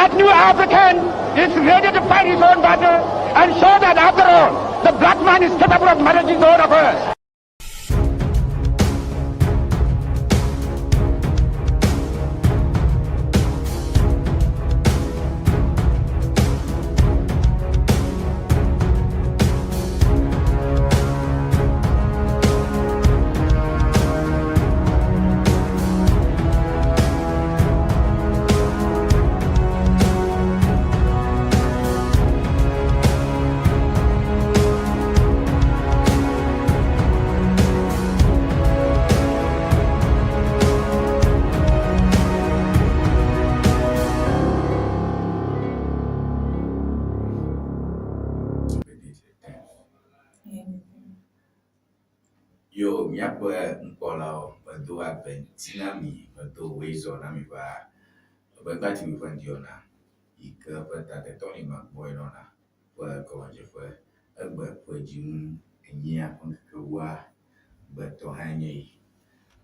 That new African is ready to fight his own battle and show that after all, the black man is capable of managing the whole affairs. Yo, miapo mpola do abentinami do wezo na mi ba bagati mi pandiona ika pata de toni ma boyona wa ko je fa agba ko jin enya on ko wa beto hanye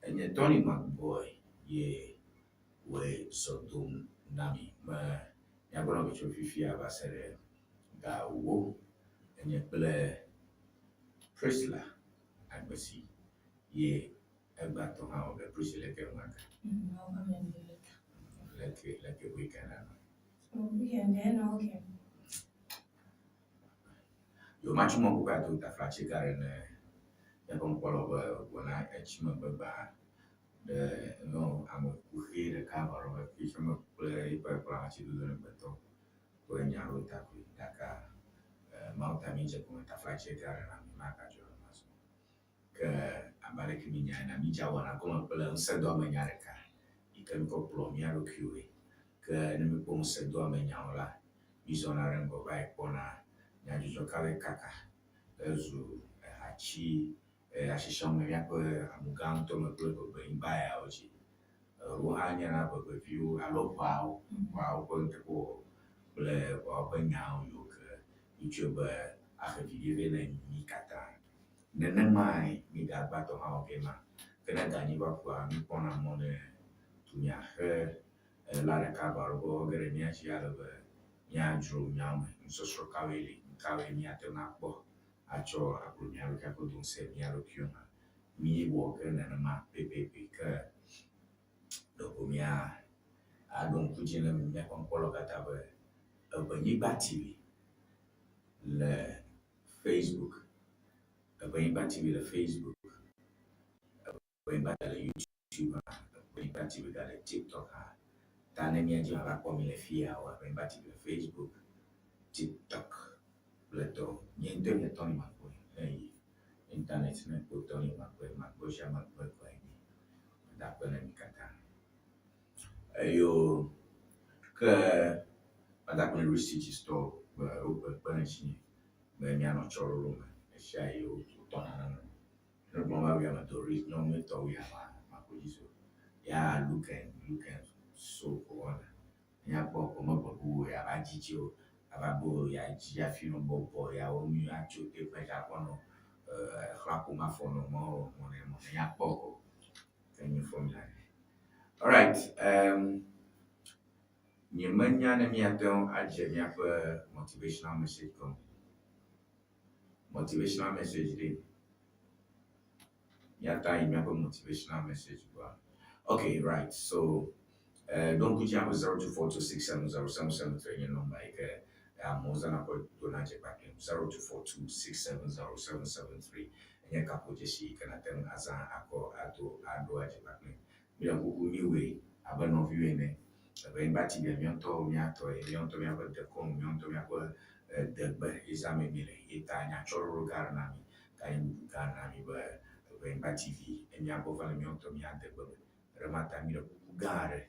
enya toni ma boy ye we so dum nami ma ya bono ko fifi aba sere ga wo enya ple Priscilla agbasi ye egba to ha obe Priscilla ke maka like a weekend Okay. yo macho mo ko ka to ta frachi kare ne ya kon polo bona echima baba de no amo ku here ka baro ki chama play pa plachi do ne beto ko nya ro ta ku ta ka mauta mi je ko ta frachi kare na mi maka jo maso ke abare ki mi nya na mi ja wana ko pele se do ma nya ka ikan ko plo mi aro kiwe ke ne mi ko se do ma nya ola bizona rengo ba ikona nya jo kale kaka ezu hachi ashishong ya ko amugang to mo ko imbaya oji ruhanya na ko view alo pao ko ko ble ko nyao yo ke youtube akhivi na mi kata nene mai mi ga ba to ha ke ma kana ga ni ba kwa mi pona mo ne tunya he la re ka ba ro gere mi achi ya lo nya jru nya mo so so kaweli kawe mi atena po acho akunyaro ka ko don se mi aro kyoma mi wo ke na ma pepe ka do ko mi a don kujina mi ya kon polo kata ba ni batili le Facebook ni batili le Facebook ni batili le YouTube ni batili le TikTok ta ne mi aji ba ko mi le fia wa ni batili le Facebook TikTok le to niente mi toni ma ko internet ne ko toni ma ko chama ko ni da ko ne mi kata yo ke ada ko receipt store o pa na chi me mi ano choro room e sha yo to na no mo ma ya ma to read no me to ya ma ko jiso ya look and so ko ona ya po ko mo ko ya ba jijo ababo ya ji ya fi no bo ya o mi a cho te pa ja ko no rapo ma fono mo ya poco can you from that all right ni manya na mi aton aje mi apa motivational message de ya ta mi apa motivational message ba okay right so don't put your 0242670773 your number like Mozana ko donaje back 0242670773 nya kapo jeshi kana tem azan ako ado aje back mi la kuku niwe abano viene ben bati bien mionto miato e mionto mi ako de kom mionto mi ako de be exame mile ita nya choro garna mi kaim garna mi ba ben bati vi e mi ako vale mionto mi ade be remata mi la kuku gare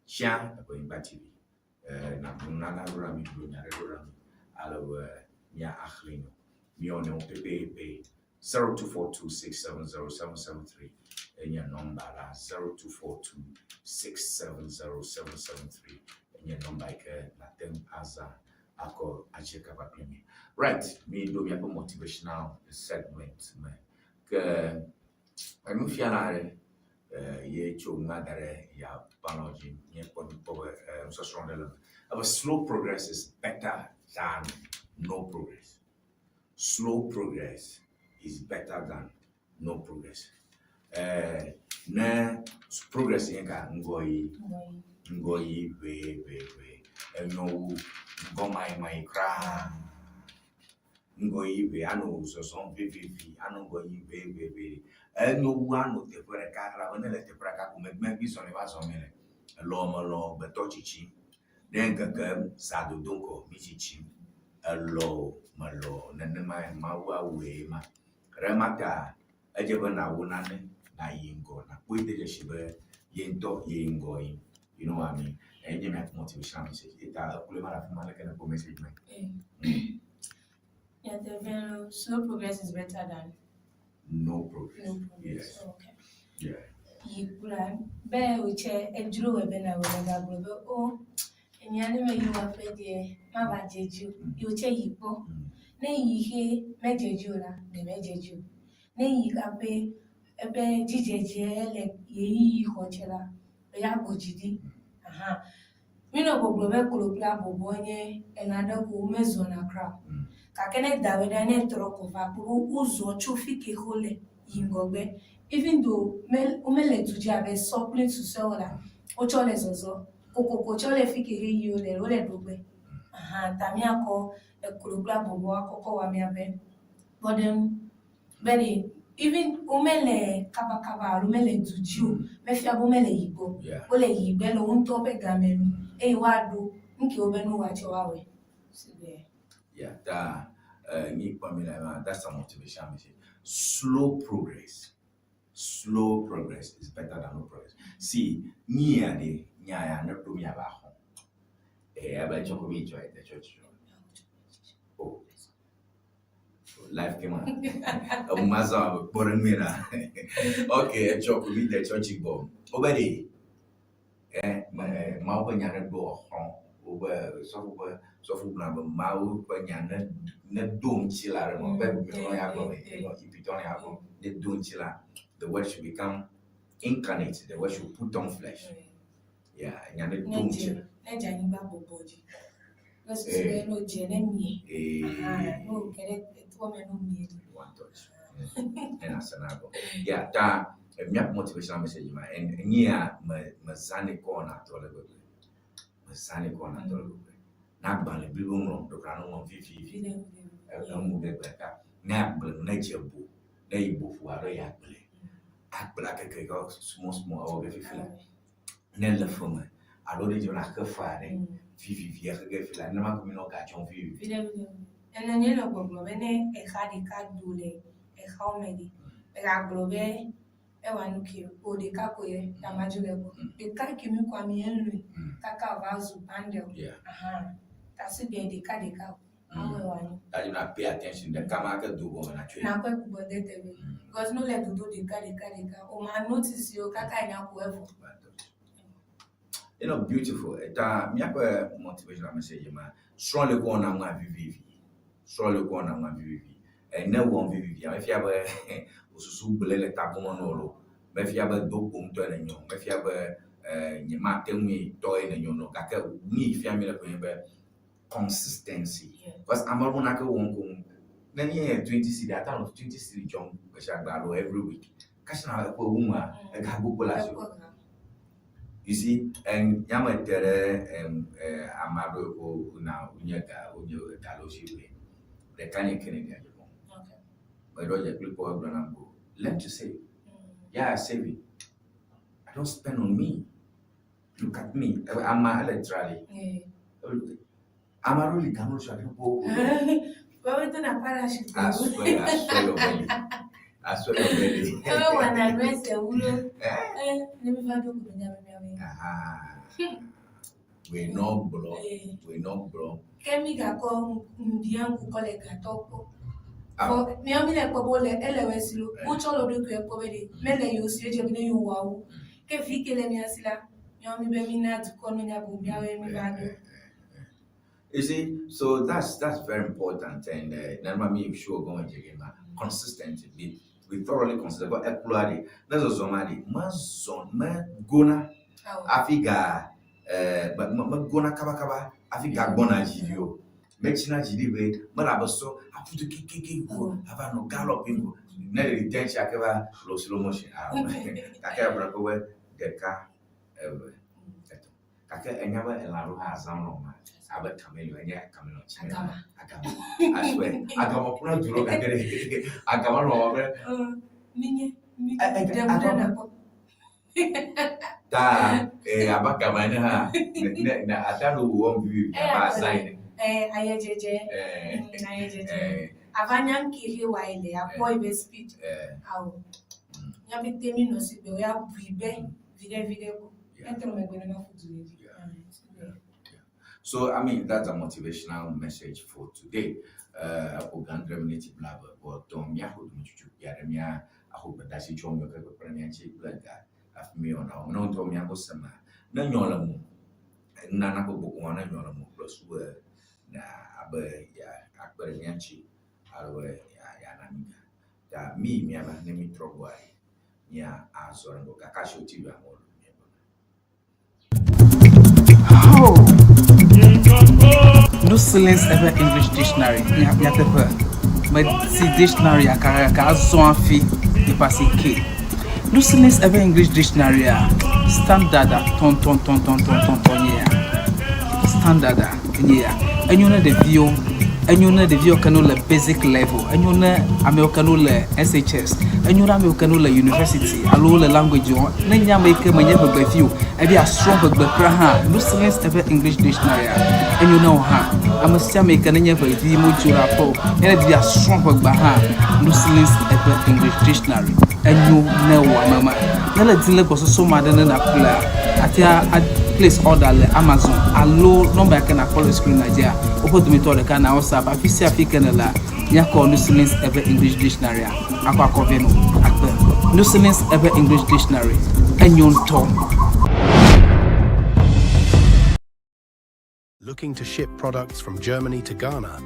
chia ben bati vi na nana rura mi do nya rura mi alo nya akhlino mi ono pepe 0242670773 and your number 0242670773 and your number na tem aza ako acheka paprimi right me do me a motivational segment me ke anu fianare ye chunga dare ya panoji ye so strong but slow progress is better than no progress. Slow progress is better than no progress. Na progress yenga ngoyi we no go my cry ngoyi we ano so vivi ano ngoyi we no one te pure cara when le te pure ca come bisogna va so mele lo betochichi denga sadu dunko michichi lo malo nanema mawa we ma remata ejebe na wunane na yingo na kwite je shibe yento yingo you know what I mean and you make motivation message it a kule mara fuma like na ko message me yeah the slow progress is better than no progress. Yes. Okay. Yeah. Yikula be uche ejuru webe na webe gabrobe o enyane me yiwa pede ma ba jeju yuche yipo na yihe mejeju la de mejeju na yikape ebe jijeje ele yeyi hochela ya bojidi aha mino goglobe kolopla bobonye enada ko mezo na kra ka kene daweda ne troko va puru uzo chufike hole yingogbe even though umele tuji abe supplement to sola ochole zozo kokoko chole fike he yole ole dogbe aha tamia ko ekolopla bobo akoko wa mi abe but beni even umele kaba umele tuji mefia umele yibo ole yibe lo unto be gamenu e wadu nke obenu wa chewawe sibe yeah that's a motivation message. Slow progress is better than no progress. See, nya na do me aba ho aba choko me joy the church. Oh, life came on. Maza boring me na. Okay, choko me the church go. Obedi ma nya na do ho oba so fu na ma nya na do chila mo be me no ya go ipitoni ya go the do chila. The word should become incarnate. The word should put on flesh. Yeah, and you don't change. One touch. And that's another. Yeah, that me motivational message man. And yeah, mazani corner to the good. Mazani corner to the good. Na bale bibu mo do kranu mo fifi. Mu be beka. Na bale na jebu. Na ibu fu aro ya bale. Black go small or very flat. Nella from I don't know like a fire, Vivi, and never come no catch on view. And then yellow globene, a hadicat dule, a how many, a globe, a one kill, or the cacoe, a majulable. The cacimu kwami henry, caca vasu pandel. Yeah. That's a be the cadical. I do not pay attention. The Kamaka do go on a train. Because no let to do the cadica. Oh, man, notice your caca and whoever. You know, beautiful. Me have motivational message, man. Strongly go on and one vivi. Strongly go on and one vivi. And no one vivi. If you have a Usu Belele Tapumanolo, if you have a dokum to an young, if you have a Yamate toy and you know, Kaka, me, family, consistency. Because I'm a monaka won't go. Then yeah, 20 city, I thought of 20 city jump every week. Kashna a woman, a gabu. You see, and Yamatere Amado now Unyaka Unyo Taloshi, the Kanye Canadian. Okay. But Roger people are gonna go. Learn to save. Yeah, saving. I don't spend on me. Look at me. I'm literally. I'm a really camera shot. I swear your belly. I swear your belly. Oh, when I dress the wool, we no blow. Kemiga ko ndiangu kole gatoko. For me omi le pobole elewesilu. Mucho lo do ko pobede. Mele yo si eje bine yo wawu. Ke fi kele mi asila. Me omi be mi na to kono nya bu bia we mi bado. You see, so that's very important, and never me sure going to get consistent. we thoroughly consider what equality. That's a somebody. Ma gona afiga but ma gona kaba afiga gona jidio. Mechina jidiwe marabaso aputu kiki go have no galloping. Never retention akaba slow motion. Akaba brakowe deka kaka enyawa elaro ha sound ma aba kamelo enya kamelo chama agama I swear agama kuna duro kakere agama no ba minye ta aba kamanya ha na atalo wo mbi ba sign ayejeje avanya nkiri wa ile apo ibe speed awo ya bitemi no sibe o ya bribe vide ko entro me gbe na futu. So, I mean, that's a motivational message for today. Ogandre minute blab, but don't me hold me to Yaremia. I hope that's it. John, you're premier chief like that. I've me on our non to me. I go summer. No, you're Nana go book one and you're plus word. Nah, abe ya, akbar yanchi. Alwe ya namiga. That me, have name it trouble. Yeah, answer and go Kakasho TV. No silence ever English dictionary. Yatepe. But see dictionary akara so afi di passe K. No silence ever English dictionary standard ton yeah. Standard yeah. And you know the view. And you know the view can le basic level. And you know American le SHS. And you know American le university. Allo le language. Nenya make manya be view. E be a strong be kra no silence ever English dictionary. And you know I'm a Sammy can never be much rapport. And be a strong be no silence ever English dictionary. And you know mama. Nala dile ko so mad na kula. Atia place order le Amazon. Allo number can I call screen Nigeria. Open to me to the can WhatsApp. Afisi African la. Ya call no silence ever English dictionary. Akwa koveno. Akwa no silence ever English dictionary. And you talk. Looking to ship products from Germany to Ghana?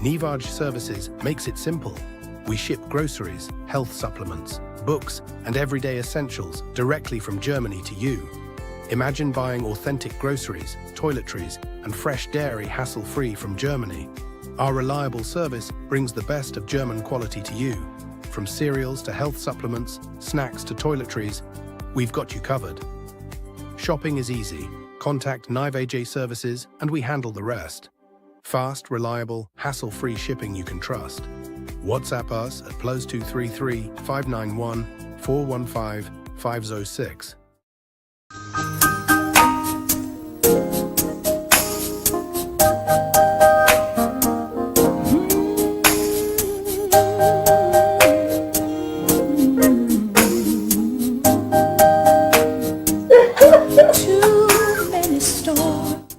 Nivaj Services makes it simple. We ship groceries, health supplements, books, and everyday essentials directly from Germany to you. Imagine buying authentic groceries, toiletries, and fresh dairy hassle-free from Germany. Our reliable service brings the best of German quality to you. From cereals to health supplements, snacks to toiletries, we've got you covered. Shopping is easy. Contact NiveAJ Services and we handle the rest. Fast, reliable, hassle-free shipping you can trust. WhatsApp us at +233 591 415 506.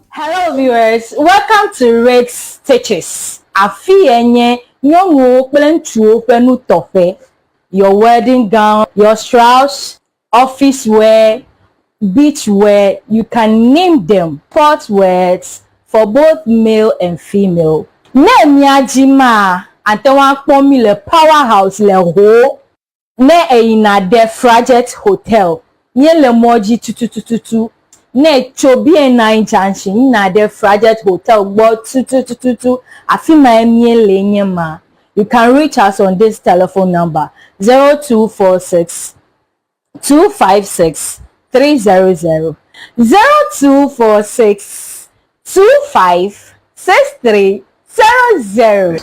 Hello viewers, welcome to Rex Stitches. Afi enye nyongo plentuo penu tofe. Your wedding gown, your strauss, office wear, beach wear, you can name them. Sports wears for both male and female. Ne miajima antewa kpomi le powerhouse le ho. Ne eina de Frajet Hotel. Nye le moji tututututu. Ne chobi na junction na de Frajet Hotel but tututututu afima emie lenye ma. You can reach us on this telephone number 0246 256 300 0246 25 6300.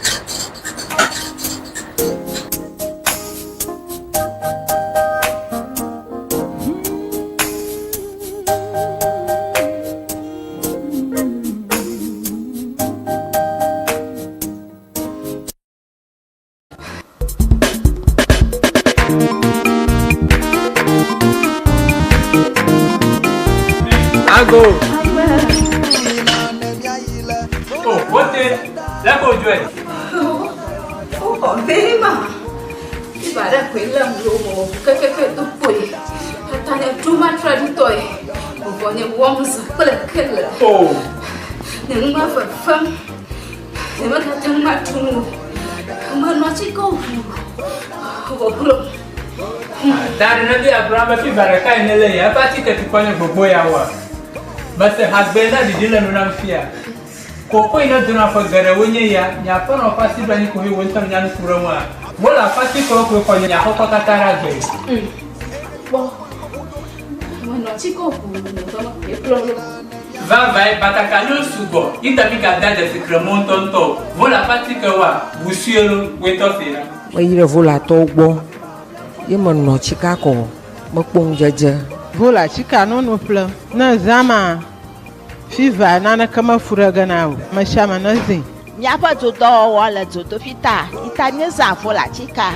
Go. Oh, what the? Let go, Joy. Oh, very much. If I don't quit them, cái tụi quỷ, ta đã too much ready toy. Một vài những worms, có lẽ kết lệ. Oh. Những mà vật phẩm, những mà thật chân mặt thùng, mà nó chỉ câu. Obulo. Dari na dia brama fi baraka inele ya pati ke tikone gbogbo ya wa. But hasbenda di dile nuna mfia. Koko ina duna fa gare wonye ya nya pa no pati bani ko hi wontam nya nfura mu a. Mola pati ko nya ko katara gbe. Bo. Bueno, chico, Vai batakalo sugo. Ita mi gada de secrement tonto. Mola pati ke wa busielo weto fina. Wayire vola to gbo. Ye mo no chika ko mo pon jeje. Vola chika no no plan. Na zama fiva na kama furaga nawo. Mashama na zin. Nyapa to do wala to fita. Itanye za vola chika.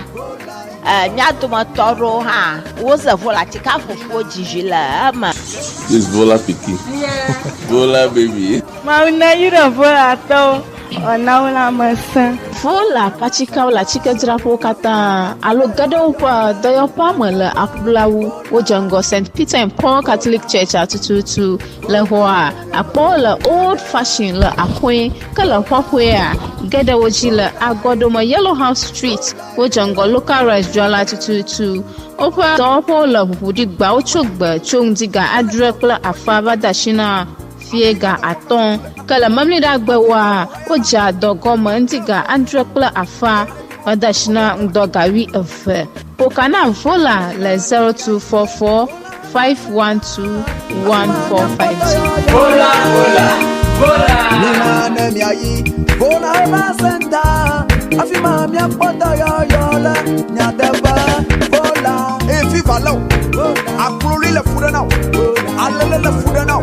Nyatuma toro ha. Woza vola chika fufu jijila ama. This Vola Piki. Yeah. Vola baby. Mauna yira vola to. Ona wala masa. Vola pachika wala chika drapo kata alo gado pa doyo pamela akblawu wojango St. Peter and Paul Catholic Church atututu le hoa apola old fashioned le akwe kala hwahwe gada wojila agodoma Yellow House Street wojango local rice jwala atututu opa dopo la hudi gba ochogba chongdiga adrekla afaba dashina fiega aton kala mamni da gbawa oja dogoma ndiga andrekla afa adashina ndogawi efe pokana vola le 0244 512 1452 vola Nina nemi ayi vola eba senda afima mi apoda yola nyadeba vola efi valo akroli le fuda now alele le fuda now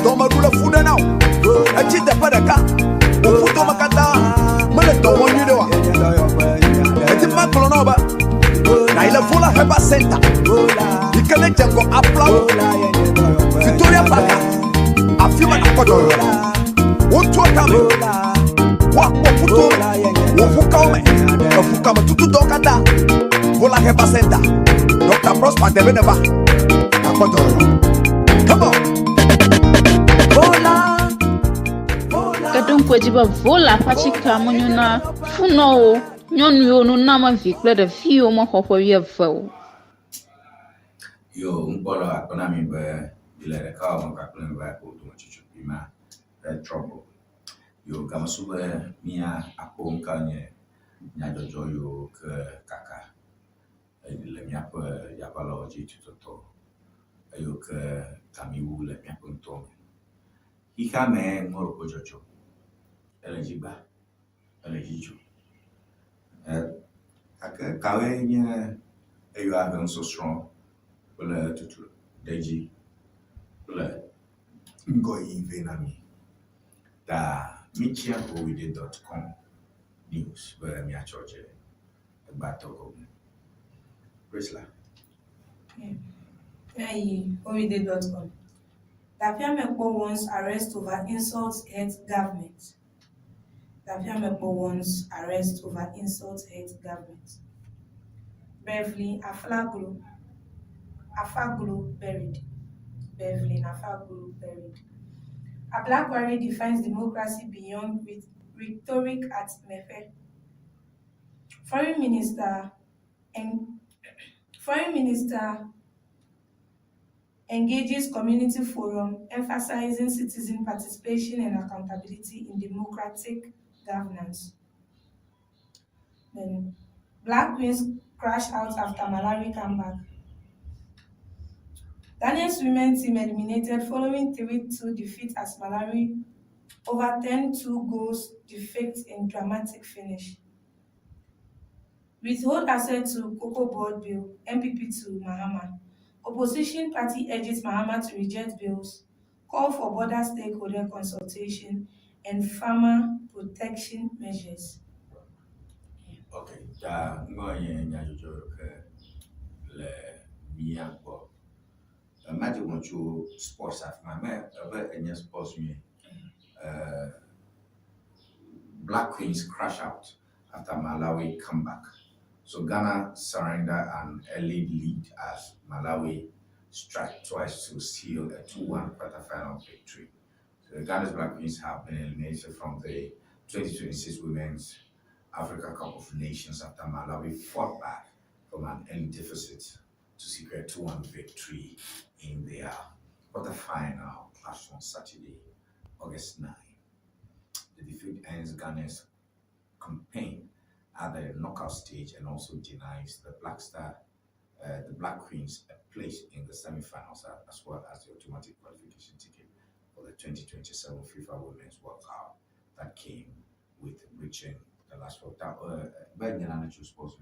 domaru le fuda now achi de padaka ofuto makata mele to wonu de wa eti ma klono ba na ile vola eba senda ikele jengo applaud Victoria Park afima na kodo wotu akame wa ofuto wofuka ome ofuka ma tutu dokada vola heba center Dr. Prosper Debeneba na kodo come on vola kadon kwajiba vola pachika munyuna funo nyonu yo no nama vikle de fio mo hofo ye vo yo mbolo akona mi be ile reka mo kakule ba ko to chichu bima trouble yo kama sube mia aponka nye nyajojo yo ke kaka le mia pe ya palo ji tuto yo ke kamiwu le mia punto ika me ngoro ko jojo ele jiba ele jijo aka kawe nye you have been so strong le tutu deji le ngoi venami da michiaowide.com news where mi achoje batoko Prisla Owide.com. Dapiamekpo wants arrest over insults at government. Dapiamekpo wants arrest over insults at government. Beverly Afaglu buried. Beverly Afaglu buried. A Black Warrior defines democracy beyond rhetoric at Mefe. Foreign Minister engages community forum emphasizing citizen participation and accountability in democratic governance. Then Black Queens crash out after Malawi comeback. Ghanaia's women team eliminated following 3-2 defeat as Malawi overturned 2 goals defect in dramatic finish. Withhold access to Cocoa Board Bill, MPP to Mahama. Opposition party urges Mahama to reject bills, call for border stakeholder consultation, and farmer protection measures. Okay, ngoye nyajojo ke le miapo imagine what you sports at my man about any sports me Black Queens crash out after Malawi comeback. So Ghana surrender an early lead as Malawi strike twice to seal a 2-1 quarterfinal victory. So Ghana's Black Queens have been eliminated from the 2026 Women's Africa Cup of Nations after Malawi fought back from an early deficit to secure 2-1 victory in their quarterfinal clash on Saturday, August 9. The defeat ends Ghana's campaign at the knockout stage and also denies the the Black Queens a place in the semi-finals as well as the automatic qualification ticket for the 2027 FIFA Women's World Cup that came with reaching the last four. But you know, supposed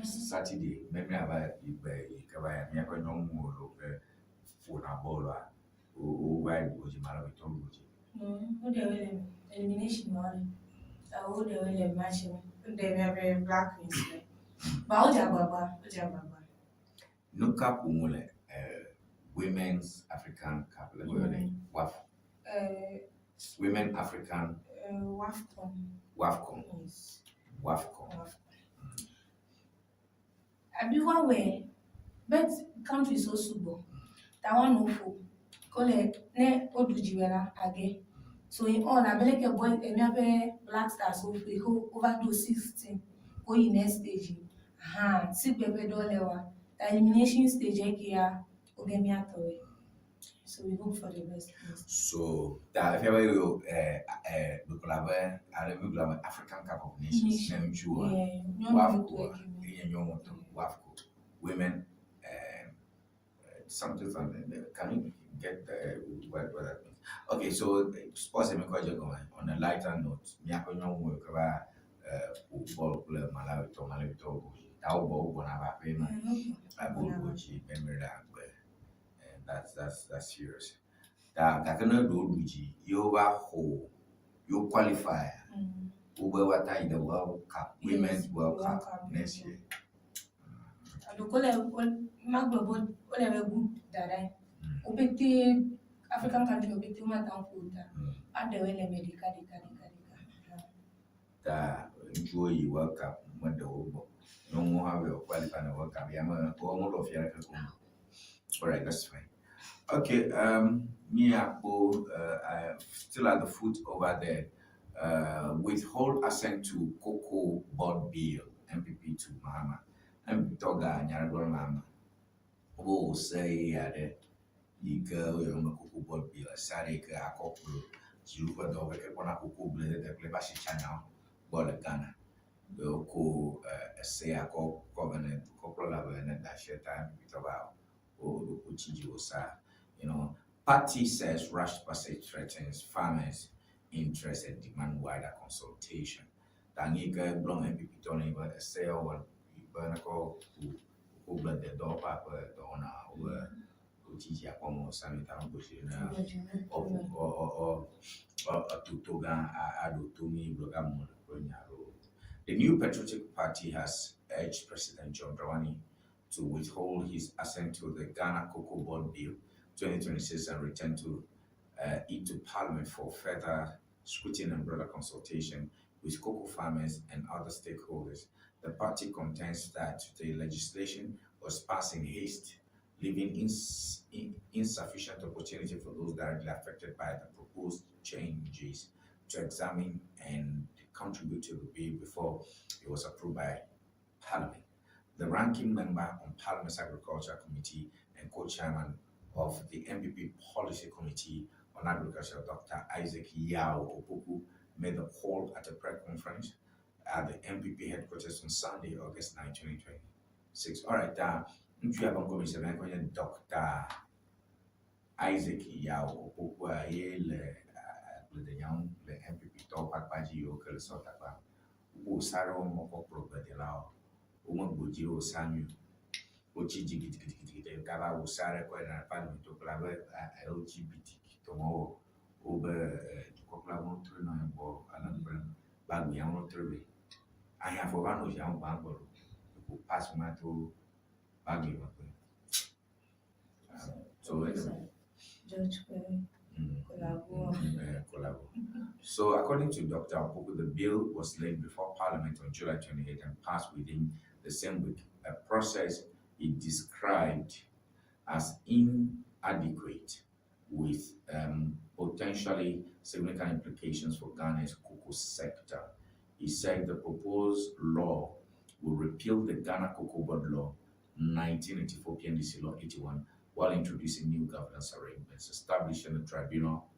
Saturday, maybe about you cover me up no more for a ball or why would you marry with Who they elimination one? Who they will match him? They have Black Queens. But Ojababa. Nuka Pumule, Women's African Cup, WAF. Women African WAFCON. Everyone way, but country so subo. That one no fool. Call it ne odujiwela again. So in all, I believe a boy and Black Stars who overdo 16 go in next stage. Si pepe dolewa. The elimination stage here, Ogemia Toy. So we hope for the best. So that if ever you African Cup of Nations, WAFCO, women, something. Can you get what that means? Okay, so sports on a lighter note, football player Malawi Togo. That's serious. That cannot do you whole you qualify over the World Cup, Women's World Cup next year. African country obeti umatan kuta adewele medical. That enjoy World Cup when the no more have your qualifying World Cup. All right, that's fine. Okay, me I still at the foot over there. Withhold assent to Cocoa Board Bill, MPP to Mahama. MPP Toga Nyaragor Mama. Oh, say you go on Cocoa Board Bill, Sarika, a couple, Juba Dog, one of Cocoa Blade, the Plebashi Channel, Board Ghana. The co say a covenant, corporal and that share time with about party says rush passage threatens farmers' interest and demand wider consultation. Tangiga blong MPP Tony but a sale one Bernacle who bled the door papa the honor over Utija Pomo Sanitan Bushina or Tutogan Ado Tumi Blogamo. The New Patriotic Party has urged President John Dramani to withhold his assent to the Ghana Cocoa Board Bill 2026 and return it to Parliament for further scrutiny and broader consultation with cocoa farmers and other stakeholders. The party contends that the legislation was passed in haste, leaving insufficient opportunity for those directly affected by the proposed changes to examine and contribute to the bill before it was approved by Parliament. The ranking member on Parliament's Agriculture Committee and co-chairman of the MPP Policy Committee on Agriculture, Dr. Isaac Yao Opoku, made the call at a press conference at the MPP headquarters on Sunday, August 9, 2026. All right, we have a Dr. Isaac Yao Opoku, the young MPP talk back by Gio Kelesotaba, who Sarah Moko Proba de Lao, Umabujiro Samuel, Ochiji Gaba, who Sarah Quite and Parliament to Clave LGBT tomorrow over Coplamo Turno and Bo Alan Bagiano Turby. I have one of young Bambo who pass my to Bagi. So, George So, according to Dr. Opoku, the bill was laid before Parliament on July 28 and passed within the same week, a process he described as inadequate with potentially significant implications for Ghana's cocoa sector. He said the proposed law will repeal the Ghana Cocoa Board Law 1984 PNDC Law 81 while introducing new governance arrangements, establishing a tribunal,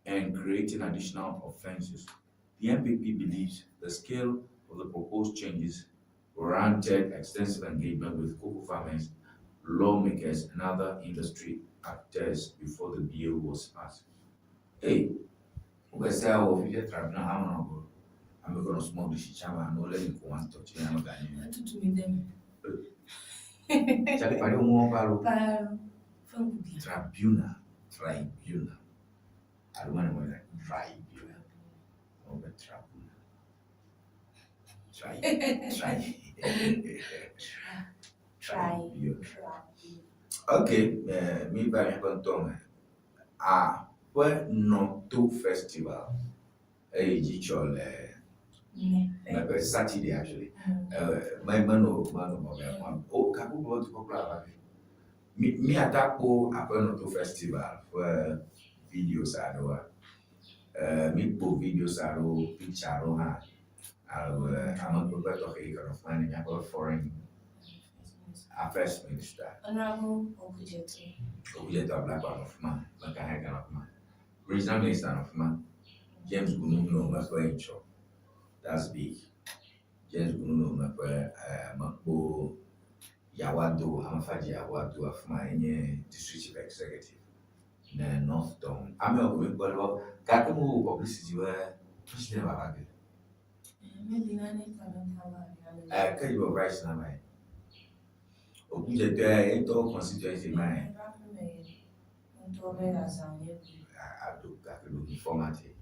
and creating additional offenses. The MPP believes the scale of the proposed changes warranted extensive engagement with cocoa farmers, lawmakers, and other industry actors before the bill was passed. We say our official tribunal, I'm going to smoke the chichama and no let you go and touch it. I'm going Tribunal. I don't want to tribunal. Over tribunal. Okay, me by me contour. Where not to festival. Saturday actually. My man, oh, Kaku go to Poplar. Me attack upon to festival for videos are me po videos are picture I'm not prepared to hear of money about foreign affairs minister. Honorable Okujeto. Okujeto black one of man, like a hacker of man. Regional minister of man. James Gununo Makwencho. That's big. James Gununo Makbo Yawado, Amafaji Yawado of my district chief executive. In North Town. I'm not going to go Kakamu publicity where President Babage. Maybe none Can you write now? Okujeto into constituency man. I do informative.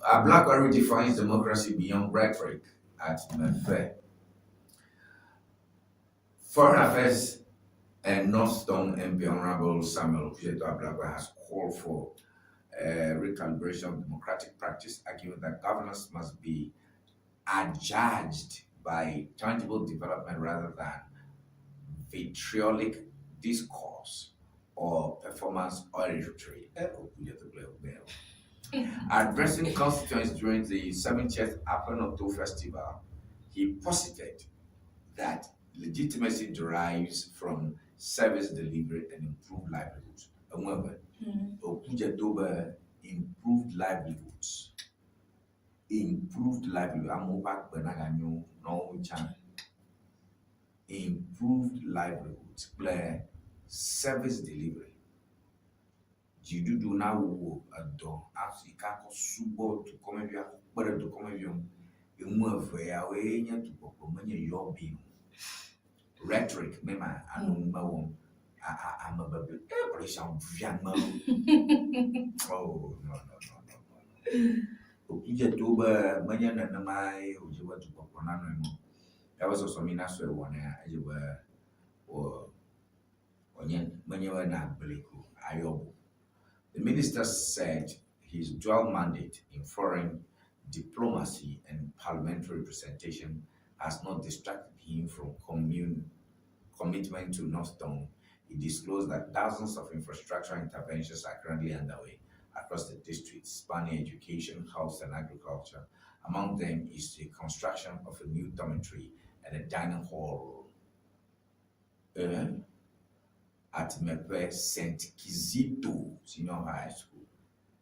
A Black Warrior defines democracy beyond rhetoric at Mefe. Foreign Affairs and Northstone MP Honorable Samuel Okujeto Ablakwa has called for recalibration of democratic practice, arguing that governance must be adjudged by tangible development rather than vitriolic discourse or performance oratory. Addressing constituents during the 70th Apenoto Festival, he posited that legitimacy derives from service delivery and improved livelihoods. However, Okujeto improved livelihoods. Improved livelihood. I'm back when I knew no channel. Improved livelihoods. Play service delivery. You do now a door. After you can't support to come here, but to come here, you move away to perform your being. Rhetoric, mema, and I'm a baby. Operation Vietnam. Oh, no. Okujeto manyana na mai ujiwa tu poponano emo. Yawa so mina so one ajiwa o manyewa na beliku ayobo. The minister said his dual mandate in foreign diplomacy and parliamentary representation has not distracted him from commitment to Northstone. He disclosed that dozens of infrastructure interventions are currently underway across the district, spanning education, health, and agriculture. Among them is the construction of a new dormitory and a dining hall at Mepe St. Kizito Senior High School.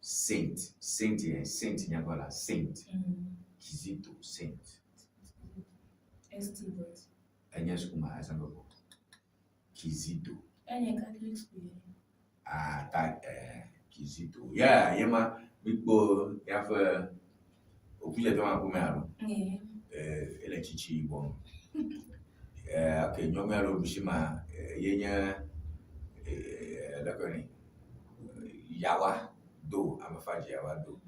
Saint Nyagola, Saint Kizito, Saint. And yes, Kuma as a Kizito. And a Catholic school. Kizito. Yeah, Yema, Bigbo, Yafa, Okujeto Makumaro. Elechichi Bon. Okay, Nyomero Bishima, Yenya, Lakoni, Yawa, do, I'm a Faji Yawa do.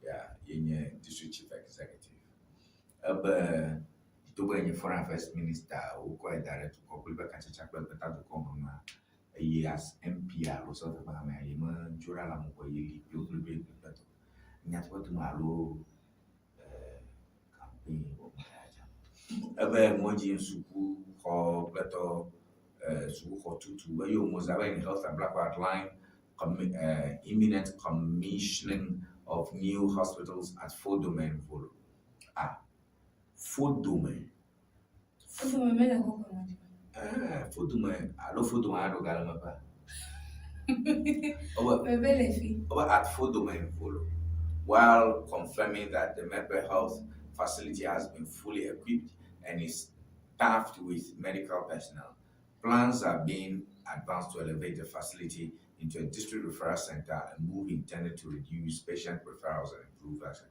Yeah, Yenya, district chief executive. Toba foreign affairs minister, who quite direct to Kokuliba Kachakwa, but to come as MPR or sort of Mahama, Jura Lamokoyi, Yokulibi, but Nyatwa Malo campaign or Mahaja. Moji Suku, or Plato, Suku Tutu, where you must have any health and black line imminent commissioning of new hospitals at Fort Domain Volo. Fort Domain. Fort Domain, I don't Fort Domain, I don't Galamapa. At Fort Domain Volo, while confirming that the Mepe Health facility has been fully equipped and is staffed with medical personnel, plans are being advanced to elevate the facility into a district referral center, a move intended to reduce patient referrals and improve access.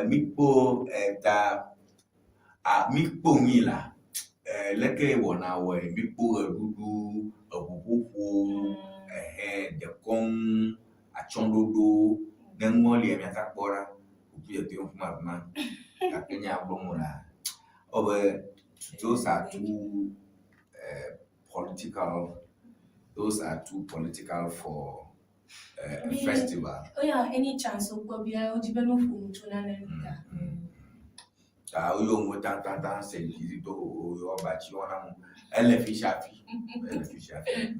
Mikpo mikpo ngila leke wona we mikpo rudu obubuku de kon achondodo ngmoli emiata kpora obi ete ofuma ka Kenya blomula. Those are two political for festival. Oh yeah, any chance of Bobia or Jibano Funchuna. You mutata said you do but you want Elefishafi.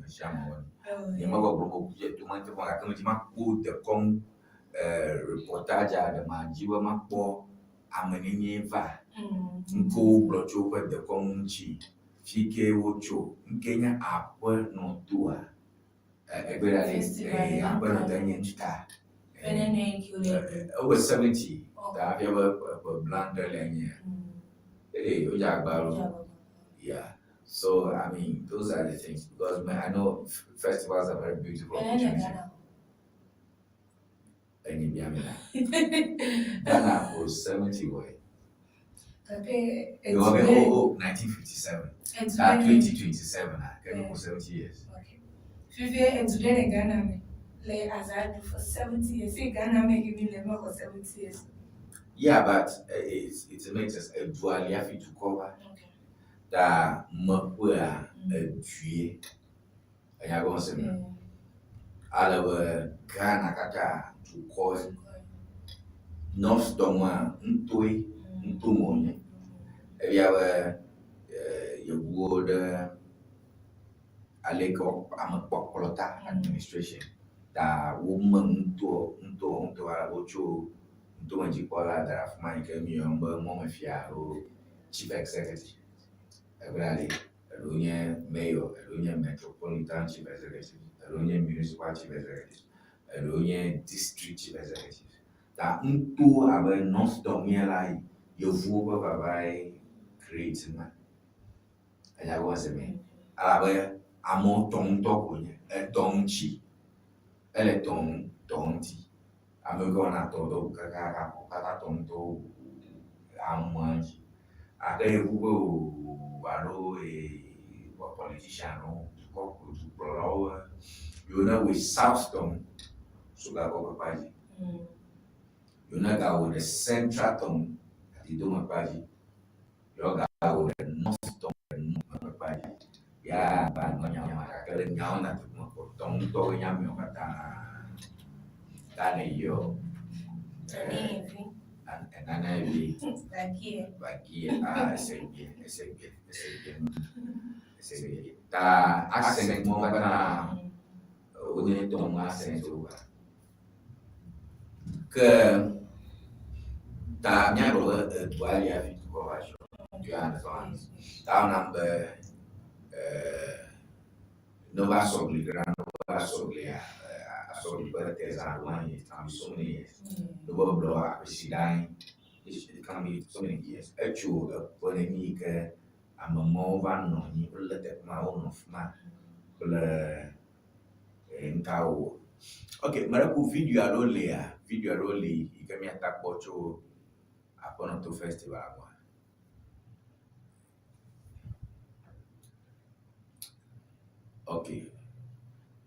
Shamon. You mother to my put the com reportage the Majiwa Mapo Amaniniva Nko Blocho with the Comchi Fike Wocho Kenya Apple no tour. Over 70. Have you ever blunder yeah. So I mean, those are the things because I know festivals are very beautiful. Ghana was 70 way. 1957. 2027. Ghana was 70 years. And today Ghana lay as I do for 70 years. See Ghana making me live for 70 years. Yeah, but it makes us a dual to cover that Mapua a tree. And I go say, Alawa Ghana Kata to cause North Doma Ntui Ntumoni. If you have your word. Aleko Amapokolota administration. The woman to Arabocho, to Manjipola, that of my Kamium, Momafia, chief executive. Everybody, Alunia mayor, Alunia metropolitan chief executive, Alunia municipal chief executive, Alunia district chief executive. That Unto our North Domiela, your Vuba by creating man. And I was a man. Amo tong tokonya, tong chi, tong ti. Amo gonna todo kaka tong to amanji. Ade ugo waro politician no koku pro. You know with South Tong, so ga ko paji. You know ga with the Central Tong, di do mapaji. You ga with the North Tong, mapaji. Ya, banyak kalau nyawa nanti mau potong to nyamio kata tane yo, nana bi, bagi SG, ta aksen mau kata udah itu mau aksen juga, ke ta nyaro dua ya itu kau jualan soal, tahun number Nova Sogli, Nova Sogli, Sogli per Tesano, so many years. The world blow up, Sidai, it can be so many years. Actually, when I meet I'm a more van, no, you will let my own of my Nkao. Okay, Maraku video only, you can attack Bocho upon to festival. Okay.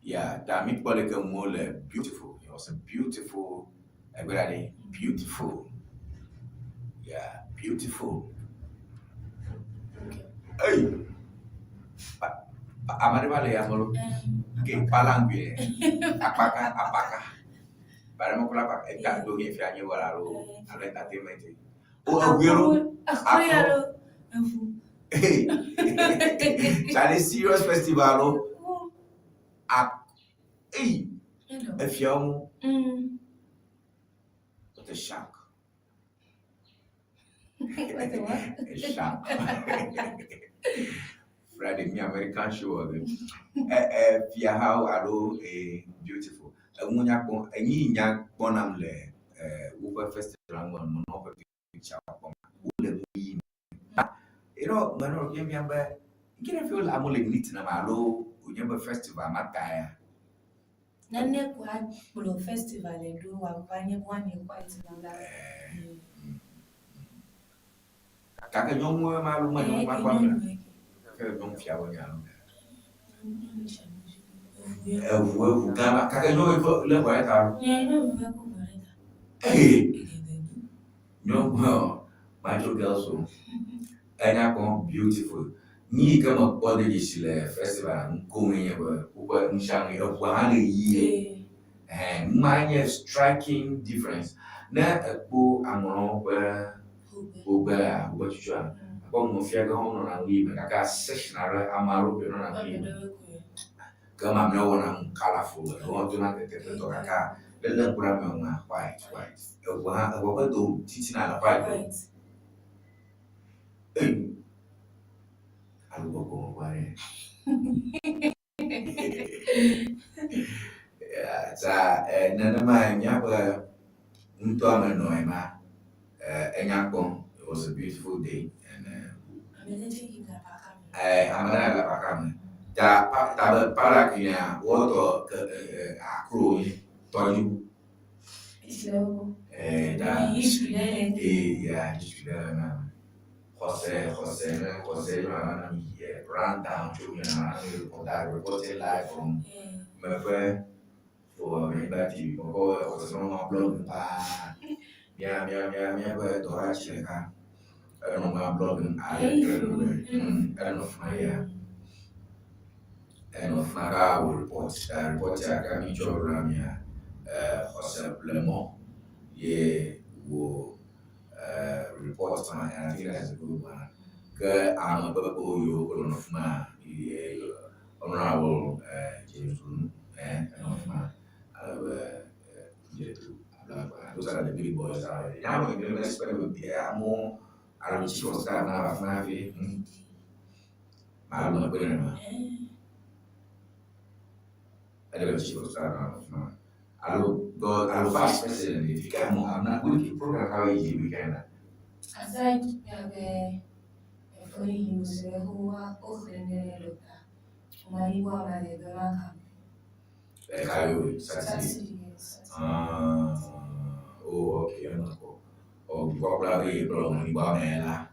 Yeah, that meat political mole beautiful. It was a beautiful, everybody beautiful. Yeah, beautiful. Hey, Amari Valley, Okay, palangue. Apakah. Para mo kula pak eka do ye fianye wala ro entertainment. O agwero. Charlie serious festival hey, if you what a shock. What the what? A shock. Friday, me American show of it. How alo beautiful. Munya bon, any young bonam le, Uber festival on over picture. You know, man, game member, you can feel I'm only meeting a malo, Unyamba festival, Mataya. Nane kwa bulo festival edu wafanye bwani quite nanga. Kaka nyomwe malu manu makwamna. Kaka nyomfia wanyalo. Kaka nyomwe le kwa ta. Nyomwe macho girls so beautiful. Ni kama body disile festival nkomenye kwa nshangi kwa hali ye manye striking difference na po amono kwa chucha kwa mofia ga hono na wi kaka sessional amaro be no na wi kama mnaona colorful watu na tete to kaka lele kura mwa white kwa do titina na white algo wale sa nana ma nyaba mtu amenoema enyako. It was a beautiful day and amana la pakame ta para kia woto akro tolu da yeah na Jose ran down to reported live from Mefe for Liberty. Was on blog. Yeah, to Hacheka. I don't know my blogging. I don't know if my and of Naga will report. I can job Ramia, Jose Blemont. Yeah, will report my and I think that's a good one. I'm a bubble you of my honorable James and of my those are the big boys. I'm going to spend with more. I don't see what's that now of my feet. I'm not going to. I don't see what's that now of my. I'll fast president if you can. I'm not going to program how easy we can. Aside, for you, who are often the Mariwa, oh, okay, I'm not go. Oh, probably blown Bamela.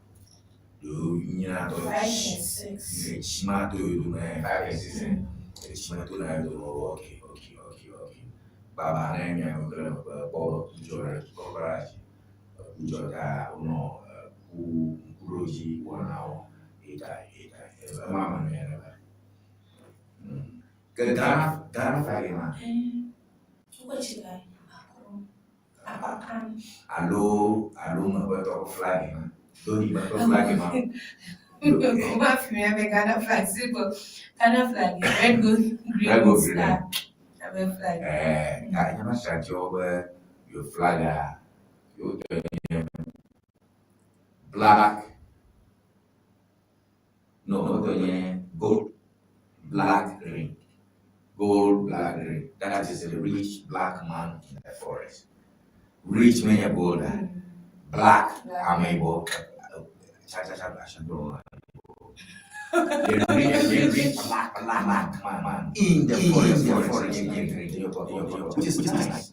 Do you know 5 and 6? Smart to do 5 and 6. Smart to know. Okay. Baba, I'm going to Bob Jordan, Jordan, no, who Roji 1 hour, 8 Mama, Ghana Fagema. What should I? Allo, my brother flag, don't even flag him. What if you have a Ghana flag? Simple. Ghana flag, red, good, green, star. Have a flag. I never shut your flag. You black. No, gold, black, green. Gold, black, green. That is a rich black man in the forest. Rich man bolder, black amiable. Black man in the forest. Which is nice.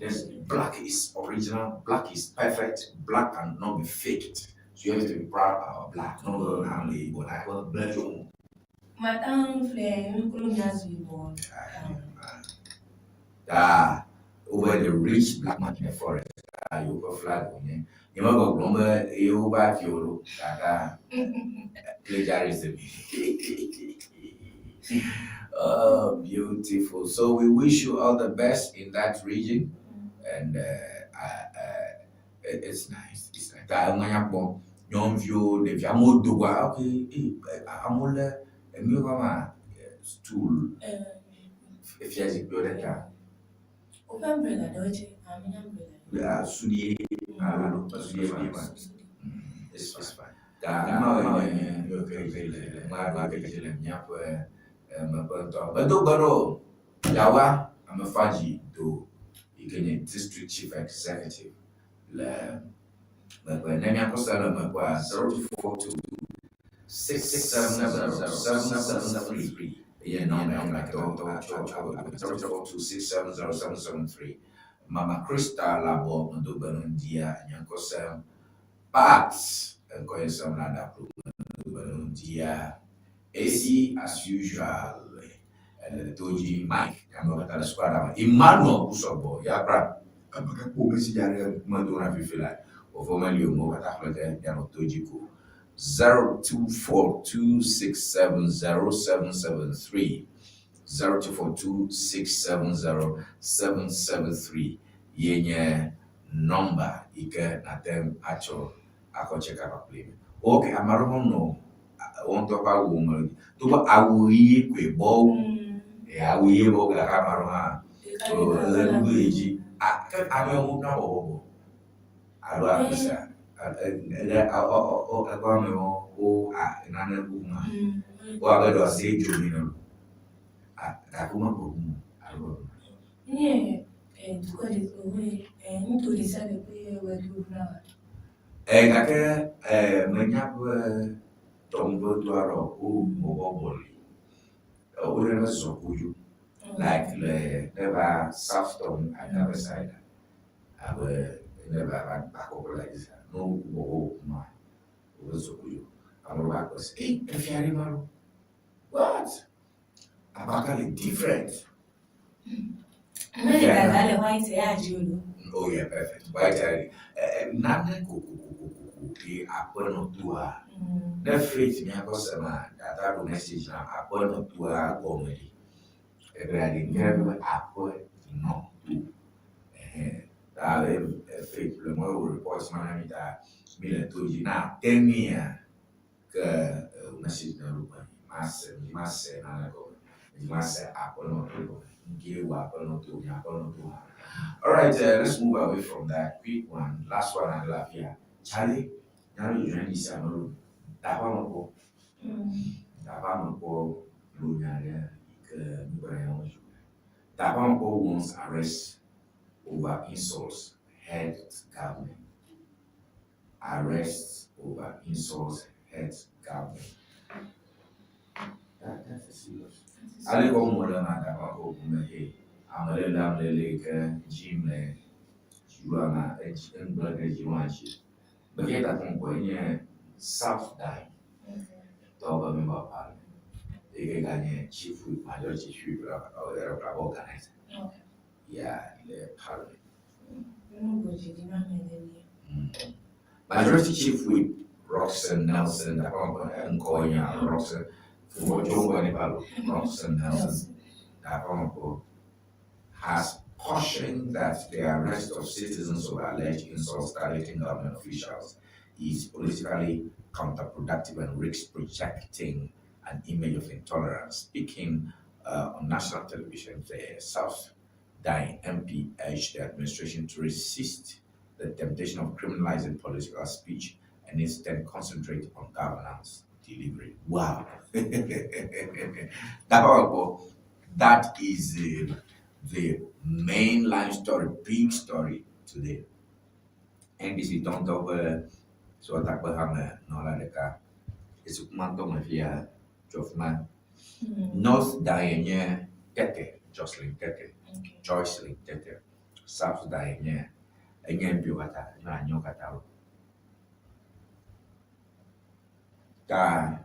Black is original. Black is perfect. Black cannot be faked. So you have to be proud about black. No, I'm but I will bless you. Madame Flame, born. Over the rich black man in the forest. You go flag on him. You know, go lumber, you back your plagiarism. Oh, beautiful. So we wish you all the best in that region. And it's nice. It's like that. Young view, the Viamodua, okay, Amula, and you have stool. If you have a good umbrella doje amina umbrella yeah, Sudi, it's fine. But Yawa, I'm a Faji, though, you district chief executive. But when I'm 042 6707773. Yeah, no, I'm like 042 Mama Krista Labo, Mandubanundia, Yankosam, Parts, and Koyasam Nada, Mandubanundia, AC as usual, and the Toji Mike, Yamaka Squad, Emmanuel Usobo, Yabra, Maduna Fifila, or formerly Movata, Yano Tojiku. 0242670773 0242670773 yenye number ike na tem acho ako check up play okay amaromo no won to pa wo mo to ba awuyi kwe bo awuyi bo ga ka maro ha so le eji ame mo na bo alo afisa nítorí sábẹ pé ẹwẹ ló náà. Kàkẹ́ mẹ́nyàbọ̀ tọ̀mùbọ̀tọ̀ àrọ̀ ó mọ̀wọ́ bọ̀lì ó rẹ̀ sọ̀kújú like never south tom and never side never back like this no mọ̀wọ́ ma ó sọ̀kújú àwọn ọba kọ̀ sí ẹ̀fẹ̀ àríwárò what Abakali different. Oh yeah, perfect. White nana the appointment to her. The faith me akosema that I message na appointment to her comedy. Everybody never appoint no to. That faith le mo report man that me le to you na 10 years que message na rupa mas na ko. Mas appointment to give appointment to her. All right, let's move away from that. Quick one, last one, and love here. Charlie, now you join this channel. Tapamako, Lunaria, Tapamako wants arrest over insults, head government. Arrest over insults, head government. That's a serious. I live on more than Tapamako. I'm a little like Jim, Juana, and Brother Jimanchi. But yet, I think when you're South die, Toba member of parliament, they get chief with majority chief or their organizer. Yeah, the parliament. Majority chief with Roxanne Nelson, and Konya, Roxanne, for Joe Roxanne Nelson, has cautioned that the arrest of citizens over alleged insults targeting government officials is politically counterproductive and risks projecting an image of intolerance. Speaking on national television, the South Dying MP urged the administration to resist the temptation of criminalizing political speech and instead concentrate on governance delivery. Wow. That is the mainline story, big story today. NBC don't over so attack Bahama, Nola Deka. It's a Manto Mafia, Jofman. North Diane Tete, Jocelyn Tete, Joycelyn Tete, South Diane, again Buata, Nanyo Cataro. Ka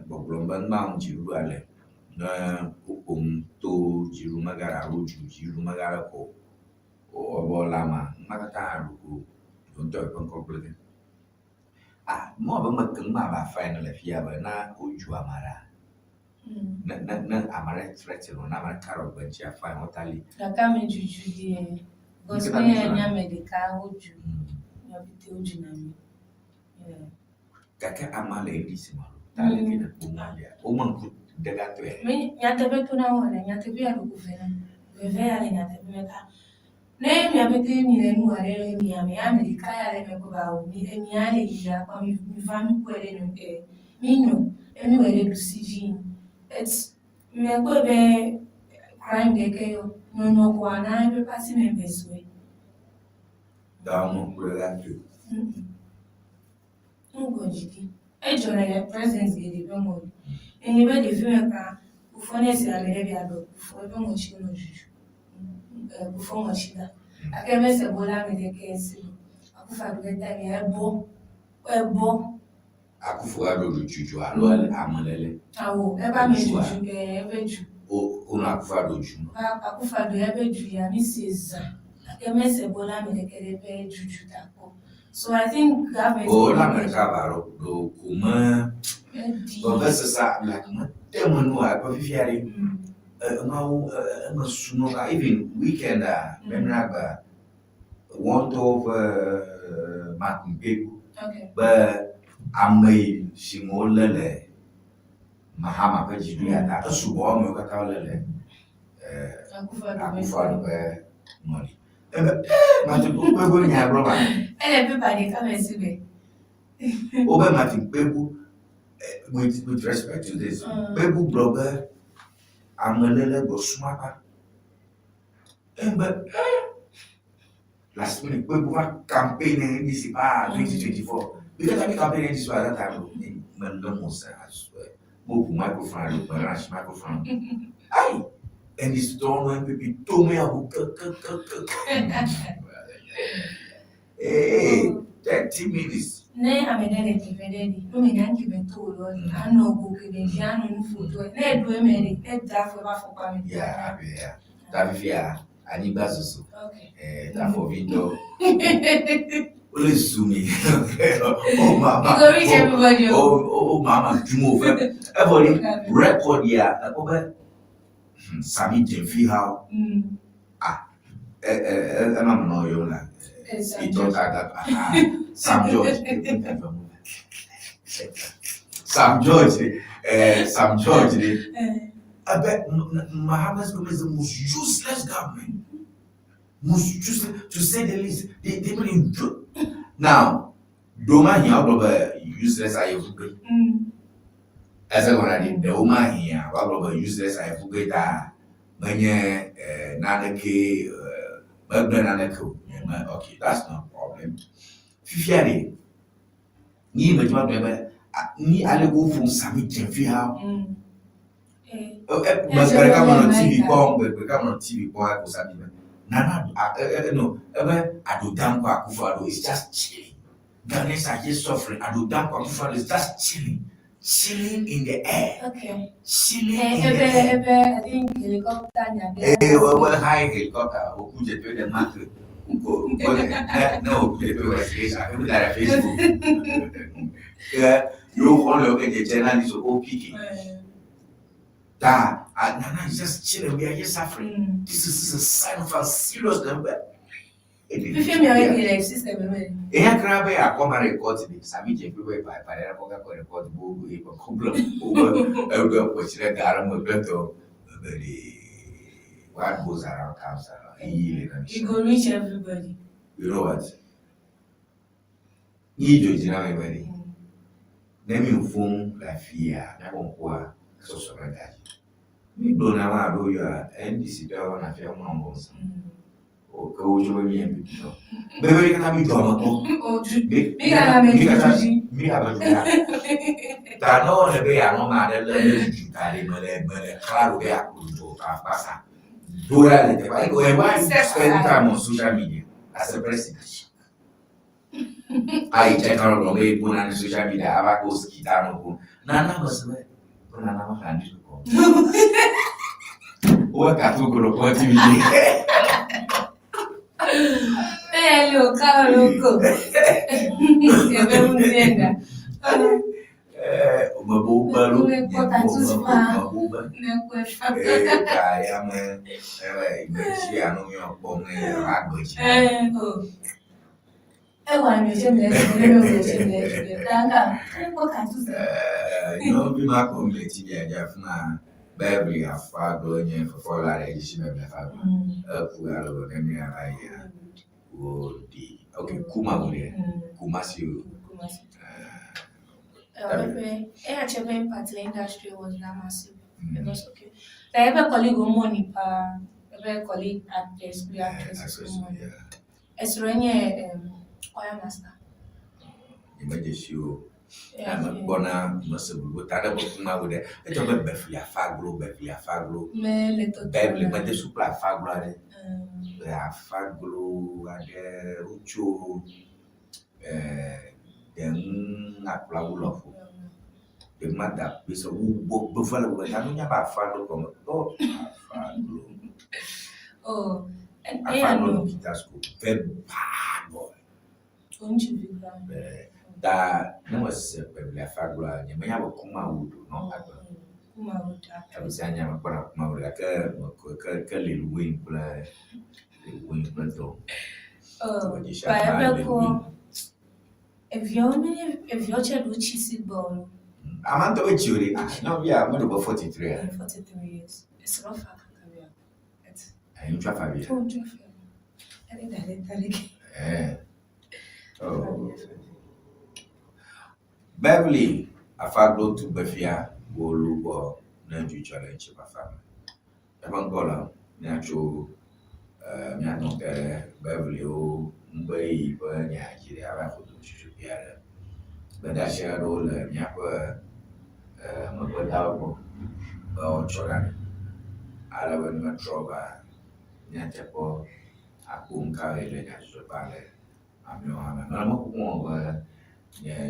Boblomban Mount Juruale. Na to jiru magara roju jiru magara ko o lama magata ruku don't talk on complete mo ba makang ma ba final afia ba na oju amara Na amare threaten on amare carol bench ya fine waterly. Kaka me juju die. Because me anya medical oju. Ya bite oju na me. Kaka amale indisima. Tale kina kumalia. Oman ku daga to e. Me nyatebe to na wona nyatebe ya lokuvena. Veve ya le nyatebe meka. Ne mi abete mi le nu are mi ame America ya le me ko ba o mi ale ya kwa mi fami ko ele no mi no emi wele du CG. It's me ko be crime de ke yo no kwa na be pasi me beswe. Da mo ko la tu. Ngo jiki. E jona ya presence de be mo. Eni be de fi me ka ufone si amere bi ado. Ufo be mo chi no juju. Ufo mo chi da. Akeme se bola me de ke si. Akufa do ta mi ebo. Akufu ado juju alo amalele. Awo e ba me juju ebe ju. O na akufu ado juju. Akufa do ebe ju ya mi seza. Akeme se bola me de ke ebe juju ta ko. So I think government la America baro do kuma professor like demo no a profiare ma suno even weekend menaba want of Martin people. Okay. But amei simolele mahama pa jiduya ta subo mo ka tawlele akufa do money Martin people go nya bro ba ele everybody come and see me over Martin people with respect to this people blogger amelele go smapa but last minute people campaign in this 2024 because I campaign this at that time when the most I swear move microphone microphone aye and it's done when people told me hey 30 minutes ne amenele tivededi no me nyanki betolo ano go kebe jano no foto ne do emere ne draft ba for kwame yeah that fear ani bazusu that for video only zoom me oh mama you go reach everybody oh mama jumo everybody record here over Sami Jemfi how I'm no you like he thought that Sam George Sam George I bet Muhammad's government is the most useless government. Most useless, to say the least. They really do. Now, Doma here, Baba, useless, I have to as I want to the Doma here, Baba, useless, I have to get that. Manya, Nanake, Nanako. Okay, that's no problem. Fifiari, ni major member, ni alego from Sami Jemfi how. But come on TV, come on TV, boy, Nana, no, I do damn Akufo is just chilling. Ghanaians are just suffering. I do damn Akufo is just chilling in the air. Okay. Chilling in the air. I think helicopter. Well, high helicopter. Who put it to the market? No, they were Facebook. Yeah, you want to look at the journalists all picking. That Nana is just chilling. We are just suffering. This is a sign of a serious number. If you are system, I come and record the Sami Jemfi by Parera record book problem over which the Garam better. What goes around comes around. You go reach everybody. You know what? You do everybody. Then you phone la fear. I won't go. So that we don't have a lawyer and this is our affair numbers. Or go to me and people. Baby, can I be done? Me have a that no, the way I know my letter, Claro, they are going to pass. Do I spend time on social media as a president? I check out on the put on social media. I go ski down. Nana was there. Nana handed to go. What I took on what you did. Hello, Carlo. Beverly afago nye fofola regishi me afago. Kualo nemi alaya. Odi. Okay, Kuma wule. Kumasi. HMM Patel industry was not massive. It was okay. I have a colleague who money I have a colleague actors, actresses. It's Renye choir master. Imagine you. I'm gonna must be tired of Kuma with it. It's a Beverly Afaglo, Beverly, but the supply Faglo. They are Faglo and Ucho. Then not Plaulo. The mother is a book buffalo, but I don't have a Faglo come. Oh, and I found school. Very bad boy. That no was a Faglo, you may have a Kuma wood, no. I was saying, I'm going to a little wing play. Oh, if you're child would cheesy ball. I'm on the way, Judy. No, yeah, I'm going to go 43. 43 years. It's rough. Career. I'm Trafalgar. I think that Oh. Beverly, a Faglo to Befia, Wolubo, Nanju challenge of a family. Evangola, natural, Beverly, Mumbai, Bernia, Giria, but I shared all Nyapa, Mabadao, or Choran, Alavan Matroba, Natapo, Apunka, Natural. I'm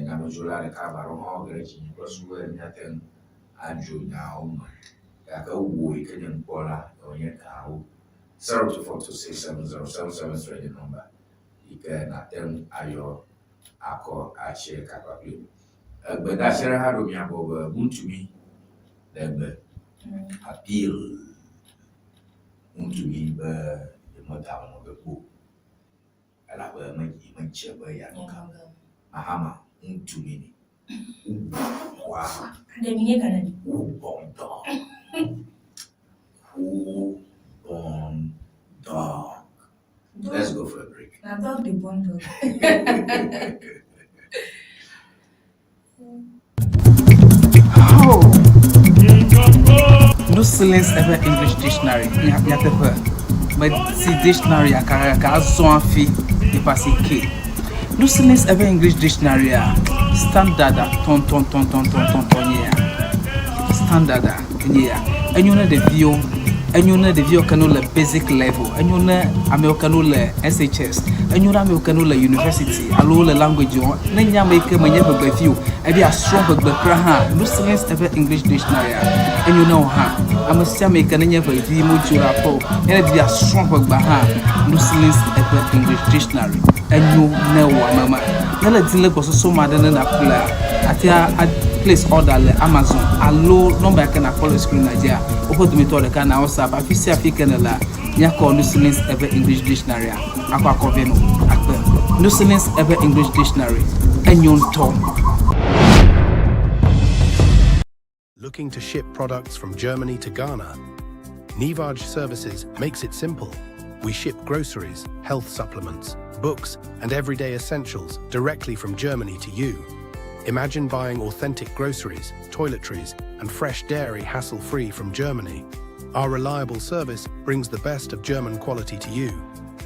not going to cover all the Roswell, nothing. Andrew now, like a week in Pola, or yet now 024267077 number. You can attend Ayo Ako Ache Capabli. But I shall have me above Muntumi, then appeal Muntumi, the mother of the book. I will make even cheaper. Mahama, Muntumi. Wow. Who born dog? Who born dog? Let's go for a break. I thought the born dog. No silence ever English dictionary. But see dictionary akara so afi e passe K. No silence ever English dictionary standard ton standard and you know the view and you know the view canola basic level and you know Americanola SHS and you know Americanola university allo language on nanya make manya be view e be a strong be kra no silence ever English dictionary and you know I'm a make nanya be view mo jura po and be a strong be no silence ever English dictionary and you know mama nala dile ko so mad na kula atia place order le Amazon allo number can follow screen Nigeria open to me to the can WhatsApp afisi african la nya call no silence ever English dictionary akwa koveno akpe no silence ever English dictionary enyon tom. Looking to ship products from Germany to Ghana? Nivaj Services makes it simple. We ship groceries, health supplements, books, and everyday essentials directly from Germany to you. Imagine buying authentic groceries, toiletries, and fresh dairy hassle-free from Germany. Our reliable service brings the best of German quality to you.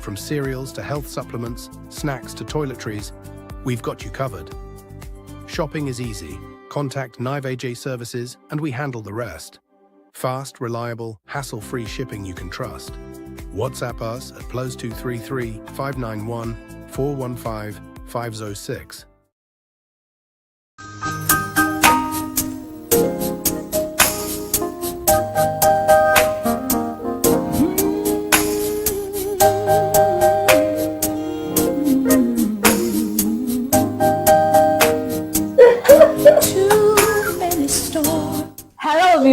From cereals to health supplements, snacks to toiletries, we've got you covered. Shopping is easy. Contact Nivaj Services and we handle the rest. Fast, reliable, hassle-free shipping you can trust. WhatsApp us at +233 591 415 506.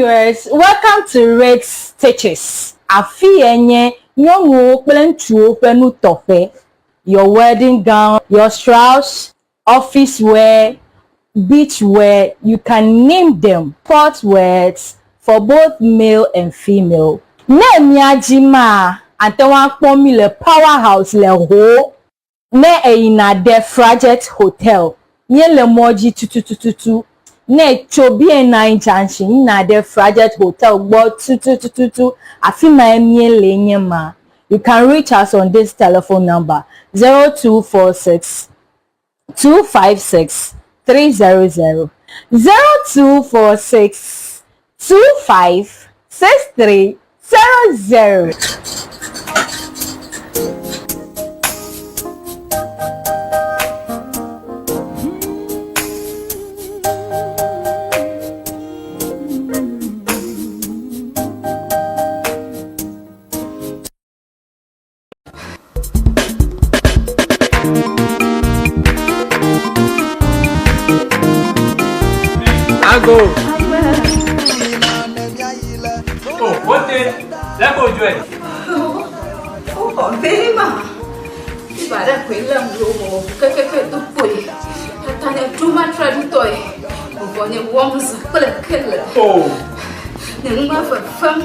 viewers, welcome to Rex Stitches. Afi enye nyongo kplentuo penu tofe. Your wedding gown, your Strauss, office wear, beach wear, you can name them. Sport wears for both male and female. Ne miajima antewa kpomi le powerhouse le ho. Ne eina de Frajet Hotel. Nye le moji tututututu. Ne chobi na junction na de Frajet Hotel gbo tututututu. Afima emie lenye ma. You can reach us on this telephone number 0246 256 300 0246 25 6300. Go. Oh, what the? Let go, Joy. Oh, very ma. If I don't quit them, go, Kaka to put. Tanya too much ready toy. When it warms, but a killer. Oh, the mother for fun.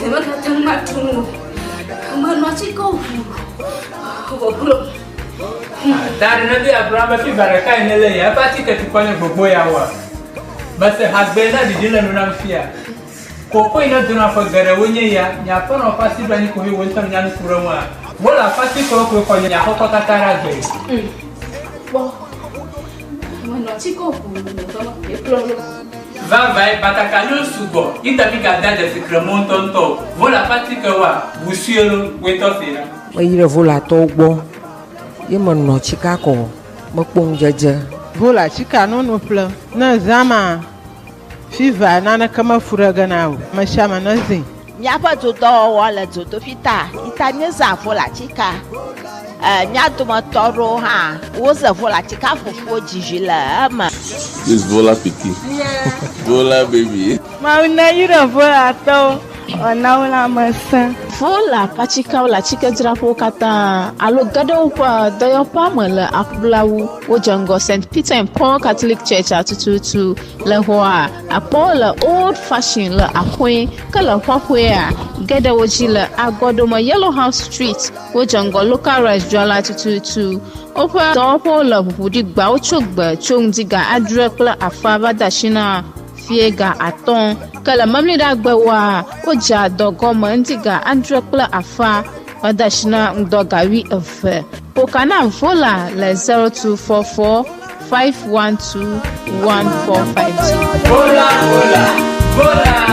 Never got too much to move. Come on, watch it go. that another Abraham, if you baraka in LA, I party to Pony for boy hour. But the husband did not fear. Coco ina do not forget a winnie ya, Yapon or Passy Bunny who went on Yan Kurama. Well, a Passy Coco for Yahokatara Gay. Well, when not to go, Vai, but I can use to go. It a big at that as a Cremont on top. Vola Patica, Wusiel, wait off here. Ira vola tobo. Yemon no Chicago. Mokpong jaja. Vola chika no plan. Na zama. Fiva nana kama furaga nao. Mashama nazi. Nyapa to do wala to fita. Itanye za vola chika. Nyato matoro ha. Woza vola chika fofo jijila ama. This Vola Piki. Vola baby. Mauna yura vola to. Onaula masa. Vola pachika la chika drapo kata alo gado pa doyo pamela akblawu ojango St. Peter and Paul Catholic Church atututu le hoa apola old fashioned la akwe kala hwahwea gada wojila agodoma Yellow House Street ojango local restaurant atututu opa dopo la budi gba ochogba chongdiga adrekla afaba dashina fiega aton kala mamli dagbawa oja dogoma ndiga andrekla afa wadashina ndogawi efe pokana vola le 0244 512 1450 vola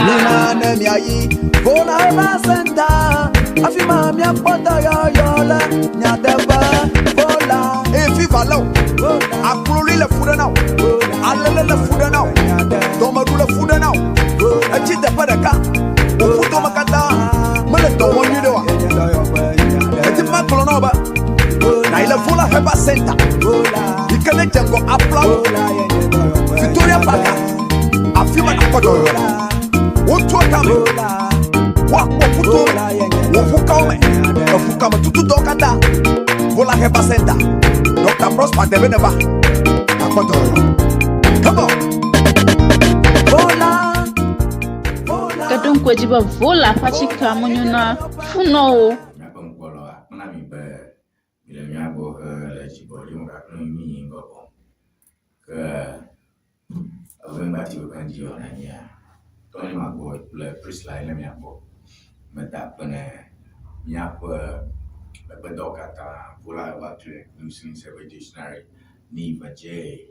Nina nemiayi vola basenta afima mia pota yola nyadeba vola efi valo akululi le fuda now alele le fuda now domaru le fuda now achite padaka ofuto makata mele to wonyi dewa eti makolo no ba na ile vola heba center ikene jengo apla Victoria Park afima na kodo wotu kame wa futo wo fukame fukame tutu dokada vola heba center Dr. Prosper Debeneva akodo come on vola kadon kwajiba vola pachika munyuna funo Tony Mago, le Prisla, le Miabo, Metapene, Miapa, Bedocata, Vola Battery, Lucy Several Dictionary, Neva J,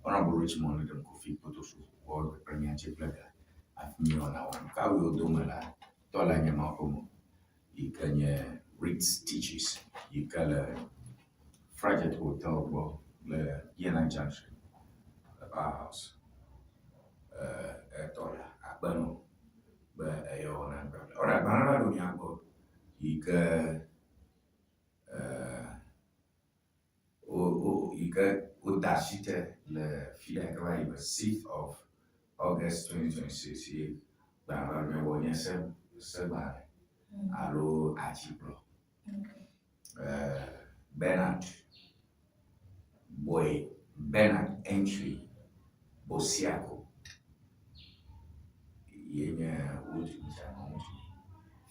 Honorable Richmond, and Kofi Potosu, or the Premier Chief Letter, at me on our Kawi Domela, Tola Yamahomo, you can read teaches, you can Frajet Hotel, the Yana Junction, the Powerhouse. Abano, but a yon or a banana yango, you can Udashite, the Fidakrai, the seat of August 2026, Alo Achipro. Bernard Boy, Bernard Entry, Bosiako. Yenya would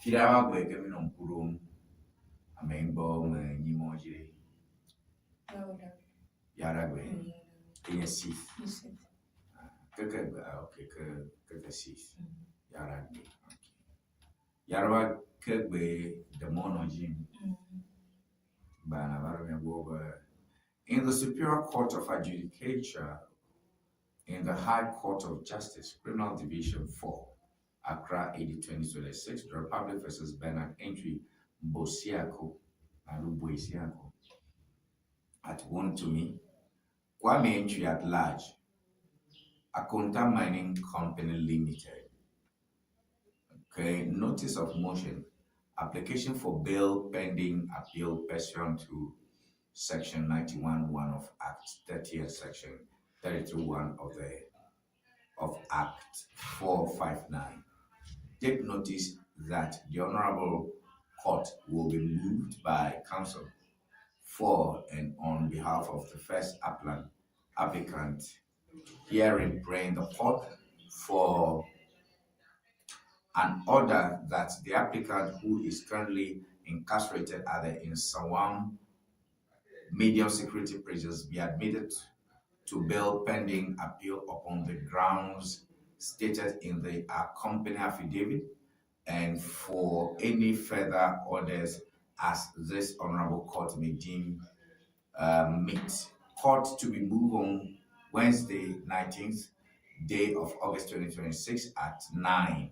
Fidama Boy coming on Purum, a main bomb, Nimoji. Yaragwe, in a seat. Okay, seat. Yaragwe. Yarwa Kegbe, the monojim. In the Superior Court of Adjudicature, in the High Court of Justice, Criminal Division 4, Accra, 2026, the Republic versus Bernard Entry Bosiako, Alu Boisiako, at 1 to me, Kwame Entry at large, Akonta Mining Company Limited. Okay, notice of motion. Application for bail pending appeal pursuant to Section 91(1) of Act 30 Section 32(1) of Act 459. Take notice that the Honorable Court will be moved by counsel for and on behalf of the first applicant herein praying the court for an order that the applicant who is currently incarcerated either in Sawam medium security prisons be admitted to bail pending appeal upon the grounds stated in the accompanying affidavit and for any further orders as this honorable court may deem meet. Court to be moved on Wednesday, 19th day of August 2026 at 9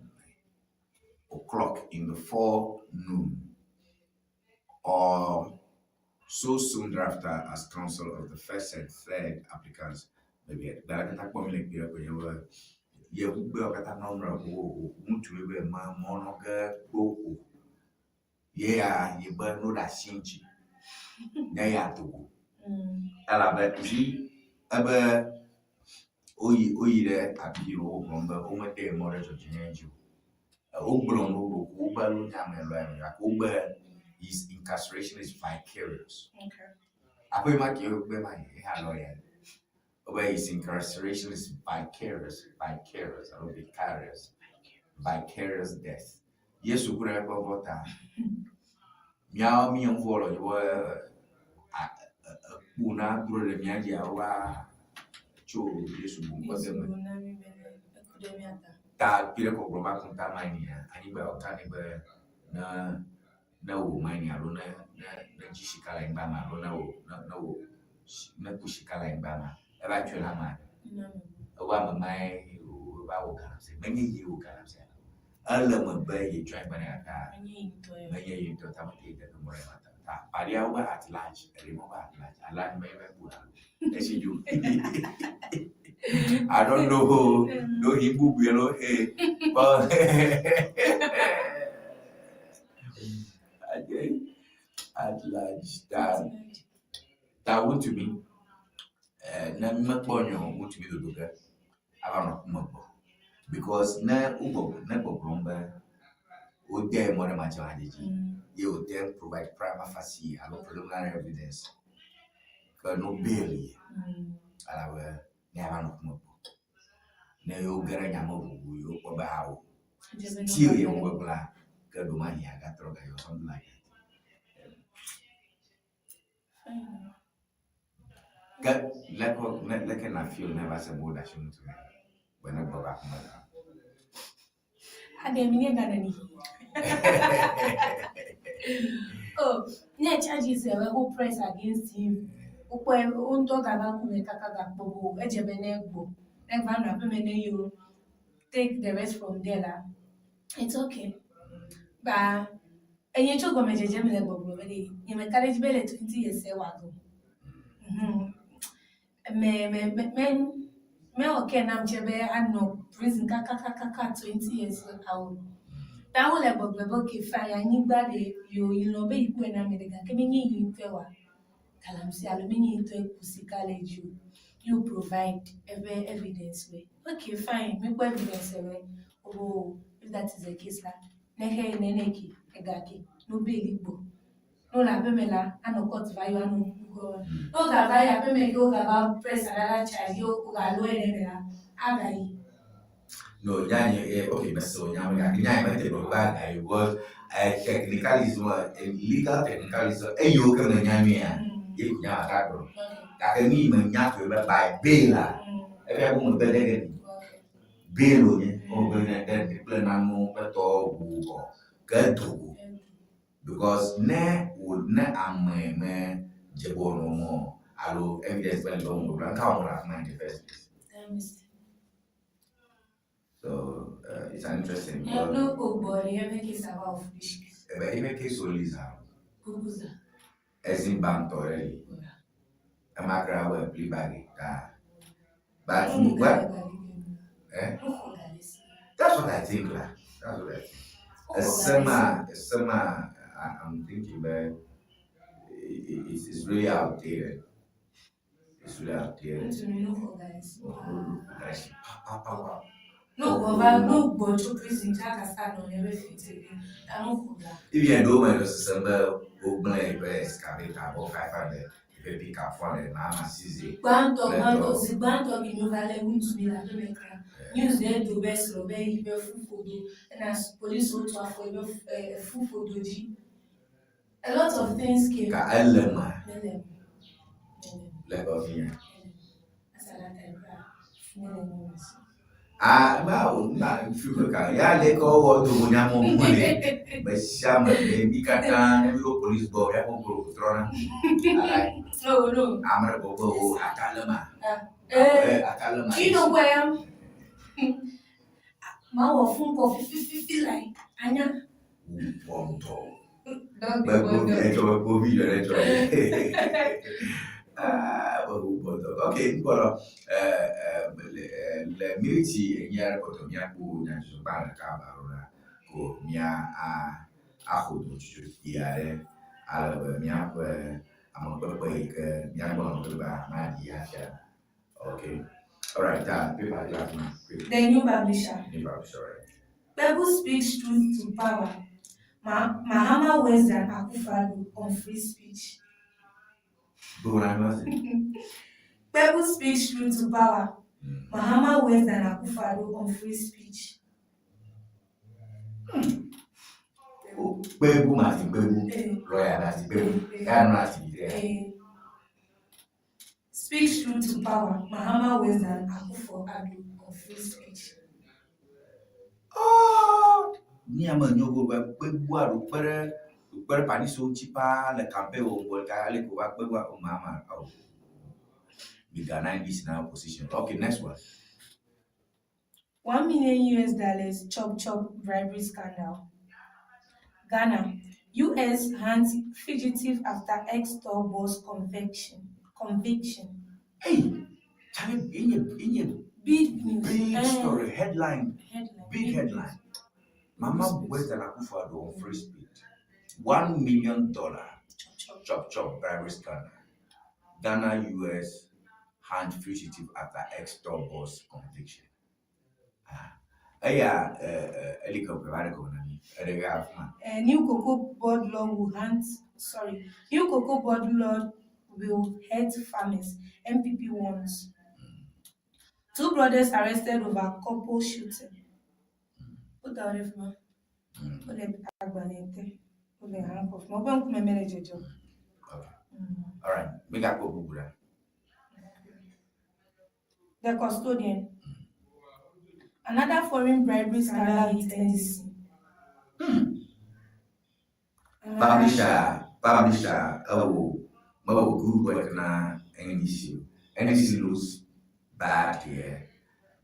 o'clock in the forenoon, or so soon thereafter as counsel of the first and third applicants may be at. Yeah, you better know that Shinchi. Naya to Alabati, Abba Oye, appeal from the Oma de Morris of Genju. Oblong, Uber, Uber, his incarceration is vicarious. Okay. I put my lawyer. Where his incarceration is vicarious, I don't be vicarious death. Yes, you could have about that. Meow, me and follow you were Puna, Brother Miagia, Cho, yes, that Pirako Roman Tamania, Anibel Taniber, no, mine alone, Jishika and Bama, no, Pushika and Bama, eventually, man. A woman, my many you can say. I love my baby, try by a car. May you to tamate the Morata. Paria were at large, remove at large. I like my baby. As you do. I don't know who, no, he will be alone, but at large, that would to me, Namaponio would be the Luga. I don't know. Because na ubo bromba would dare more much you would then provide prima facie and preliminary evidence. No bail. I will never know. No, you get a yamo, you bow. Still, you will black. Go to money, I got or something like that. Let can feel never say more that to me. When I go back, oh, net charges who press against him. Who talk about Kumekaka, Ejebenego, and you take the rest from there. It's okay. But and you took a major Gemini already. You may carry belly 20 years ago. Me okay nam chebe ano prison kaka 20 years ago. That will have a fire and you know be when I'm in the Kamini you fewa. Calamsi alumini to a pussy college you. you provide evidence way. Okay, fine. Make evidence way. Oh, if that is the case, like nehe neneki egaki no be libo. No la pemela ano court value ano go. No ga value pemela go ga press another child yo ga lo enela agai. No, okay, but so nyanya but the bad I was technicalism legal technicalism you can nyanya you nya ka bro. Ka ni nya to by bail ebe mo be de bail ni o be de plan na mo be to bu ko ka to because ne would ne ameme jebono mo alo evidence well long ran ka mo ra in the first place. So it's an interesting. No body, every case about fish. Every case only is Kukuza. As in bank already. I'm a grab a plea bag. But what? That's what I think. That's what I think. Summer, I'm thinking that it's really outdated. It's really outdated. No, go to prison, stand on everything. If you don't mind, December, open a excavator about 500. If you pick up 400, Mama sees it. Banto, you value to be like news there to best obey your food, and as police would to afford a food for doji. A lot of things came. Ya leko wo to nyamo mole be shama be bikata no police bo ya ko trona no amara bo akalama akalama you know where ma wo fun ko fi like anya bonto be go video okay, well, le militi nyara ko mia ku nya so ba ka ba ro ko mia a ho do ju yare ala ba mia ko am ko ke mia ko no ba ma di ya. Okay. All right, people are laughing. The new publisher. Right. Bible speaks truth to power. Mahama West and Akufo-Addo on free speech. Bible speaks truth to power. Mahama West and Akufo-Addo on free speech. Bible must be lawyer must be speaks truth to power. Mahama West and Akufo-Addo on free speech. Oh, ni ama nyogo ba gbegwa ro pere pani so chipa le campe o ngol ka le ko ba gbegwa o mama o the Ghana is now position. Okay, next one. $1 million chop bribery scandal. Ghana, US hands fugitive after ex-store boss conviction. Hey, big news. Big story, headline. Big headline. Mama West and Akufo-Addo on free speech. $1 million chop bribery scandal. Ghana, US hand fugitive after ex-store boss conviction. New cocoa board law will hurt farmers. MPP warns. 2 brothers arrested over couple shooting. Put that on for all right, we got go. The custodian. Another foreign bribery scandal hit NDC. Publisher, good work na NDC. NDC looks bad here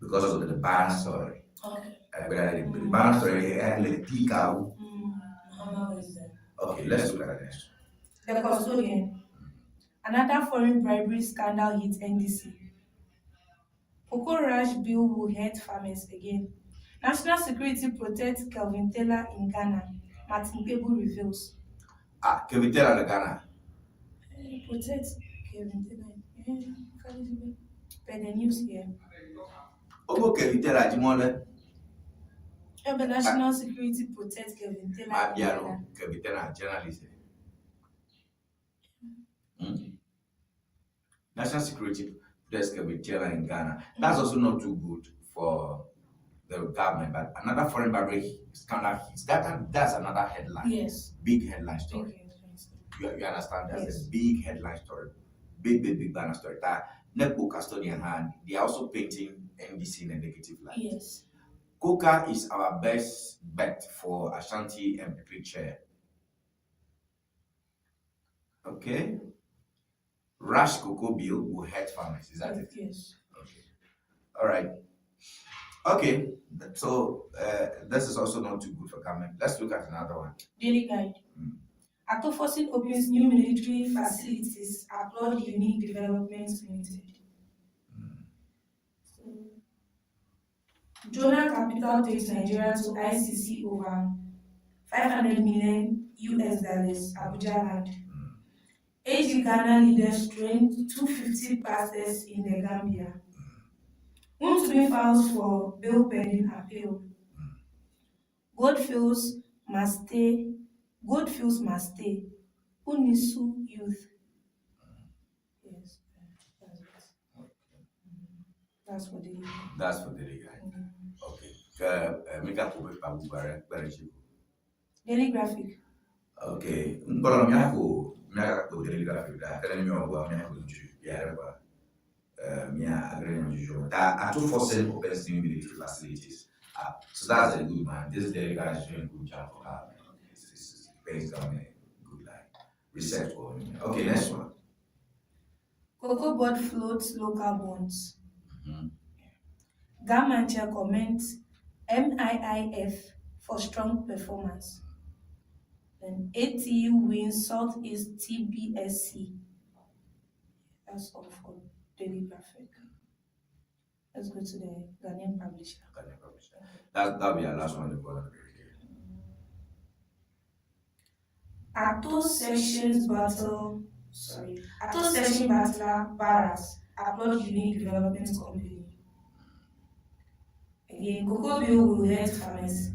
because of the banner story. Okay. The banner story actually peak out. Okay, let's look at this. The custodian. Another foreign bribery scandal hit NDC. Cocoa Rush bill will hurt farmers again. National security protects Kelvin Taylor in Ghana. Martin Pebu reveals. Kelvin Taylor in Ghana. Protect Kelvin Taylor. per the news here. Okay, you tell us, Jimole. The national security protect Kevin Taylor. Kevin Taylor, journalist. National security protects Kevin Taylor in Ghana. That's also not too good for the government, but another foreign bribery scandal hits. That's another headline. Yes. Big headline story. You understand? That's a big headline story. Big banner story. That Nepo custodian hand, they are also painting NDC in a negative light. Yes. Coca is our best bet for Ashanti MP3 chair. Okay. Rash cocoa bill will hurt farmers. Is that it? Yes. Okay. All right. Okay. So this is also not too good for government. Let's look at another one. Daily Guide. Atoforsin opens new military facilities. Applaud Unique Developments Limited. Jonah Capital takes Nigeria to ICC over $500 million. Abuja land. AG Ghana leaders trained 250 pastors in the Gambia. Untumi files for bail pending appeal. Goldfields must stay. Unisu youth. Yes, that's for the. That's for daily guide. Okay. Make up for Daily Graphic. Okay. Daily Graphic. Atoforsin opens new military facilities. So that's a good man. This daily guide is doing a good job for her. It's based on a good research for me. Okay, next one. Cocoa Board floats local bonds. Gamancha comments MIIF for strong performance. Then ATU wins Southeast TBSC. That's all for Daily Graphic. Let's go to the Ghanaian publisher. That'll be our last one. Ato Sessions Battler Barras applaud Unique Development Company. Again, Cocoa Bill will hurt farmers.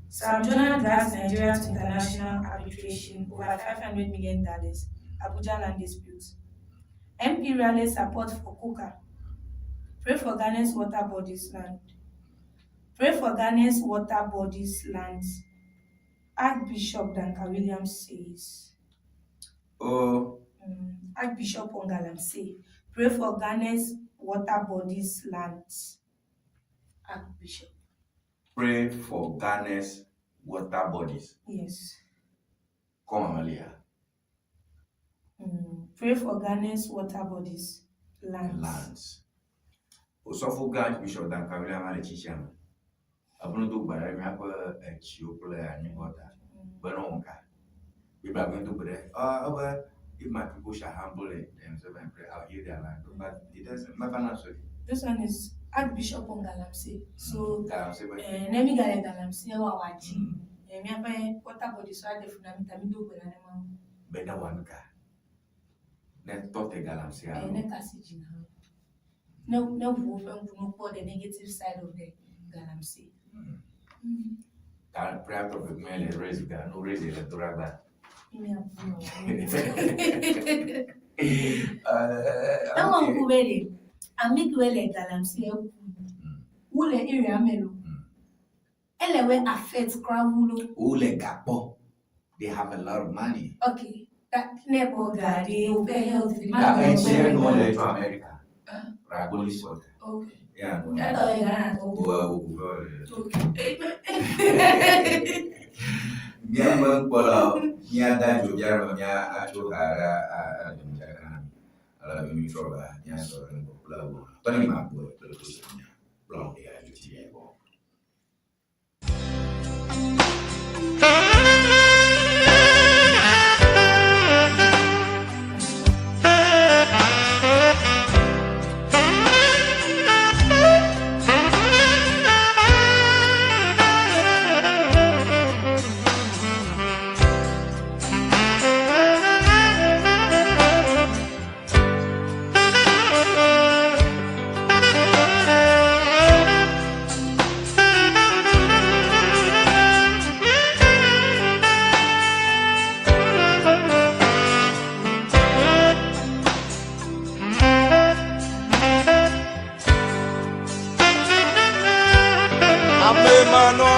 Sam Jonah drags Nigeria to international arbitration over $500 million. Abuja land disputes. MP rally support for Coca. Pray for Ghana's water bodies land. Archbishop Duncan Williams says. Archbishop Ongalam say, pray for Ghana's water bodies lands. Archbishop. Pray for Ghana's water bodies. Yes. Come on, Malia. Pray for Ghana's water bodies lands. Also, Archbishop Duncan Williams Abunu do bara mi akwa chio play any water. But no we are going to pray. If my people shall humble themselves and pray, I'll hear their land. But it doesn't matter. This one is Archbishop Ongalamse. So, Nemi Galamse, our waji. Me water bodies so I definitely do better one car. Then talk the Galamse. No, the negative side of the Galamse. Prayer prophet Mele raise God, no raise the Torah. I make well a Galamse. Ule area melo. Elewe affect Krawulo. Ule Gapo. They have a lot of money. Okay. That never got it. Very healthy. That share no to America. Ragoli sort. Okay. Yeah. Dia mengpolau, dia dan juga punya acara ala ini coba, dia seorang pulau. Tadi mampu berusaha pulau dia jadi apa?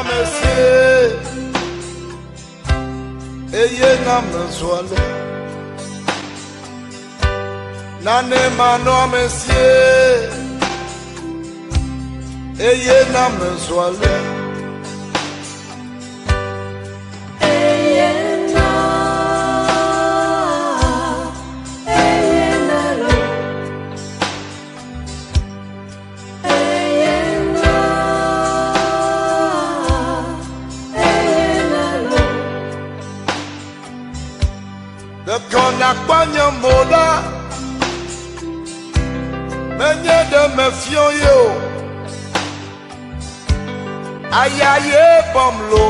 monsieur. Eye na mzwale. Nane mano monsieur. Eye na mzwale. Nakpanya moda menye de me fion yo ayaye pomlo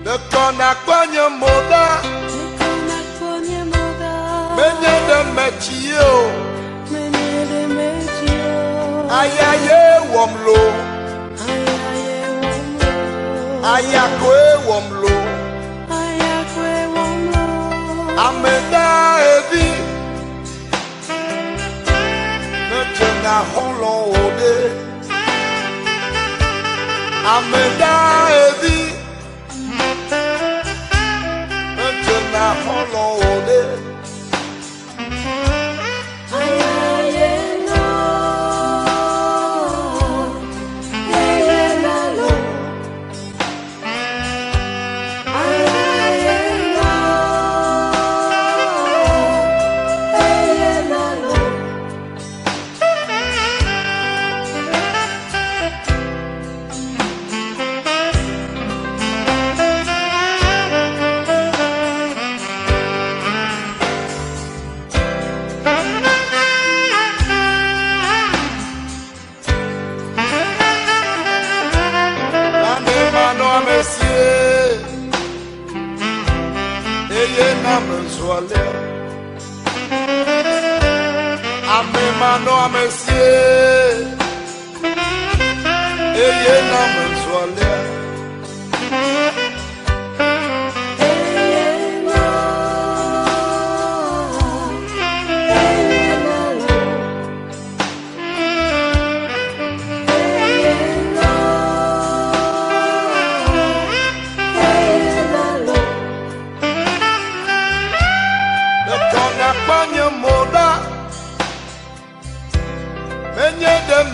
de nakpanya moda menye de me chio ayaye womlo ayakwe womlo amenda evi metena holo ode amenda evi metena holo ode Amemano monsieur, eye na menzwale.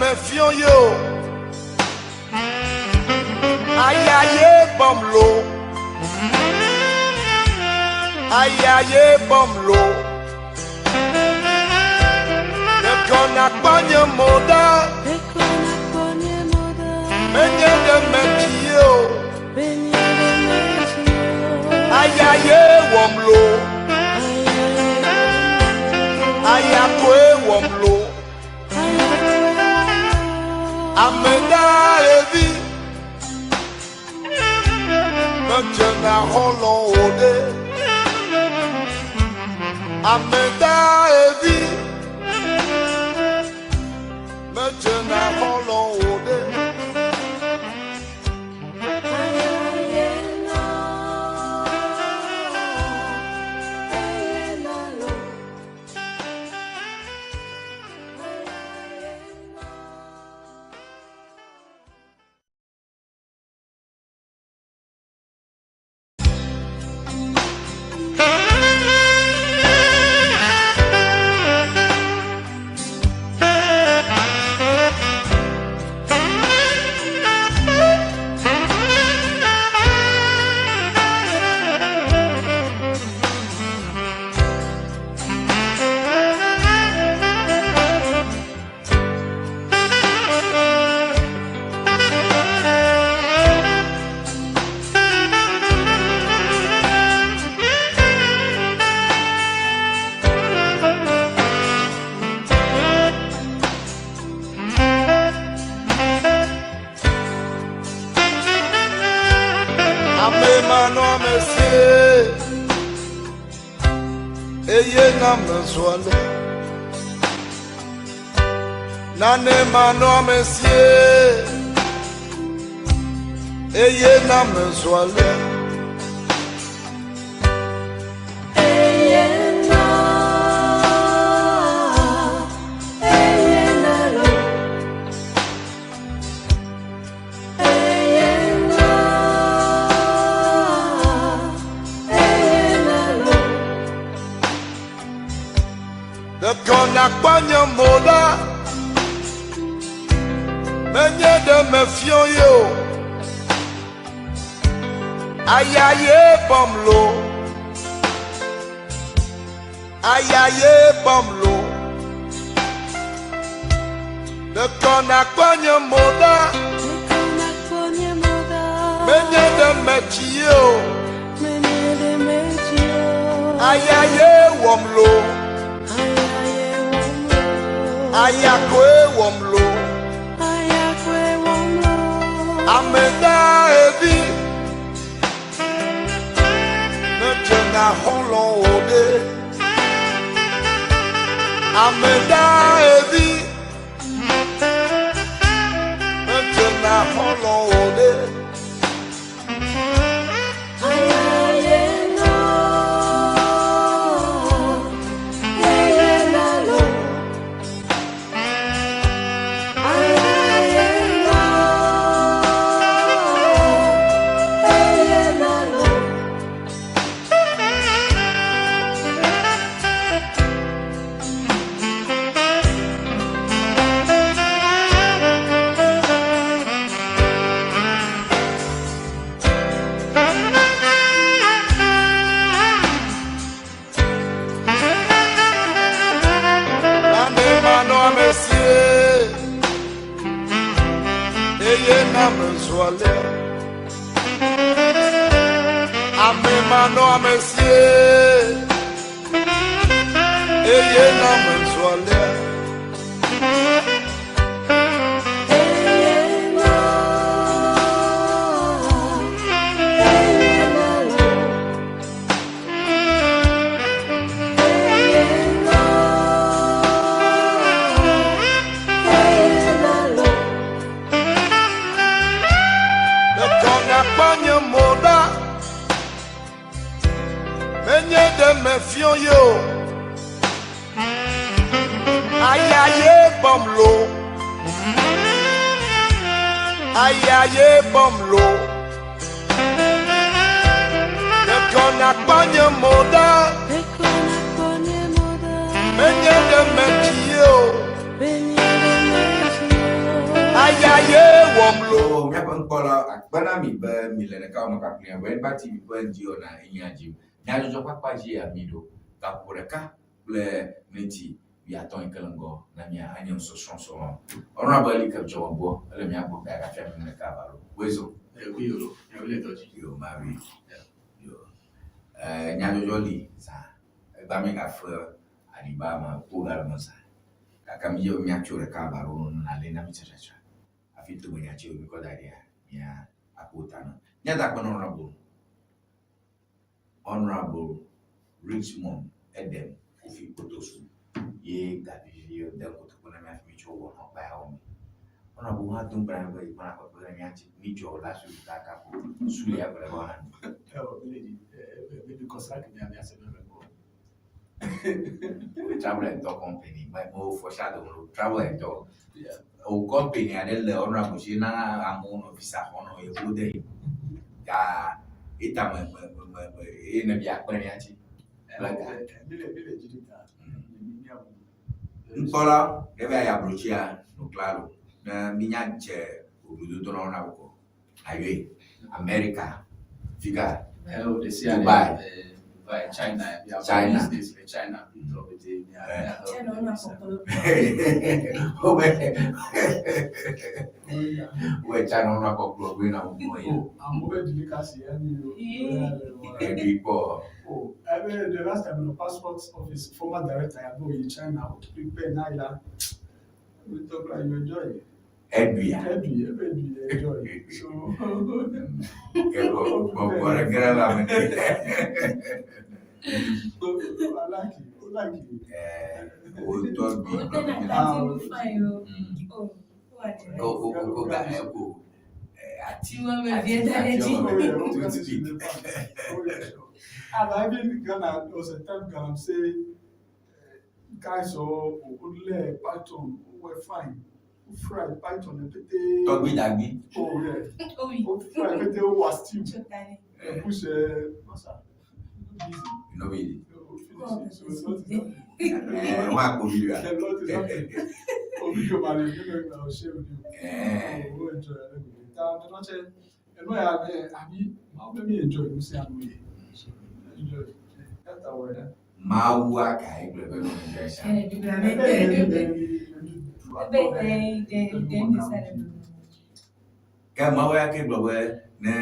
Me fion yo ayaye bomlo de konakpanye moda menye de me chio ayaye womlo ayakwe womlo amenda evi metena holo ode amenda evi metena holo ode eye na mzwale nane mano monsieur eye na mzwale akpanya moda menye de me fion yo ayaye bomlo de kon akpanya moda menye de me chio ayaye womlo ayakwe womlo ameda evi ne tena holo ode ameda evi ne tena holo ode Amemano amesie eye na mensuale fion yo ayaye bomlo de kon akpanya moda menye de metio ayaye womlo me pankola akbana mi ba mi le ka ma ka pia wen ba ti ba ndio na inyaji nyajo jo papa ji amido ka poreka le neti ya ton kelengo na mia anyon so so ona ba li ka jo bo le mia bo ka ka fem na ka balo wezo yo le to ji yo mari yo nyajo jo li sa ba mi ka fo ani ba ma ko ga mo sa ka mi yo mia chore ka balo na le na mi chacha afito mo nyacho mi ko da ya apotano nya da ko no Honorable Richmond Edem Kofi Potosu ye gabiyo da ko to na mi cho wo no ba o mi Honorable ha dun bra ba ipana ko bra mi anti mi cho la su ta ka ko su ya bra ba because I can be as a we travel and talk company my more for shadow travel and talk o company adele Honorable shi na amono visa hono e bude ya ita ina biya kwani ati nkola debe ya brochia no claro na minya che obudu to na ko aye America fica Dubai China we China una koklo we na mo ye delicacy the last time in the passport office former director I go in China to prepare naira we talk like you enjoy Edwia enjoy so bora grava me I like it o to bi ati wa me vie da eji and I been Ghana there was a time Ghana say guys or only Python were fine fried Python and pete Togbi dagbi oh yeah oh fried pete was steam push masa no be could finish it. So a lot is happening. A lot is happening. Video man, I'll share with you. We'll enjoy it. And how many enjoy you see I'm with enjoy. That's our word. Maua kai Maua ke blowe ne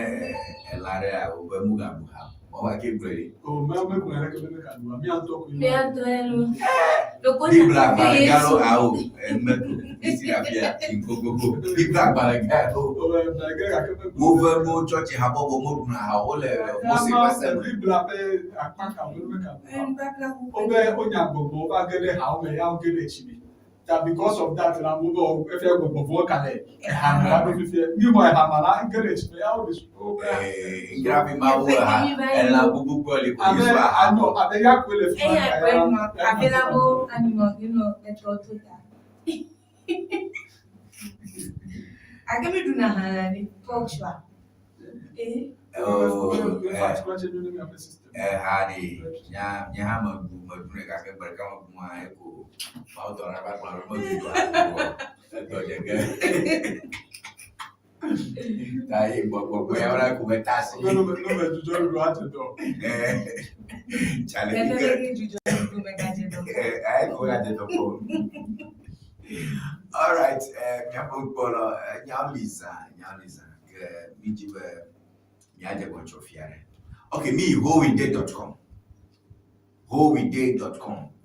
elare a obemuga buha. Maua ke bredi. Oh, me ko era ke me ka do. Me anto ko. Me anto Big black barangalo ao meto isi afia ingogogo big black barangalo over mo church habobo mo na ha ole mo se pase big black akpaka mo me ka obe onya gbogbo ba gele ha o me ya o gele chibi that because of that na mo go efe gbogbo fo kale ha na do fifi mi mo ha mala gele chibi ya o dis gravi ma wo ha ela gbogbo ko le ko iso ha ano abe ya ko le fun available animal, you know, metro to that. I can do na culture. Hari nya ma dure ka ke barka ma ko ma to na ba ko mo di to je dai bo ora ku betasi no me jujo ru ate do chale all right nyapolo nyalisa mijibe nyaje boncho fiare. Okay, me howide.com.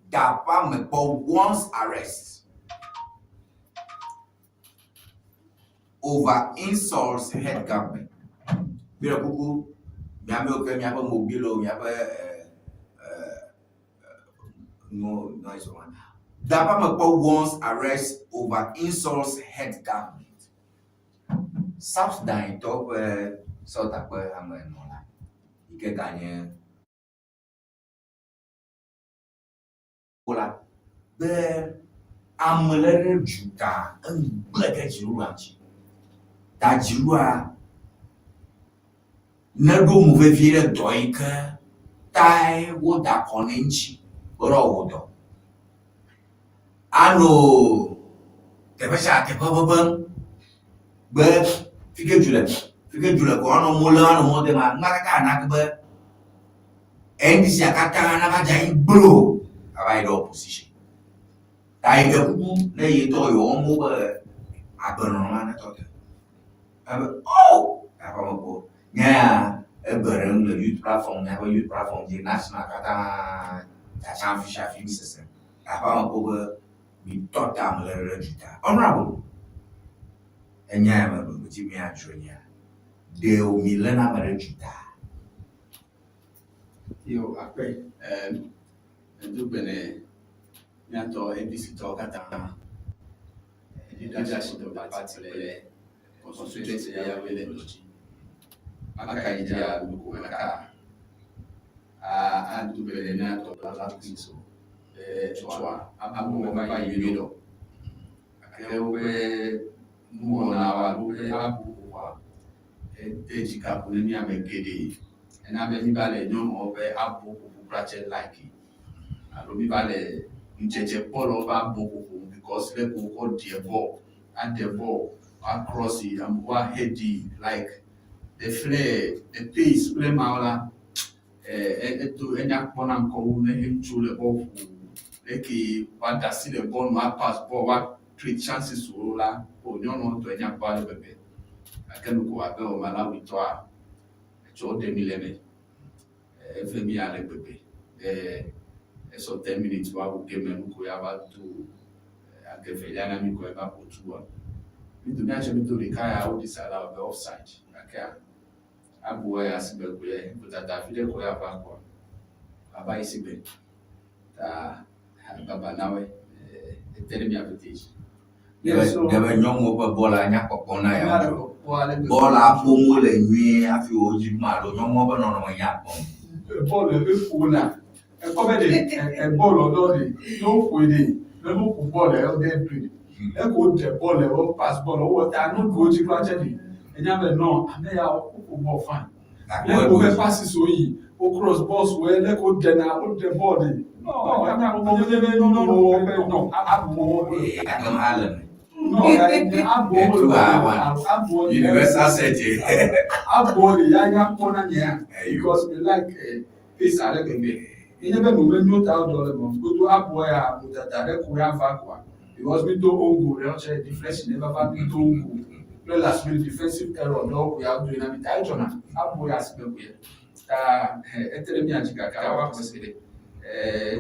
Dapa Mepo once arrest over insults head government. Bila kuku miame oke miapa mobilo miapa no is one. Dapa Mepo once arrest over insults head government. South Sudan top South Africa hamwe nola. Ike kanye ola be amelere juta ngbeke jiruanchi ta jirua nego move viere doike tai wo da konenchi oro wodo ano tebesha te bababam be fike jule ko ano mola no mode ma ngaka na be NDC akata na ba jai bro aba ida opposition tai ga ku na yi to yo mo ba abono ma na to aba aba mo nya eberem le youth platform je national kata ta chan fi shafi system aba mo ba mi to ta mo le rejuta honorable enya ma ba ti mi ajonya de o mi le na ma rejuta yo akwe ndubene nyato NDC to kata leadership of the party le constituency ya wele loji aka ija luko aka ndubene nyato la piso chwa abu ba yido akewe muona wa luke abu kwa ejika kuneni amegede na be ni bale nyon obe abu prache like alobi bale ncheche polo ba boku because le ko die ball and the ball across it and wa heady like the flare the pace play maula to enya kona nko ne himchu le ball like wa dasi le ball no pass ball wa create chances so la onyon no to enya ball bebe akenu ko abe o Malawi to a cho 2011 FMI ale bebe so 10 minutes wa ugeme nuko ya watu akefeliana miko ya kutua mtu nacho mtu likaya au disala wa offside aka abu ya sibe kuye kutata vile kwa hapa kwa baba isibe ta baba nawe eteremi apetition debe nyongo pa bola nya kokona ya bola pomo le nwi afi oji ma lo nyongo ba no no nya pom bọ́ọ̀lù ẹgbẹ́ fúnà ẹ̀kọ́ bẹ́ẹ̀ bọ́ọ̀lù ọ̀dọ́ọ̀dì ló ń pè ní ló kù bọ́ọ̀lù ẹ̀ ọ̀dẹ́ pè ẹ̀kọ́ tẹ̀ bọ́ọ̀lù ẹ̀ pass bọ́ọ̀lù ọwọ́ tí a ní kò jí kíláṣẹ́ ní ẹ̀yà bẹ́ẹ̀ náà àmẹ́yà kókò bọ̀ fún Let go passes away. O cross balls where let go dena o the body. No, I'm not going to no. No, Universal setting. Because we like peace and everything. You never know when you tell them go to Abuya with a direct way of aqua. Because we don't own go, they difference never found we don't go. No last minute defensive error, no, we are doing a bit. I don't know. Abuya has been here. Eteremia Chicaka was it.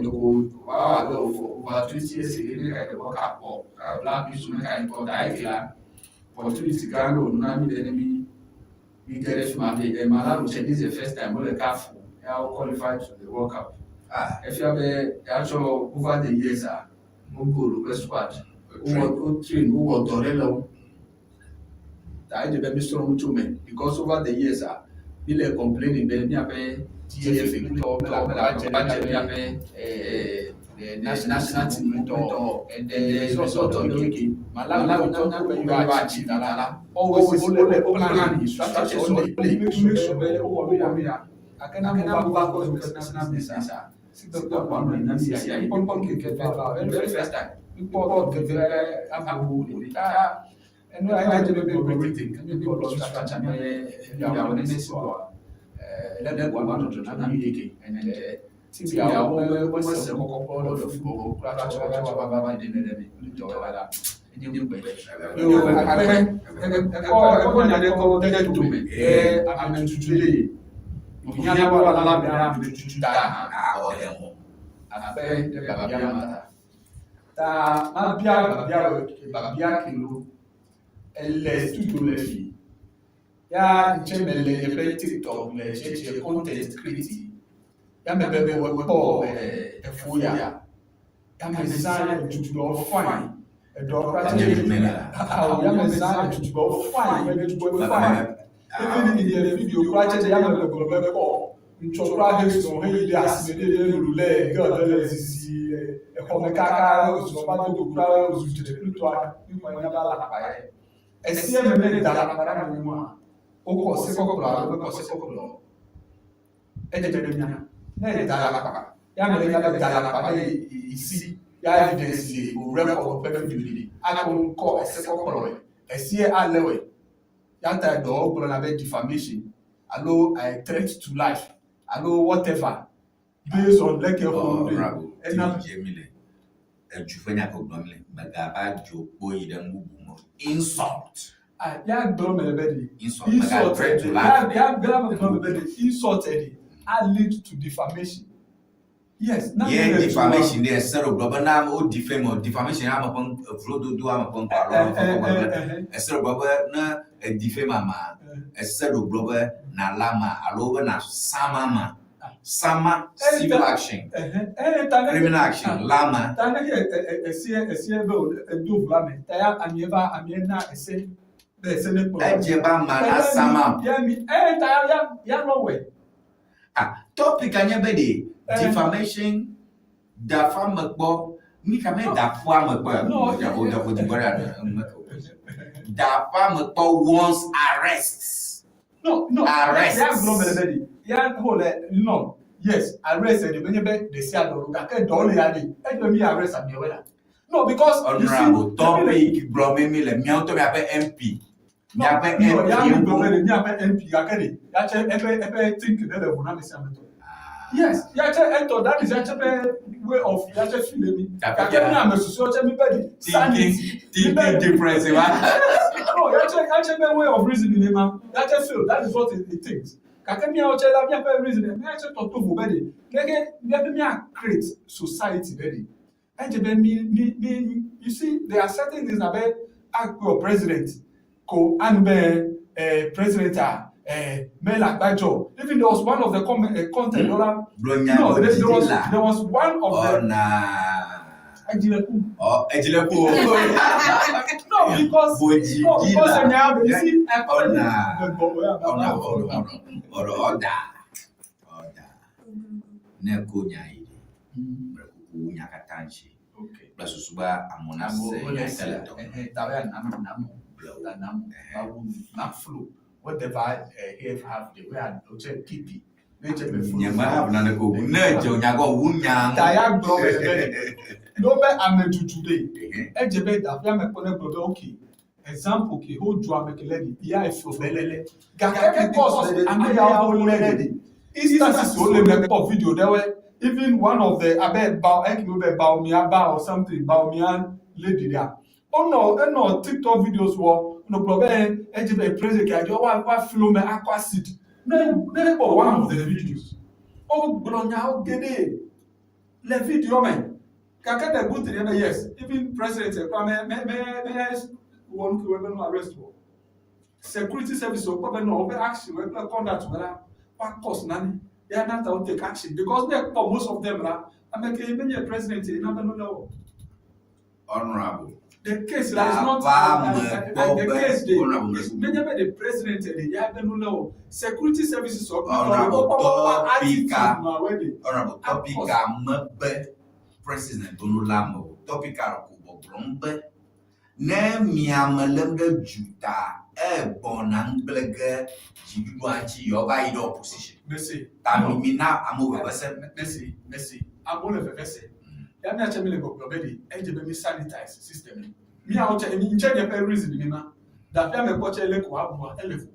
Over 20 years ago, I work up or black issue kind of diet. Opportunity to go, no, the enemy. We get it from Malawi. This is the first time we have qualified to the World Cup. If you have actual over the years, who go squad, who train, who will Dorello. I did a strong to me because over the years, they complaining that they have TFA national team and the result of the Malawi don't know achieve that. Always plan strategy only make sure I cannot move backwards with national business. Very first time. People get very happy. And I did a bit of everything. People lost touch and let one to navigate and see our was a couple of people ya chemele ebe TikTok le cheche content creating ya mebebe wepo efuya ya mezana tutubo fine edo practically ya mezana tutubo fine ya tutubo fine even in the video practically ya mebebe ko nchokra heso hele asimele lule godele sisi ekomekaka so ba do kura ozutete pluto ni ya bala pa esi mebebe dala para mu o se kokolo ne dala ya me dala papa isi ya evidence o record perfect video akon ko se kokolo esi alewe ya ta do o na be defamation allo threat to life allo whatever based on like and na Jemile jufanya ko gnomle bagaba jo boyi dan gugumo insult. Ya glomebedi insulted. Ya glomebedi insulted. I lead to defamation. Yes. Yeah, defamation. There, zero global now. Oh, defamation. I'm upon flow do. I'm upon parole. A zero global na defama ma. A zero global na lama. Alover na sama. Sama civil action. Criminal action. Lama. Tana here. A do lama. Taya amiena ese. Ejeba mana sama. Ya no way. Topic anyabede defamation da famagbo ni kame da fwa magbo no da famagbo wants arrests. No arrests. Ya no yes arrest and benebe de sia do ga ke do le ade ejemi arrest am yewela. No, because honorable topic bro me le mi auto me ape MP. No, MP akere. Ya che epe think the level na me say am to. Yes, ya che ento that is ya che way of ya che feel me. Akere na me so che me be thinking difference man. No, ya che way of reasoning man. Ya che feel that is what it thinks. Kakemi ya che la mi ape reasoning. Me ya che to vo be de. Me create society be. You see, there are certain things about our president, president, Mela Bajo. Even there was one of the content. No, there was one of the. Ejileku. No, because you see, Nyakatanchi. Okay. Basusuba amona se namu. Flow. whatever have the way I don't keep it. Nyama na ko uneje onyago wunya. Daya bro no be ameju today. Ejebe da fia me pone bro okay. Example ki ho ju amekeledi ya ifo belele. Gaka cause ame ya ho lady. Instances only make pop video there were even one of the abeg bow Baumia or something Baumian lady there. Oh no TikTok videos were no problem ejebe praise ke ajo wa flow me aqua seed. No, one of the videos. Oh, Bronya, how get it? Le video, man. Kaka the good thing, yes. Even President one to arrest for. Security service or government over action, we play conduct whether what cost none. They are not out take action because for most of them are many a president in know. Honorable. The case that is not the case the president and the Yabenulo security services or honorable topica mbe president Donulamo topica ko brombe ne miamelemde juta bonan blege jiduanchi yoba in opposition merci tamina amu merci amole vevese ya mi acha mi le go bedi ejebe mi sanitize system mi a ocha mi nche de per reason mi ma da fia me kocha ele ko abu elefu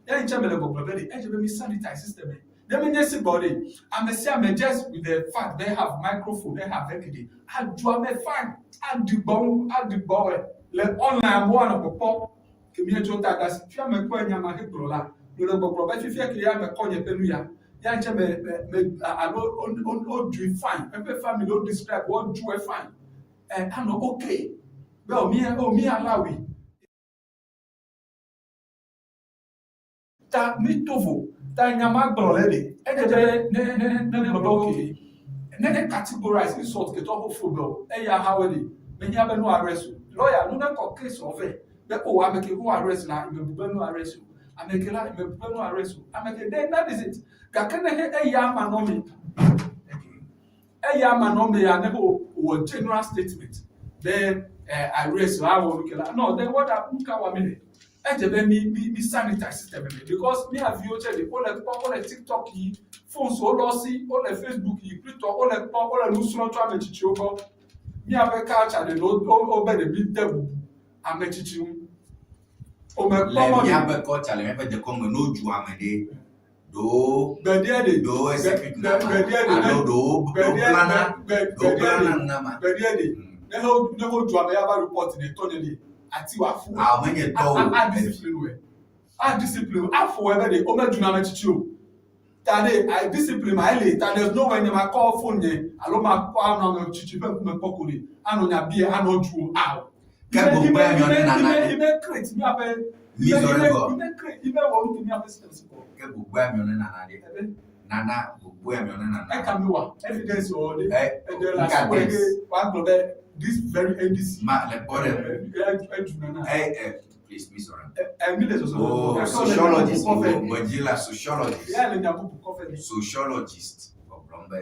ya nche me le go bedi ejebe mi sanitize system dem me nyesi body am just with the fact they have microphone they have everything adu am fine adigbo le online mo na popo ke mi ejo ta da fia me ko anya ma hekro la le go bedi fia ke ya me konye penu ya ya nche me alo do fine every family don't describe what do fine and I'm okay well me allow it ta mi tovo ta nyama brolede ne okay ne categorize insult get off football e ya how we me nya be no arrest lawyer no na case of it be o wa make who arrest na me bu no arrest amekela me bu no arrest ameke then that is it gakene he ya ma no me ya no general statement then arrest no then what nka wa me ejebe mi sanitize system because me have you check the all the TikTok yi phone so lo si all the Facebook yi Twitter all the nusro to amechichi ogo me have culture the obe the big devil amechichi o me le me have culture le me de kongo no ju amede do execute do ne ho ju abaya report ne to ne ati wa fu menye to discipline afo we be o meju na mechichi o tade I discipline my le tade no when ma call phone ye alo ma kwa na mechichi be me pokuri anu nya bie anu ju aw ke bo ba mi on na na ime create mi abe ime wo mi abe system ke gbogbo ami on na de nana gbogbo ami on na I can do evidence or the last way one global this very NDC ma le bore please miss oran sociologist Bojila sociologist ya le nyabu coffee sociologist obrombe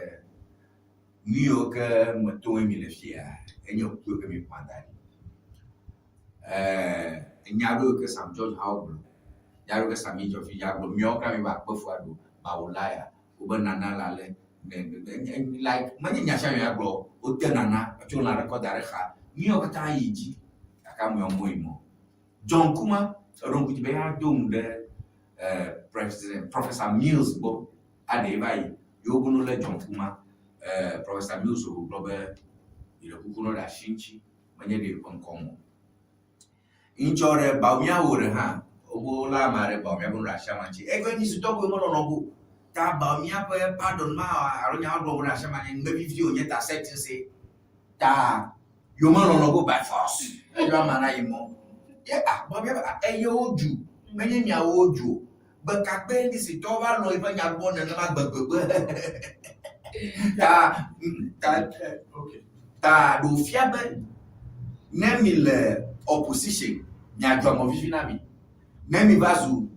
ni o ke moto emi le fia enyo ku ke mi pandani nyado ke Sam George Howell yaro ke Sami Jofi yaro mioka mi ba kpofu ado ba ulaya ubanana lale like manya nyasha yaro o tenana acho na record are kha mioka ta yiji aka mo moimo John Kuma ron kuti be ya dom de president Professor Mills bo ade bai yo bunu le John Kuma Professor Mills o global ile kukuno da shinchi manya de konkomo inchore baumia wore ha obo la mare baumia bunu rasha manchi ego ni sitoko mo no go ta baumia pe pardon ma aronya do mo rasha manchi ngbe video nyeta setting say ta yo mo no go by force e do mana yimo baumia oju menye nya oju be kakbe ni sitova lo ifa nya bo na ma gbegbegbe okay ta do fiabe nemile opposition nyadwa mo vivina mi nemi bazu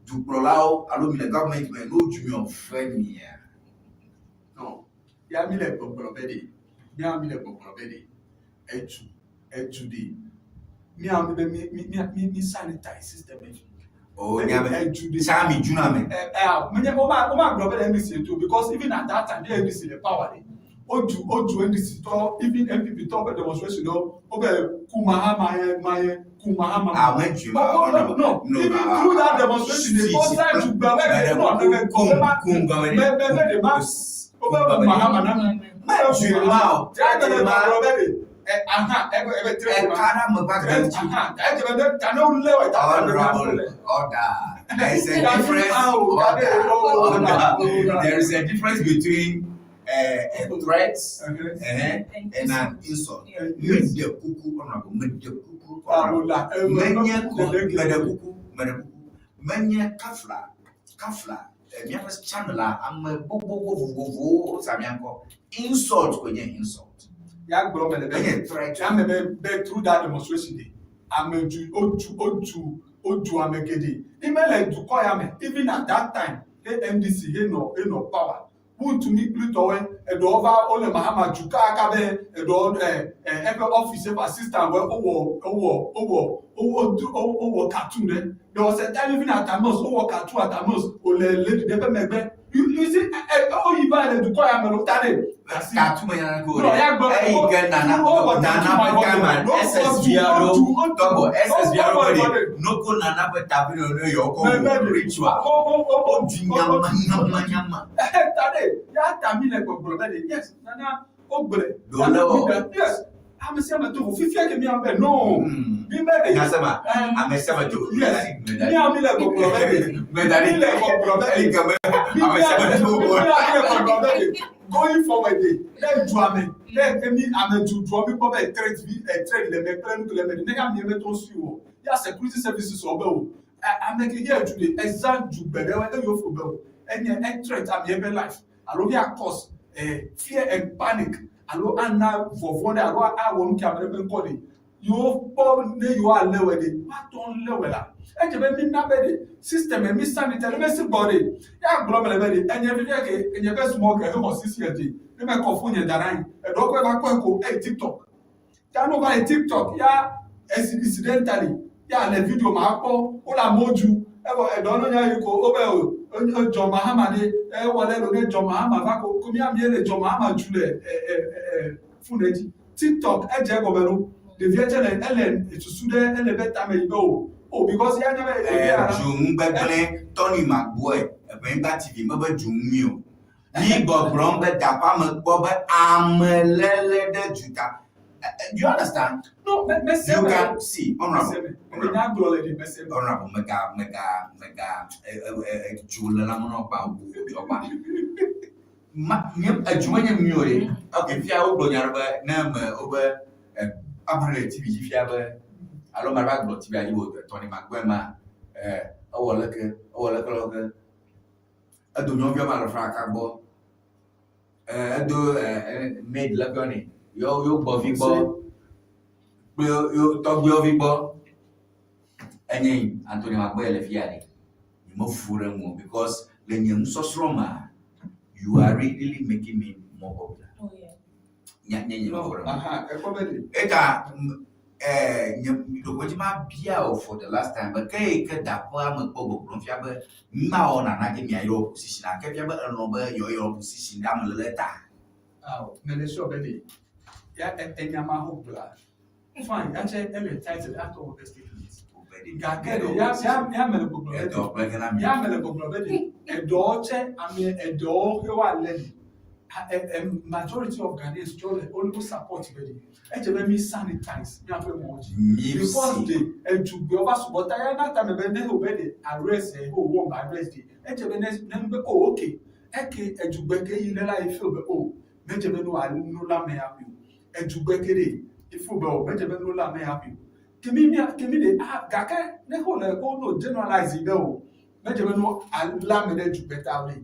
du prolao alo mi le government me no jumi on friend mi ya no ya mi le popolobedi etu di mi sanitize system Oh, Sami Juname. Oma global NDC too, because even at that time, the NDC the power. Oju NDC talk, even MPP talk about demonstration. Kumahama. I went you. No. Even through that demonstration, they both sides to there is a difference between threats and an insult. Menya kafla miapas channela am bobo samianko insult kwenye insult. Ya global threat. Through that demonstration day. Oju amekede. Even at that time, MDC no power. Who to me Pluto and over all the Mahama Juka Akabe and all every officer assistant over cartoon. There was a time even at Amos over cartoon at Amos or lady Debe. You see, oh, you buy the Dukoya Melotade. Cartoon, no Nana Tabino, your ritual. Yes, Nana, yes. I'm a summer too. Fifia can be on bed. No, be better. I'm a summer too. Yes, going forward, let drama. Let me. I'm a to draw people by trade. Let plan to let me. They have never told you. Yes, security services over. I'm making here today. Exact to better when you're for and your threat. I'm here life. I don't hear cause fear and panic. Allo anna for allo I won't camera body. You born you are lower. What on lower? And you na bed system and miss sanitary messy body. Ya global bed and every day and your best smoke a home society. You make a phone and a dog ever TikTok. Can over a TikTok, yeah, incidentally. Yeah, the video mapo, all a moju. I don't know how you go over John Mahamadi, whatever John Mahamavako, come here, John Mahama Jule, Funetti, TikTok, Ejagobero, the Vietnam Ellen, to Sudan, and the better go. Oh, because you never Jung Beble, Tony McBoy, a Bemba TV, Mother Jumio. He got Brombe, Dapama, Bobber, Amelele de Juta. Do you understand? No, you can see, honorable mega Julamono Joba. A Julian Murray, okay, if you are over number over Amare TV, if you ever allow my rag to be Tony McGuema, our local, I do not go out of Fracabo, I do made Lagoni. Yo Bobby Bob, you talk Bobby Bob, and then Antonio Mabuel Fiari. You move for a move because when you're so strong, you are really making me more popular. Oh, yeah. For the last time, but that poem of now on an your position. I kept your position down the letter. Oh, Melissa Betty. Yeah, and Yamahopla. Fine, I said every title after all the statements. A daughter, I mean, a dog who are led. A majority of Ghanaians always support Betty. And to me sanitize, never much. Because they to be of us, but I am not a man who better arrest who won't arrest it. And to the number, oh, okay. Eke, and to Becky, you know, I feel the oh, Benjamin, I no lamb happy. And to Becky, if football, Benjamin, no lamb happy. Give me the Gaka, the whole no generalize it though. Benjamin, no, I lamb to better.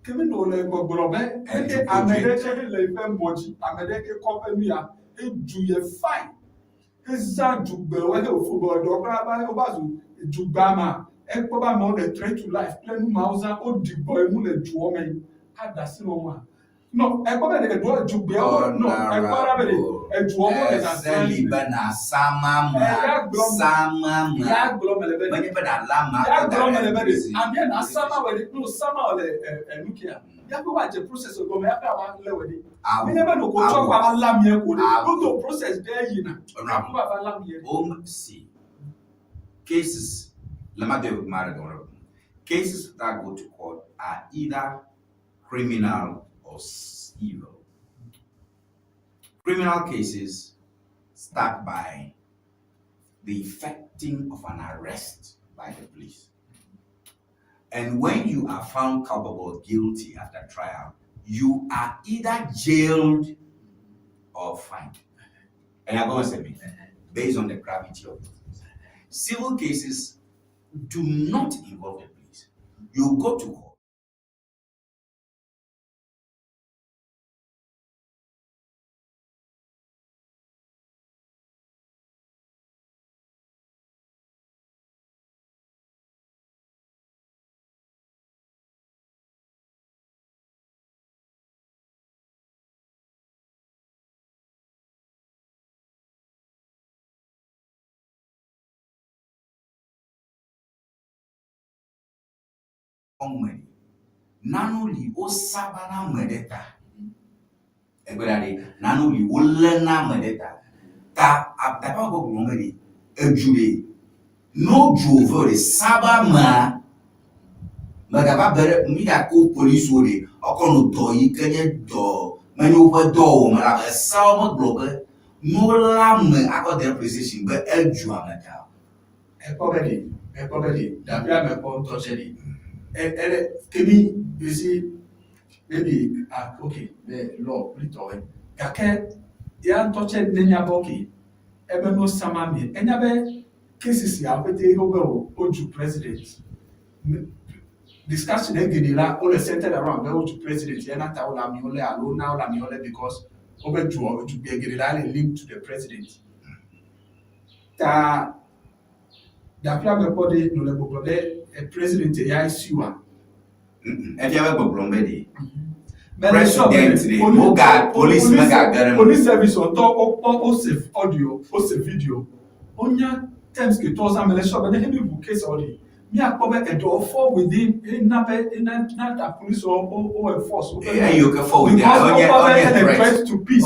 Give me no labor, Grobe, and I made a labor mochi, I made a company, and do you fine. His son to be whether football, Dr. Obazu, to Bama, and Obama, the threat to life, playing Mauser, or the boy, Mule, to woman, had that cinema. No, I come and do to be no, I come and do Selibana Samama Samama Manipana Lama and then a summer with it, no summer look here. You watch the process of going after one level. We never know what talk about Lamia would go to process there, you know. See cases Lamade Maradona cases that go to court are either criminal or civil. Criminal cases start by the effecting of an arrest by the police. And when you are found culpable or guilty after trial, you are either jailed or fined. And I'm going to say based on the gravity of it. Civil cases do not involve the police. You go to court. Money. Nanuli o sabana medeta. Egbedade nanuli o lena medeta. Ta abdaba go ngomedi ejube. No jove sabama. Magaba bere mida ko police ode okono do yi kenye do manyo ba do mara sawo globe no lam akode precision be eju amata. Ekobedi that we are going to touch Kemi, you see, maybe, okay, the law, Litoy. Kake, ya touched Nenya Boki, Eben no Samami, and Yabe cases ya, but they go to president. Discussion again, all centered around the to president, Yanata Lamiole alone now, Lamiole, because over to be a guerrilla linked to the president. The Plan body, no level, a president, a ICU. If you have a problem, President, police service on top of audio, video. Onya times get to some election, but then case audio. Me a problem a door for within not a police or a force. Yeah, you can forward the threat to peace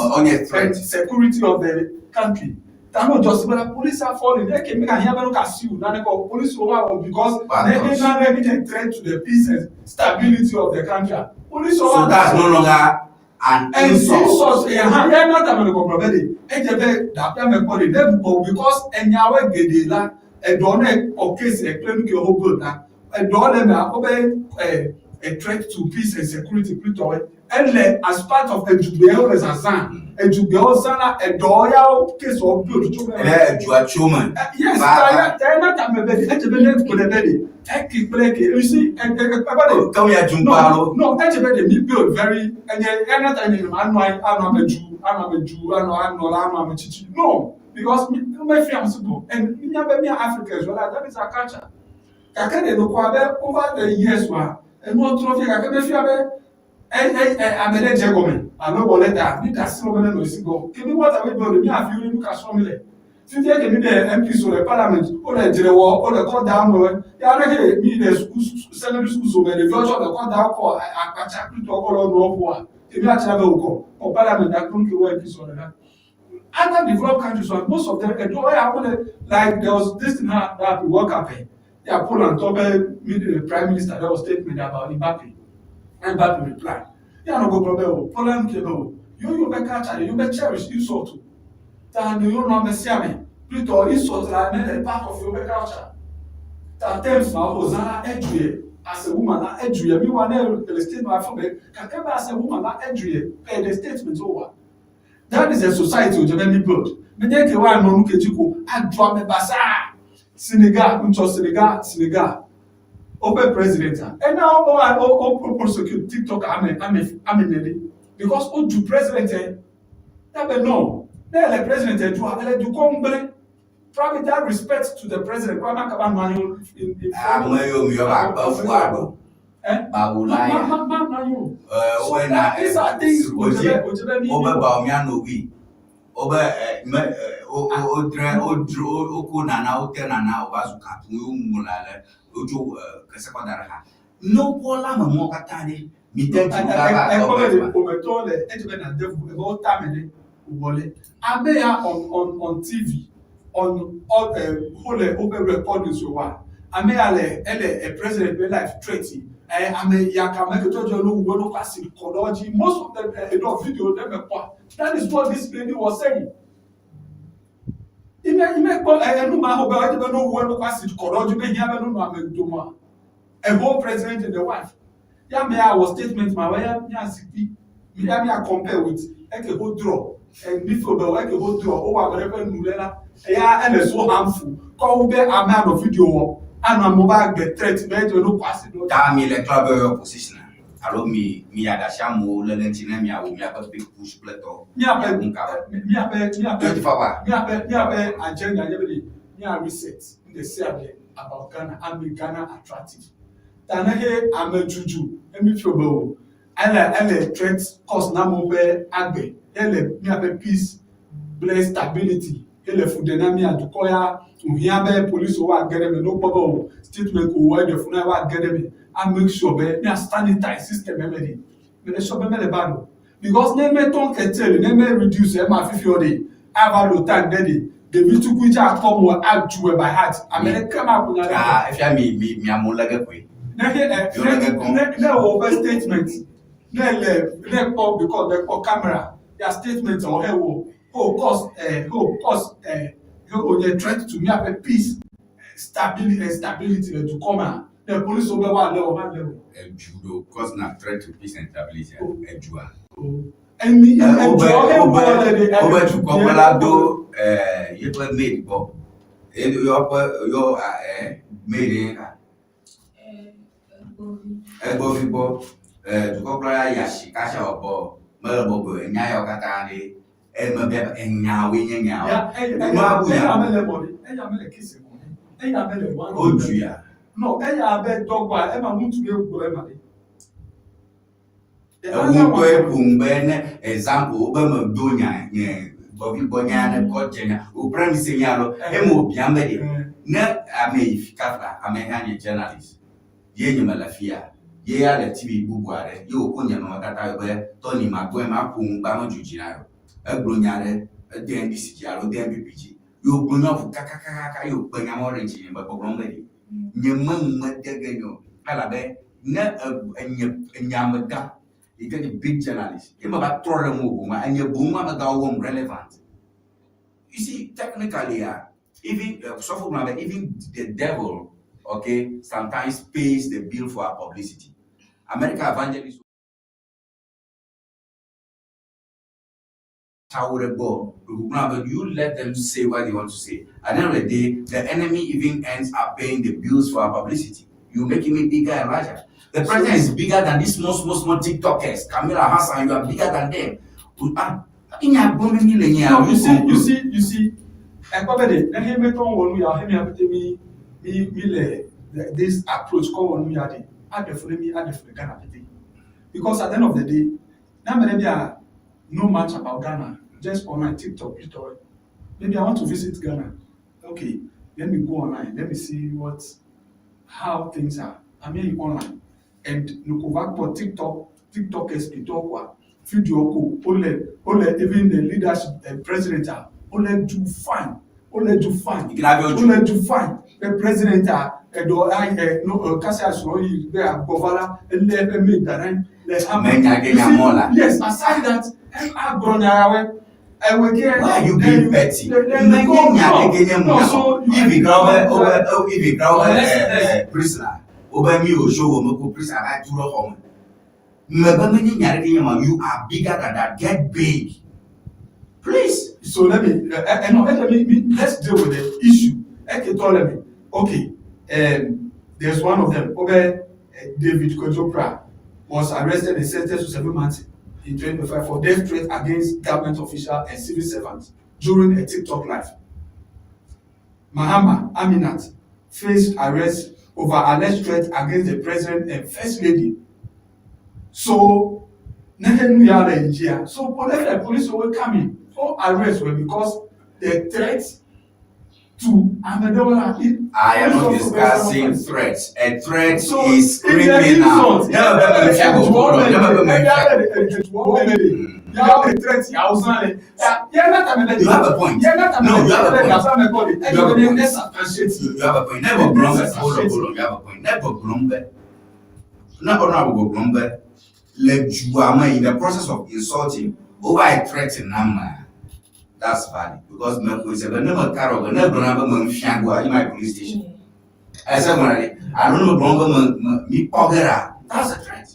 and security of the country. Not just but police are falling. They can make a heaven look at you. Now police over because they are not a threat to the peace and stability of the country. Police over. So that's no longer an insult. They are not going to go properly. Because enyawe gedela a donor or case a claim you hold good now. A donor a threat to peace and security. And as part of a Jubeo Rezazan, a Jubeo Sana, a Doya case of good children. Yes, I not a baby, a baby for the baby. Take break, you see, and come here, Jumbo. No, that's a baby built very, and you're not a man, I'm a Jew, I'm a Chichi. No, because my fiancé, and in Africa as well, that is our culture. Kakane no kwabe over the years, and no trophy, I can be I'm a gentleman. I know what that. Me that's so many no go. Give me what I will do. Me have you look at some like. Since you can be the MPs or the parliament or the general or the court down there. They are not me the school secondary school so many. The virtue of the court down call. I check to all on no one. If you actually go or parliament that don't go MPs or that. Other developed countries, most of them, like there was this thing that we work up. They are put on top the prime minister. There was statement about Mbappe. And back to reply. You are not go problem. Poland kebo. You be catch you be cherish you so too. That you know me see me. Pluto is so that a part of your culture. That terms now Hosanna Edrie as a woman that Edrie. Me one the statement from me. Can as a woman that Edrie pay the statement over. That is a society which many built. Me dey ke wa no nkechiko adwa me basa. Senegal. Open president, and now prosecute TikTok. I'm because the president, no, the president do come private respect to the president. Babulaya. When these are things over Baumiano we. Over no pola mamokatani. On TV, on open recording so what? I may a president be life treaty. I may yakamake to most of them video them apart. That is what this lady was saying. A whole president and the wife. Yeah, me I was statement my way. Me I compare with I can go draw and before I can go draw. Oh, whatever nulela. Yeah, and it's so harmful. Come back a man of video and I'm mobile get threat. Me to no pass it. Damn electoral position. Allow me adashamo lelentina me I have a big push plateau. Me reset in the survey about Ghana and make Ghana attractive. Tanahe ame juju emi fiobo ele threat cause na mo be agbe ele mi abe peace bless stability ele fudena mi adukoya uhia be police o agere me no pobo statement ko wa de funa wa agere me and make sure be mi sanitize system emedi me le sure be me le bado because ne me ton ketel ne me reduce e ma fifi ode ava lo time dedi the vituku ja come out to by heart America ma kunya ah if ya mi amolaga kwe no over statement. No because the camera. Their statement or who threat to me have a peace, stability to come out. The police over one level. Judo cause not threat to peace and stability. Ejua. And me over to Cocolado, you were made Bob. You made Ebovibo, to Cocola Yashi, Kasha or Melbobo, and Naya Katani, and Mabel and now winning now. Oh, Gia. No, I bet dog by Emma won't be able to Bumbene, example, Obama Dunya, Bobby Bonyana, Cotena, who promised Signalo, Emo Biamedi. Net I may Kafla, I may hang journalist. Ye malafia, ye are the TV Bubuare, you Kunya Makata, Tony Maguema, Pum, Bama Jujino, a Brunyare, a den Diciaro, den PPG. You bring off Kakaka, you bring a orange in Babomedi. Yamum Matagano, Alabe, net a Yamaka. You get a big journalist. You have a Torah move, and your boom are relevant. You see, technically, even even the devil, okay, sometimes pays the bill for our publicity. American evangelists but you let them say what they want to say. At the end of the day, the enemy even ends up paying the bills for our publicity. You're making me bigger and larger. The president is bigger than these small TikTokers. Camila Hassan, you are bigger than them. You see. This approach because at the end of the day, now no much about Ghana. Just on my TikTok story. Maybe I want to visit Ghana. Okay, let me go online. Let me see how things are. I mean online. And look over for TikTokers video even the leadership president do fine. The president yes, aside that, why are you being petty? Prisoner. You are bigger than that. Get big. Please. So let's deal with the issue. Okay, there's one of them. David Kojopra was arrested and sentenced to 7 months in 2025 for death threat against government officials and civil servants during a TikTok live. Mahama Aminat faced arrest over alleged threat against the president and first lady. So, so police will come in for arrest because the threats to Amendola. I am not discussing threats. A threat So, is if there is criminal. insult, you have a threat. You have a point. No, you have a point. You have a point. Never Blomberg. Hold on. You have a point. Never Blomberg. Not honorable Blomberg. Let you in the process of insulting over a threat in Nama. That's valid because Mercury said, never carry never Shangwa in my police station. I said, I don't know Blomberg me Pogera. That's a threat.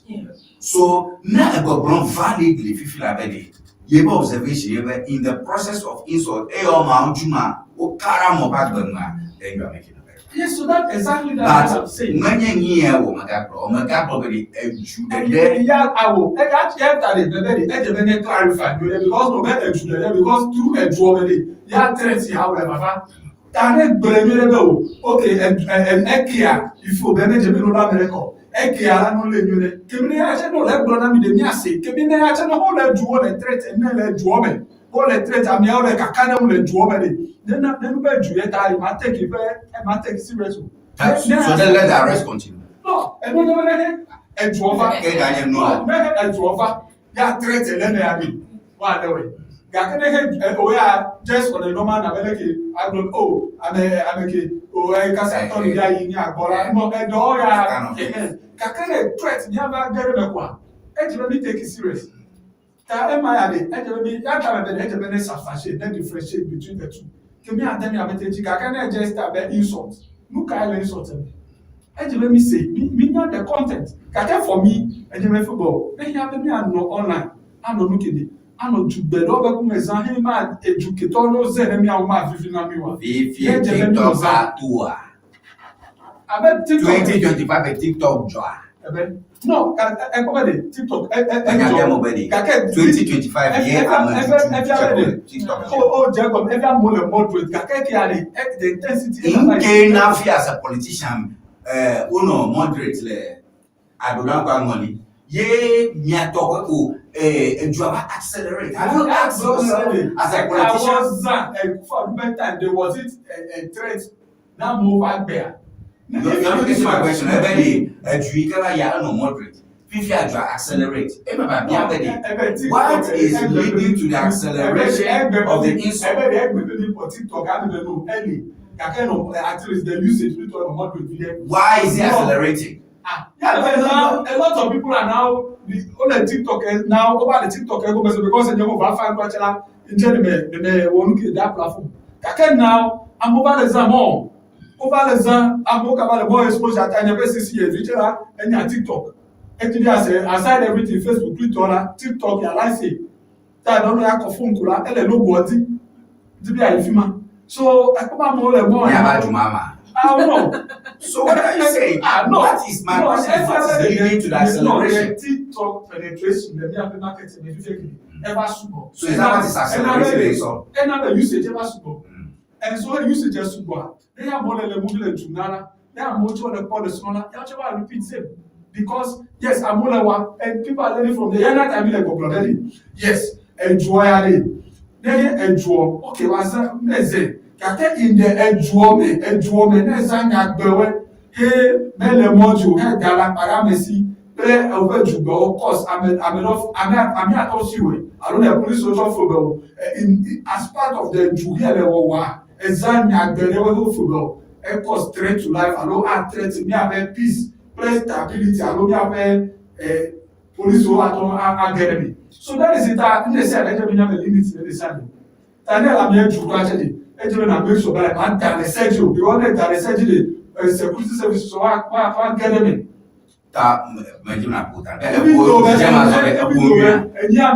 So now I got blown validly if you feel like you observation in the process of insult, Juma, or Karamobagma, then you are making a better. Yes, so that exactly that I'm saying. Many years, probably I will clarify because through a drawing, yeah, threats, however. Okay, and Ekia, if you manage a miracle. Ekia no le nyune kemine ache no le gbona mi de mi ase kemine ache no ho le duo le threat en le duo me ho le threat am ya le kakana mo le duo me de then be duo ta ma take serious. So then let the arrest continue. No, e no le e duo fa ke ga no me e duo fa ya threat le me abi wa the way gakene he o ya just for the normal na bele ke agbo oh ameke o e kasa to ni ya yi ni agbola mo e do ya kakene threat ni aba gere me kwa e je me take it serious ta e ma ya de e je me ya ta me de e je me safashe na differentiate between the two ke me adem ya bete ji kakene just about insult no kind of insult e je me say me nya the content kake for me e je me football e ya me no online ano no kede ano jubelo be ku mezan he ma educator no ze mi awon ma fifi na mi wa TikTok atua abe TikTok 2025 TikTok joa no e ko be TikTok kake 2025 ye am TikTok oh Jacob e am more moderate kake ki ale the intensity in na fi as a politician uno moderate le adodan kwa ngoli ye miatoko ko you have accelerate. Have you asked yourself as a politician? For a time there was it a threat. Now move back there. You have to my question. You can no moderate. If you accelerate, what is leading to the acceleration of the insult? Why is it accelerating? Yeah, a lot of people are now on the TikTok now over the TikTok because they go back find bachelor in the one that platform. Kake now I'm over the Zamon. Over the Zam, I'm about the more exposure at any basis here, Vijela, and your TikTok. Actually, I say aside everything, Facebook, Twitter, TikTok, yeah, I say that I don't know how to phone to and no body to be a female. So I come more and more. Mama. I don't know. So what are you saying? No. What is my question? What is leading to the acceleration? TikTok penetration, the mere marketing, if you ever super. So is that what is accelerating? So another usage ever super. And so usage is super. They are more than a movie to Nana. They are more to the call the smaller. They are repeat same. Because yes, I'm more one, and people are learning from the younger time like popularity. Yes, enjoy it. They enjoy. Okay, what's that? Kake in the edgewoman, Zanya Bewe, hey, Mele Mojo, hey, Dala Paramesi, play over to go, of course, I'm not also I don't have police social football as part of the Julia War, Zanya Bewe football, of course, threat to life, allow our threat to me have peace, play stability, allow me have police who are getting me. So that is it, they said, I don't have a limit in the Sunday. Daniel, I'm here to gradually. Na make sure that I can research you. You want to research the security services so I get them. Ta majuna puta. Every though and you are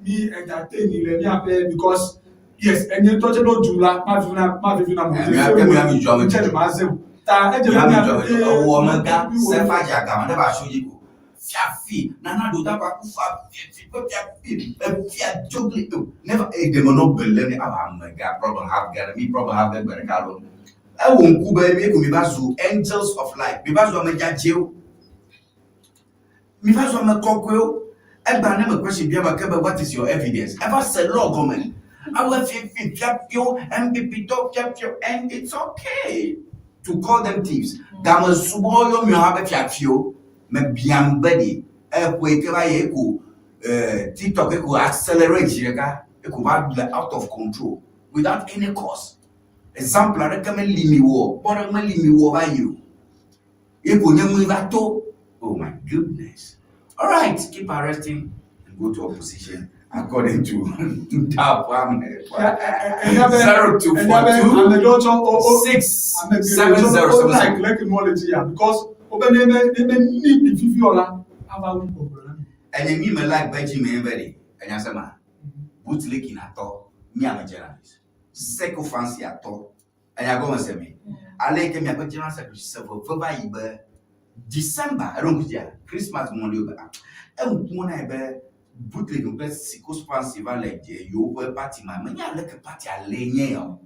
me entertaining le me because yes, and you touch no jula ma vivina mo. Ta woman sefa jaga ma ba shoji ko. Fiafi nana do da ba ku fa fiafi juggling never a demonobele ni aba mega problem have got me problem have the better calo I won't go by me, angels of light. Mibazu Amajajio. Mibazu Amakokweo. Eba na question bia makaba, what is your evidence? Ever say law government. I will feel MPP talk and it's okay to call them thieves. Gama suboyo mi habe fiafio me biambedi kwekeba yeko TikTok eko accelerate yeka eko ba out of control without any cause. Example I recommend limi wo, but I limi wo by you. Eko nyemu ivato. Oh my goodness. All right, keep arresting and go to opposition according to that one. 0242 67077. Because they need the Fifiola. And you mean like Benjamin Berry and Yasama. Bootlicking at all. Me, I'm a journalist. Second fancy at all. And I go and say me. I like me a journal secretary for December. I don't care. Christmas money over. And when I bear bootlicking best sequence fancy valley, you were party my money. I like a party a lane.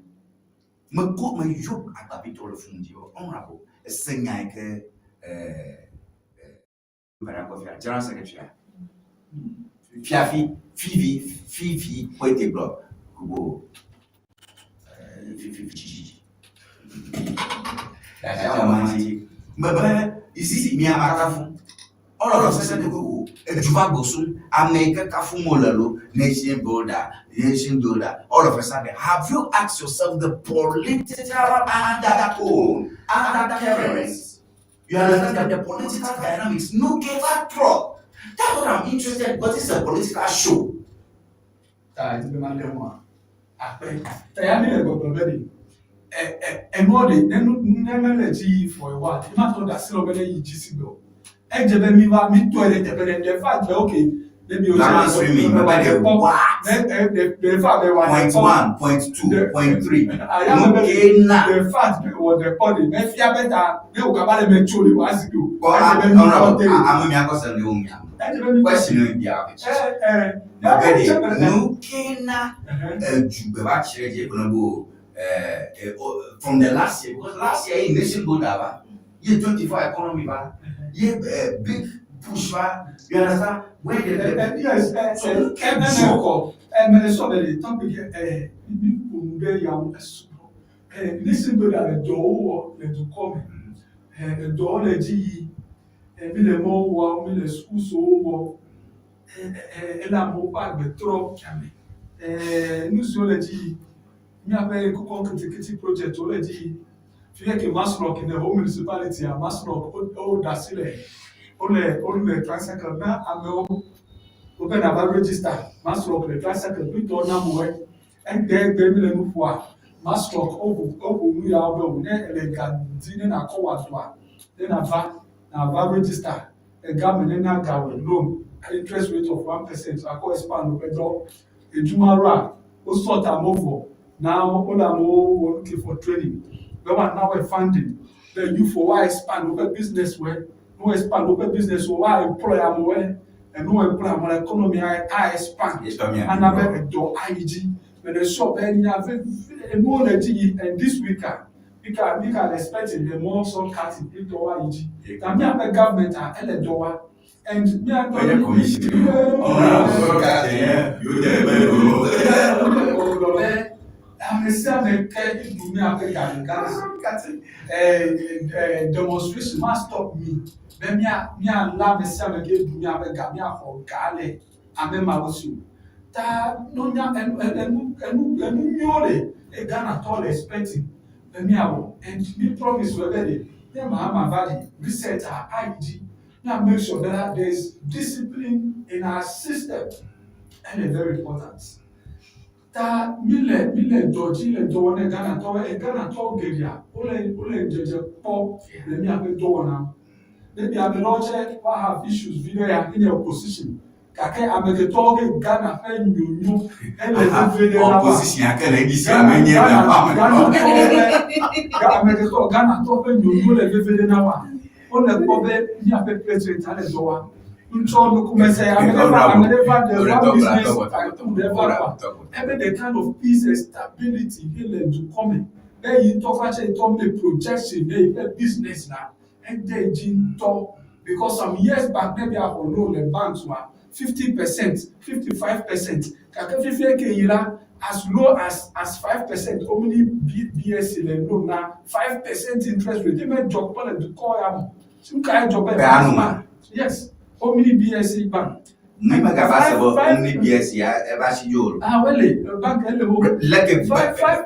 My coat my joke at the bit of fundio. Honorable. A singer. General Secretary. Fifi, Poete Block. Go. Is me a Makafu? All of us said to go. A Juvagosun, America Kafu Molalo, nation builder. All of a sudden, have you asked yourself the political undercurrents? You understand that the political dynamics no give a drop. That's what I'm interested in, but it's a political show. For a while, you must know that still over there, you just go. And the fact that okay, maybe you point 1, point 2, point 3. The fact that was the body, maybe I better, they will come out and make sure they was you. I'm questioning the average. From the last year, because last year in nation go down, year 24 economy, year big push, you understand? Where the yes, listen to that door to come. The door the G, the more the school so and I'm back the throw. Newsology, me have a concrete project already. If you make a mass rock in the whole municipality, a mass rock, oh, that's it. Only the tricycle now, I'm open about register, mass rock, the tricycle, we don't know and then they will move for mass rock over we are well, then a co then a register, a government and a loan, interest rate of 1%, I correspond with a dog, a Jumara, who sort of over. Now, all I'm looking for training. We want now a funding. Then you for why expand over business where no expand over business or why employ am where and no employ my economy I expand. And I have a door IG when the shop and have a more and this week we can expect the more some cutting into IG. Now me have a government and a door and me have a commission. I'm a demonstration must stop me. Then me allow me say me give me a for gale. I'm a marusu. Ta no nya and Ghana all expecting. Then me and me promise we ready. Then Mahama Valley reset our IG. Now make sure that there is discipline in our system, and it's very important. Ta mile doji le do ne Ghana to geria ole jeje po le mi abe do na maybe abe loche wa have issues video ya in opposition kake ameke to ge Ghana fe nyonyo ele video na opposition akele di si amenye na pa ameke to Ghana to fe nyonyo le video na wa ole ko be mi abe president ale do wa the kind of peace and stability he led to coming you talk about a projection, a business now, and they talk because some years back, maybe I will know the banks were 50%, 55%. As low as 5%, only BSC they know now 5% interest rate. They may job on the call some kind of job. Yes, only BSC bank. Only BSC ever see you. Bank like a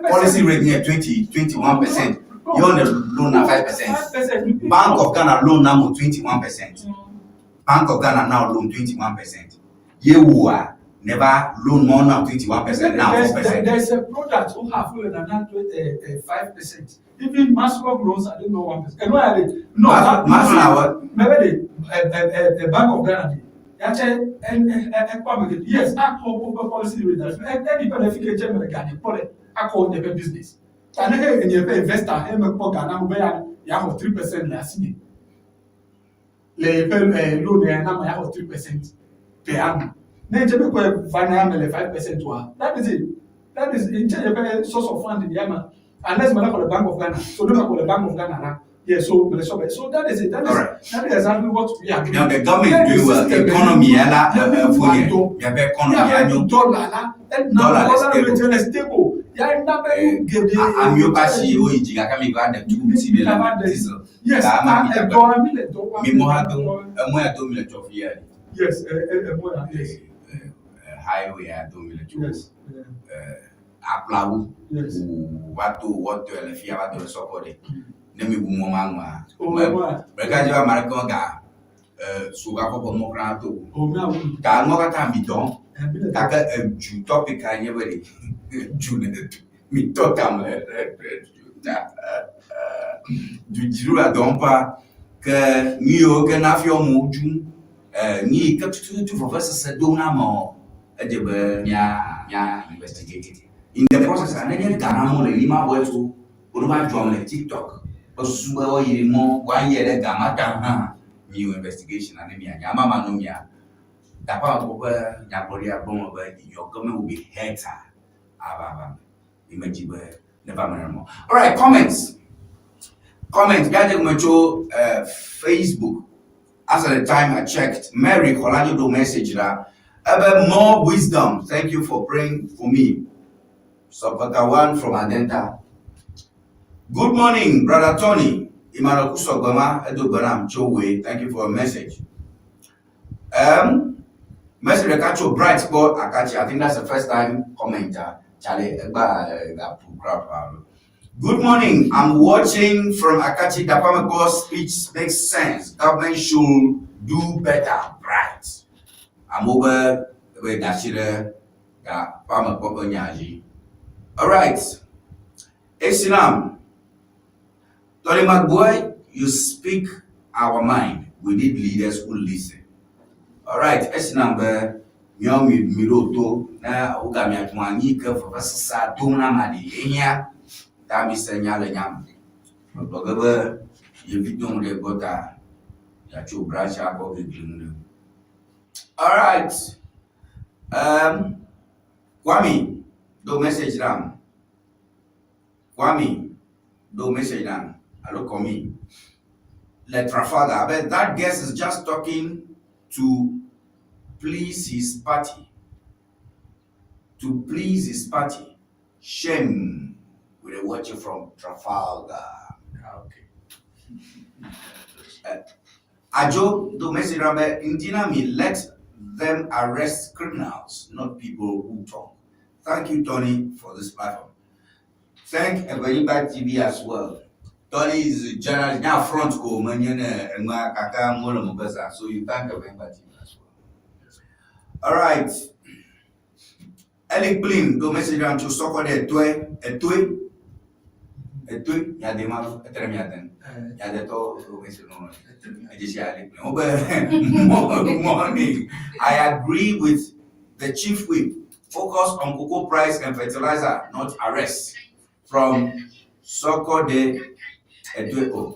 policy rate near 21%. You on the loan at 5%. Bank of Ghana loan now 21%. Bank of Ghana now loan 21%. You are never loan more now 21%. Now 4%. There's a product who have loan and not 5%. Even Maslow loans, I don't know 1%. And where are they? No, Maslow. Maybe the Bank of Ghana. Yes, I call policy readers. Any benefit general Ghana, I call the business. And then you pay investor, and a Ghana, you have 3% last year. Le loan, you have 3% per annum. Then you pay 5% to her. That is it. That is in source of fund in Yemen. Unless we call the Bank of Ghana. So don't call the Bank of Ghana. Yes, so that is it. That is exactly what we are doing. Now the government do economy, dollar stable. I'm your passion. You can make the 2 diesel. Yes, yes, highway at 2 million. Aplau, what to Fear to support it. Nemi Bumama, because you are Maraconga, Sugapo Mocrato, Ganogata Midon, Taka topic I never June, me talk du Dompa, Mio Ganafio Mujun, ni cut to Professor Donamo, a debut, investigated. In the process, I never Ganamo Lima went to Urban John TikTok. Osuwa yirimo 1 year gamata new investigation anemia nyama manomia dapa ko nyaboria bon ba your government will be hater ababa imagine never more. All right, comments gaje kumecho Facebook. As at the time I checked, Mary Kolanya do message that about more wisdom. Thank you for praying for me. One from Adenta. Good morning, Brother Tony. Imanokuso Goma, Edo Bonam Chowe. Thank you for your message. Message the catch bright spot. I think that's the first time commenter. Charlie Good morning. I'm watching from Akachi. Dapamako's speech makes sense. Government should do better. Bright. I'm over with Dashira. All right. Islam. Tony McBoy, you speak our mind. We need leaders who listen. All right, S number Nyomi Miroto, na Ugamia Tuanika for Sasa Tuna Madi, Enya, Tami Senyala Yam. But you don't get gota, that you brush up of the dream. All right, Kwame, do message them. Kwame, do message them. Hello, Komi. Let Trafalgar. I bet that guest is just talking to please his party. To please his party. Shame. We'll watch you from Trafalgar. Okay. Ajo, do message Robert. Indina me, let them arrest criminals, not people who talk. Thank you, Tony, for this platform. Thank Evaniba TV as well. Tony is general now front go manyana and kaka mono mubasa, so you thank Evaniba TV as well. All right. Eli Blin, do message on to soko de etwe yadema etremiaten yadeto do message no morning. I agree with the chief whip. Focus on cocoa price and fertilizer, not arrest. From Soko de Edueko.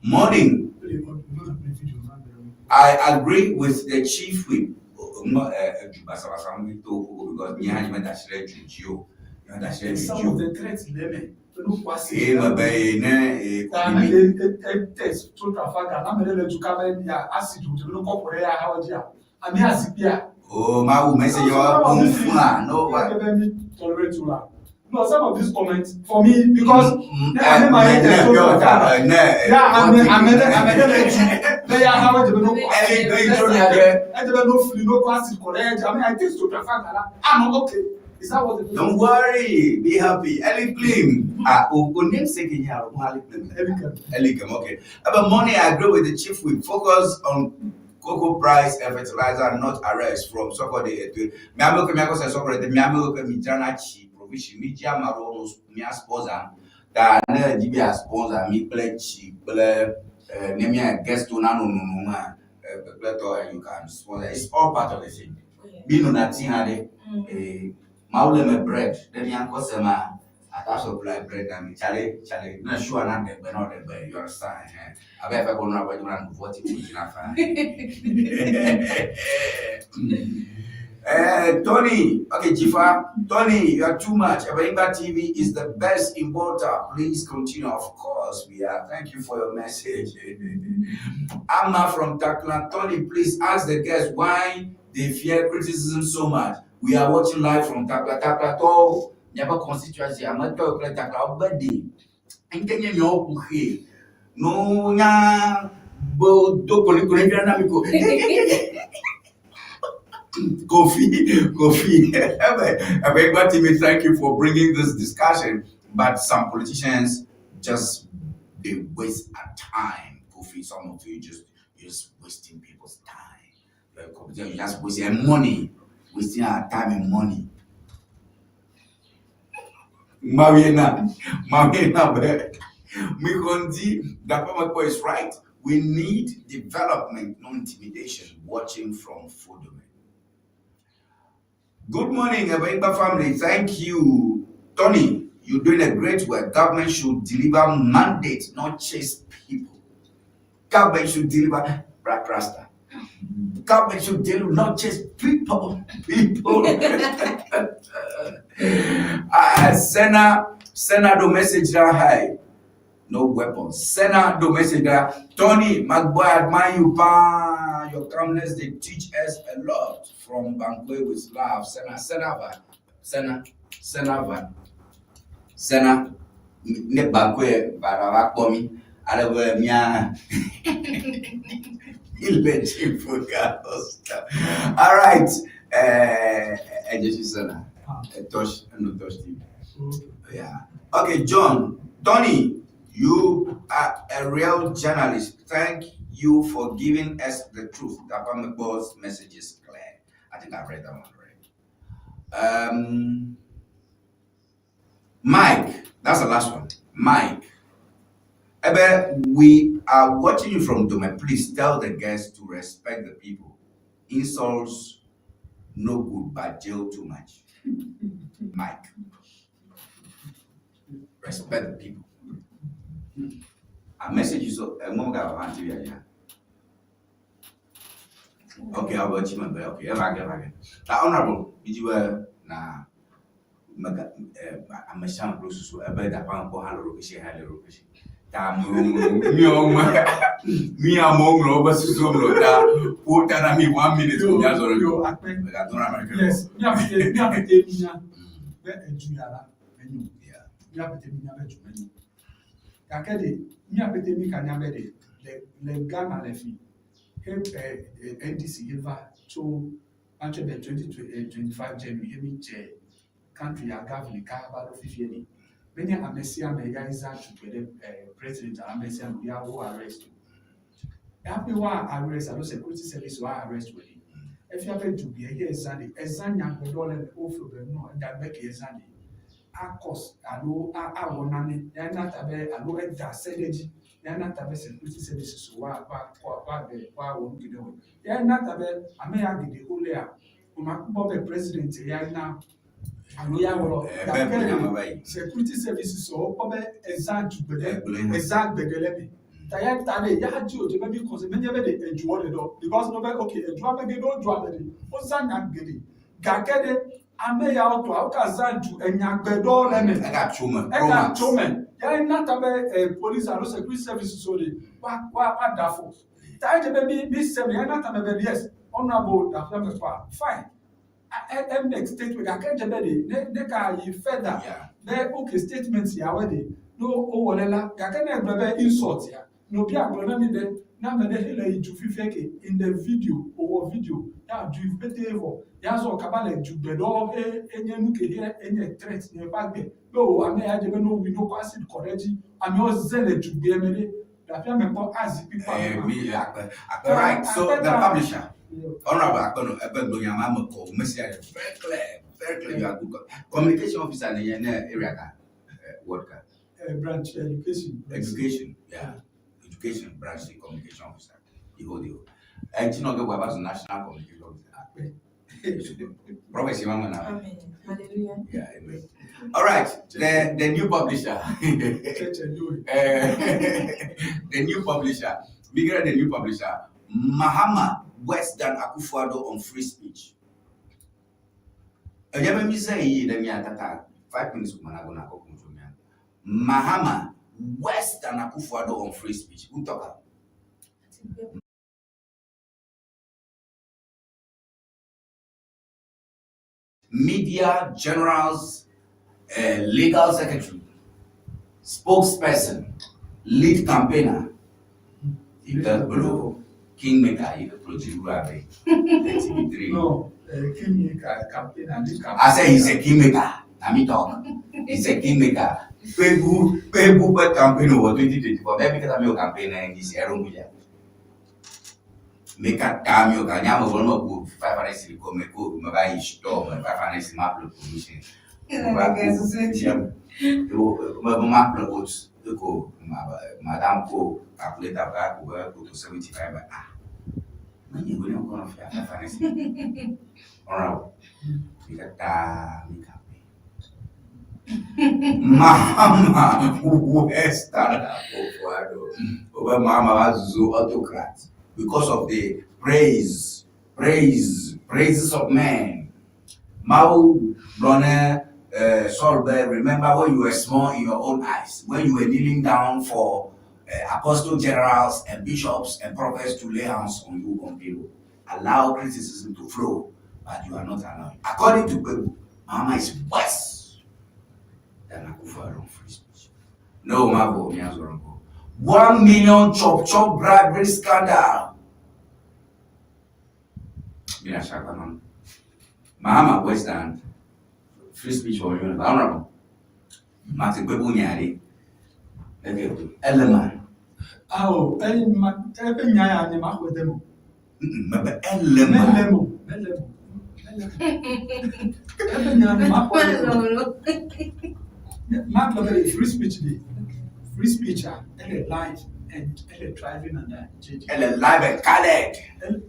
Morning. I agree with the chief whip. Because some of the threats limit. Test to Trafalgar, I'm going to come in here, acid to look up for how I mean, as here. Oh, my message, you are no one tolerate to her. No, some of these comments for me because I'm okay. Is that what it is? Don't worry, be happy. Eliglim. Eliglim, okay. About money, I agree with the chief. We focus on cocoa price and fertilizer, not arrest from Sokode. Miamoke Miako says Sokode, Miamoke Mijana Chi, provision, Mijia Maronos, Mia sponsor, that Nibia sponsor, me play cheap, Nemia guest to Nano Numa, you can sponsor. It's all part of the thing. Be no Natina. Mauleme bread, then young Cosema, a task of like bread, and Charlie, not sure not that, but not that, you understand. I bet I will not run 40 minutes enough. Tony, okay, Jifa, Tony, you are too much. Abaimba TV is the best importer. Please continue. Of course, we are. Thank you for your message. Amma from Takla. Tony, please ask the guests why they fear criticism so much. We are watching live from Takla to never constituency. I'm not talking Takla birthday. And can you know who no nya bo do polikurenya na miko. Kofi. Thank you for bringing this discussion. But some politicians just they waste our time. Kofi, some of you just wasting people's time. You just wasting money. Wasting our time and money. Marina, Mikondi, Dapamako is right. We need development, no intimidation. Watching from Fodome. Good morning, Abaimba family. Thank you, Tony. You're doing a great work. Government should deliver mandates, not chase people. Government should deliver Black Rasta. Government should deliver, not just people. Senna do message that high. No weapons. Senna do message that Tony, Magboy, admire you, pa. Your calmness, they teach us a lot from Banque with love. Senna, ne Banque, Baravak Bomi, Alava Mia. All right. Yeah. Okay, John. Tony, you are a real journalist. Thank you for giving us the truth. The Apamekbo's message is clear. I think I've read that one already. Mike, that's the last one. Mike. Ebe, we are watching you from Dome. Please tell the guests to respect the people. Insults, no good, but jail too much. Mike. Respect the people. A message is okay, I'll watch him. Okay, okay. Now, honorable, did you na I'm a sham process a bed upon Pohalo Rokishi. Me among Robert Suzo, put on me 1 minute. NDC to 2025 January country are governing Kabalo Fifiani. Many Amesia Megaisa to the president Amesia who arrest you. Everyone arrest and security service who arrest with him. If you happen to be here, Sunday, a Zanya Bedol over no, and that make a Sunday. Our cost, allo, our one, and not a bear, allo, and that said, they are not a security services who are won't get away. They are not a bear, I may argue the whole year. Bob president, now. Security services so Bob exact begelemi. Tayat Tane, Yahajo, the baby cause many of it enjoy the dog because no okay, a drama get no drama. Osan and Gedi. Gakede, ame ya auto auka zantu enyagbedo leme ega chome ya nata be police and security services so de wa dafo ta je be mi sem ya nata me be yes honorable da me fine I make statement I can't be de ka yi further be okay statements ya we de no o wolela ka can e be insult ya no bi agbona mi de na me de hele iju fifeke in the video ya du betevo ya so kabale ju bedo enye nuke here enye threat ne bagbe no ame ya je be no we no quasi correct ame o zele ju be me da pia me po as people right so the publisher honorable Akpeno Ebegbo Yamama ko message very clear you are good communication officer in the area ka what ka branch education branch communication officer you and you know go about national communication officer Professor Yamama na hallelujah amen. All right, the new publisher the new publisher Mahama Western Akufo-Addo on free speech. Ejebe mi say yi de mi atata 5 minutes kuma na go Mahama Western Akufo-Addo on free speech. Who talk? Media General's legal secretary, spokesperson, lead campaigner, Kingmaker, you produce Rabe. No, Kingmaker campaign and this campaign. I say he's a kingmaker. Let me talk. He's a kingmaker. People campaign over 2024. Maybe because I'm your campaign and this year, make a cameo. Can you have a go 500 silicon? Go, my buy store, 500 map commission. Map roads. Go, Madame Go, calculator back, go to 75. When you going to go finance, alright, we got Mama, who has started over Mama was so autocrat because of the praises of men. Mao Bronner. Solberg, remember when you were small in your own eyes, when you were kneeling down for apostle generals and bishops and prophets to lay hands on you on people. Allow criticism to flow, but you are not allowed. According to people, Mama is worse than Akufo-Addo free speech. No, Mabo, 1 million chop bribery scandal. Mahama Western. Free speech for you, honorable. Martin Bebunyari. Eleman. Oh, Eleman. Nyaya ni mako demo. Mbe Eleman. Mark free speech day. Free speech and live and driving and live and colored.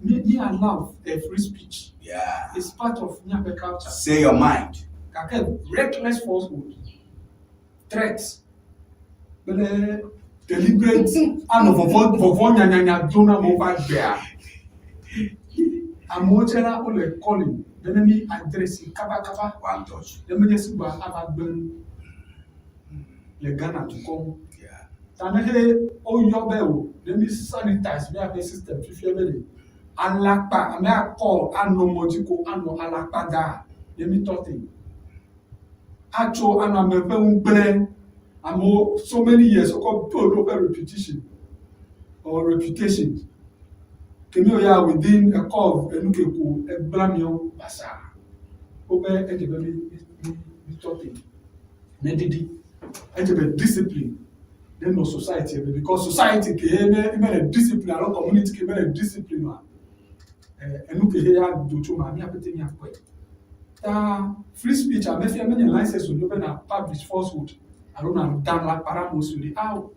Me I love free speech. Yeah. It's part of Nyabe culture. Say your mind. Reckless falsehood, threats, but deliberate and of nyanya dona mobile bear. I'm watching all the calling, the enemy addressing kaba one touch. The minister have been le Ghana to come. Yeah. Tanahe o yobel, the minister sanitize me have a system if you ready. Alakpa, I may call ano mojiko ano alakpa da. Let me talk to you. Actual and I'm a very I'm so many years ago build up a reputation. Can you hear within a call a look a blamio basa? Obe at the baby talking. Nedidi at the discipline. Then no society because society can a discipline, our community can a discipline. And look here do to my everything I've quit. Free speech, I may many licenses will open and publish falsehood. I don't know, damn like paramos with the out.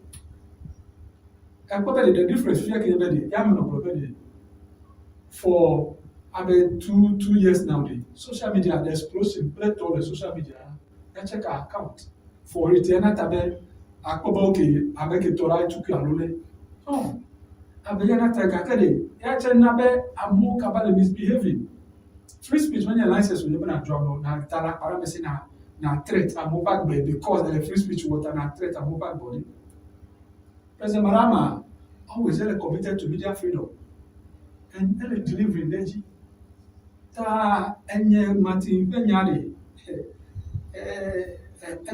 And probably the difference for about 2 years now, the social media, the explosion, play all the social media. I check our account for it. And I okay, I make it to write to Kialole. Oh, I began to take a day. I'm more about misbehaving. free speech when your license will never drop now tala paramesi na threat and mobile body because the free speech water na threat and mobile body. President Mahama always committed to media freedom and delivering the ta enye Martin Benyade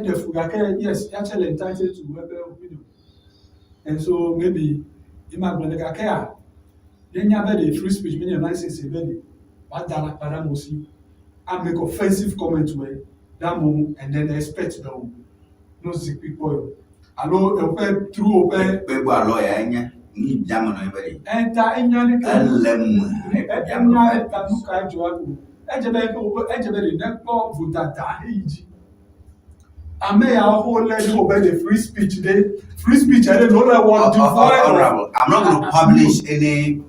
the Fugake, yes, actually entitled to web opinion. And so maybe Imagbanegakea, then you have the free speech, many license already. But that Paramosi, and make offensive comments where that moment and then expect them. No sick people. Allo, open through open. People lawyer, need German everybody. Enter in your I may have whole lady obey the free speech day. Free speech, I don't know that one Honorable, I'm not going to publish any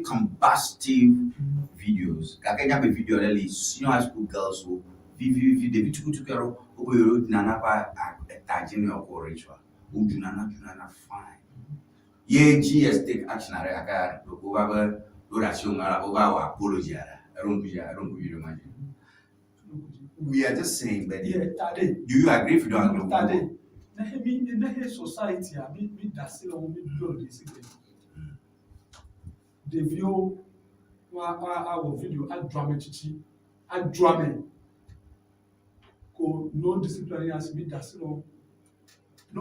combustible videos. Kakenya be video really senior high school girls who video tukero obo nana pa atajini or ritual. Udunana fine. Ye GS take action aka over oration over apology. I don't imagine. We are just saying that. Yeah, do you agree if you don't agree? In the society, I mean, that's still build this. The view our video at drama. No disciplinary as me that's no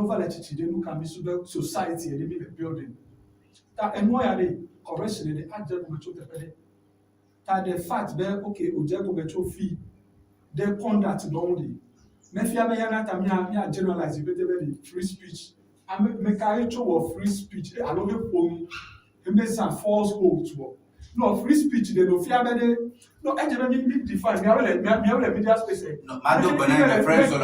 validity. They look at me society and they make a building. That and why are they correction? They add them to the that the fact there okay, Ojego Metro fee. They conduct only. Mefia Mayana Tamia generalize the free speech. I make a of free speech. I love it for me. It makes some false hope to no free speech. They don't fear no, I never need define. Me have media space. No, Mado Banana friends or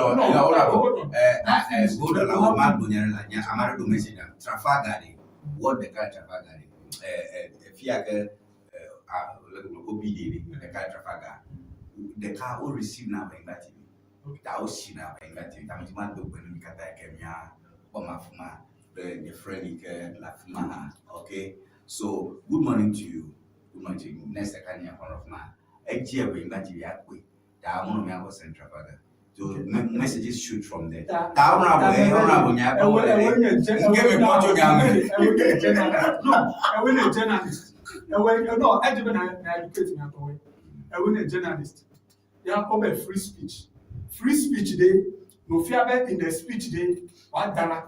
good allow Madonna. Amara to message Trafagari. What the kind of Trafagari? Fiaker obedient the kind of Trafagari. The car will receive now by that. That was seen now by that. I'm to do when we got that Kenya, Omafuma, the friendly Lafuma. Okay, so good morning to you. Good morning to you. Next, I can hear one of my idea when that you have with that one of my central father. So messages shoot from there. A journalist. They are called free speech. Free speech day, no fear in the speech day, what Dana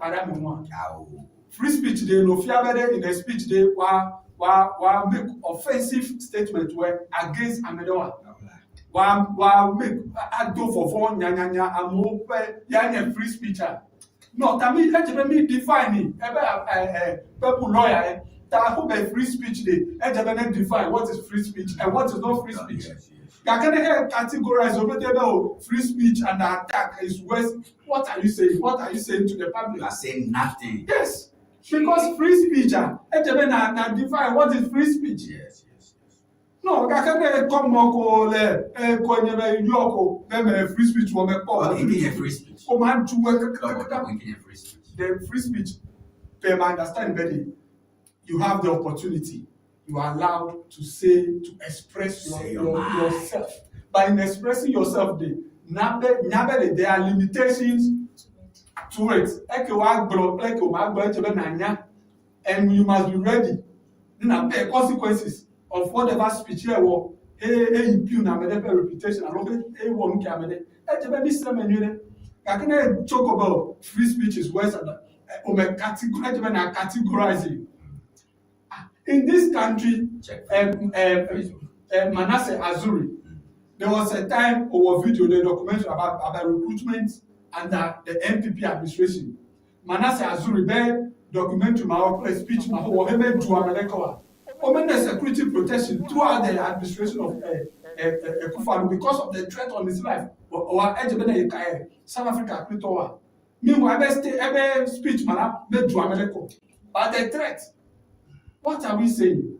free speech day, no fear in the speech day, while make offensive statement where against another. While make a do for phone, yanya, and move yanya free speech. No, Tami, let me define it. People lawyer. That hope a free speech day, and define what is free speech and what is not free speech. You can categorize over the free speech and the attack is worse. What are you saying? What are you saying to the public? You are saying nothing. Yes, because free speech and define what is free speech. Yes. No, I can't come on free speech will make free speech. Command to work. The free speech, they understand better. You have the opportunity. You are allowed to express yourself. But in expressing yourself, there are limitations to it. And you must be ready. The consequences of whatever speech you want. Reputation. I can talk about free speech is worse than categorizing. In this country, Manasseh Azuri, there was a time over video, the documentary about recruitment under the NPP administration. Manasseh Azuri, there documentary, my speech, my whole to America, security protection throughout the administration of Akufo-Addo because of the threat on his life. Or South Africa, meanwhile, every speech, man, made to America, but the threat. What are we saying?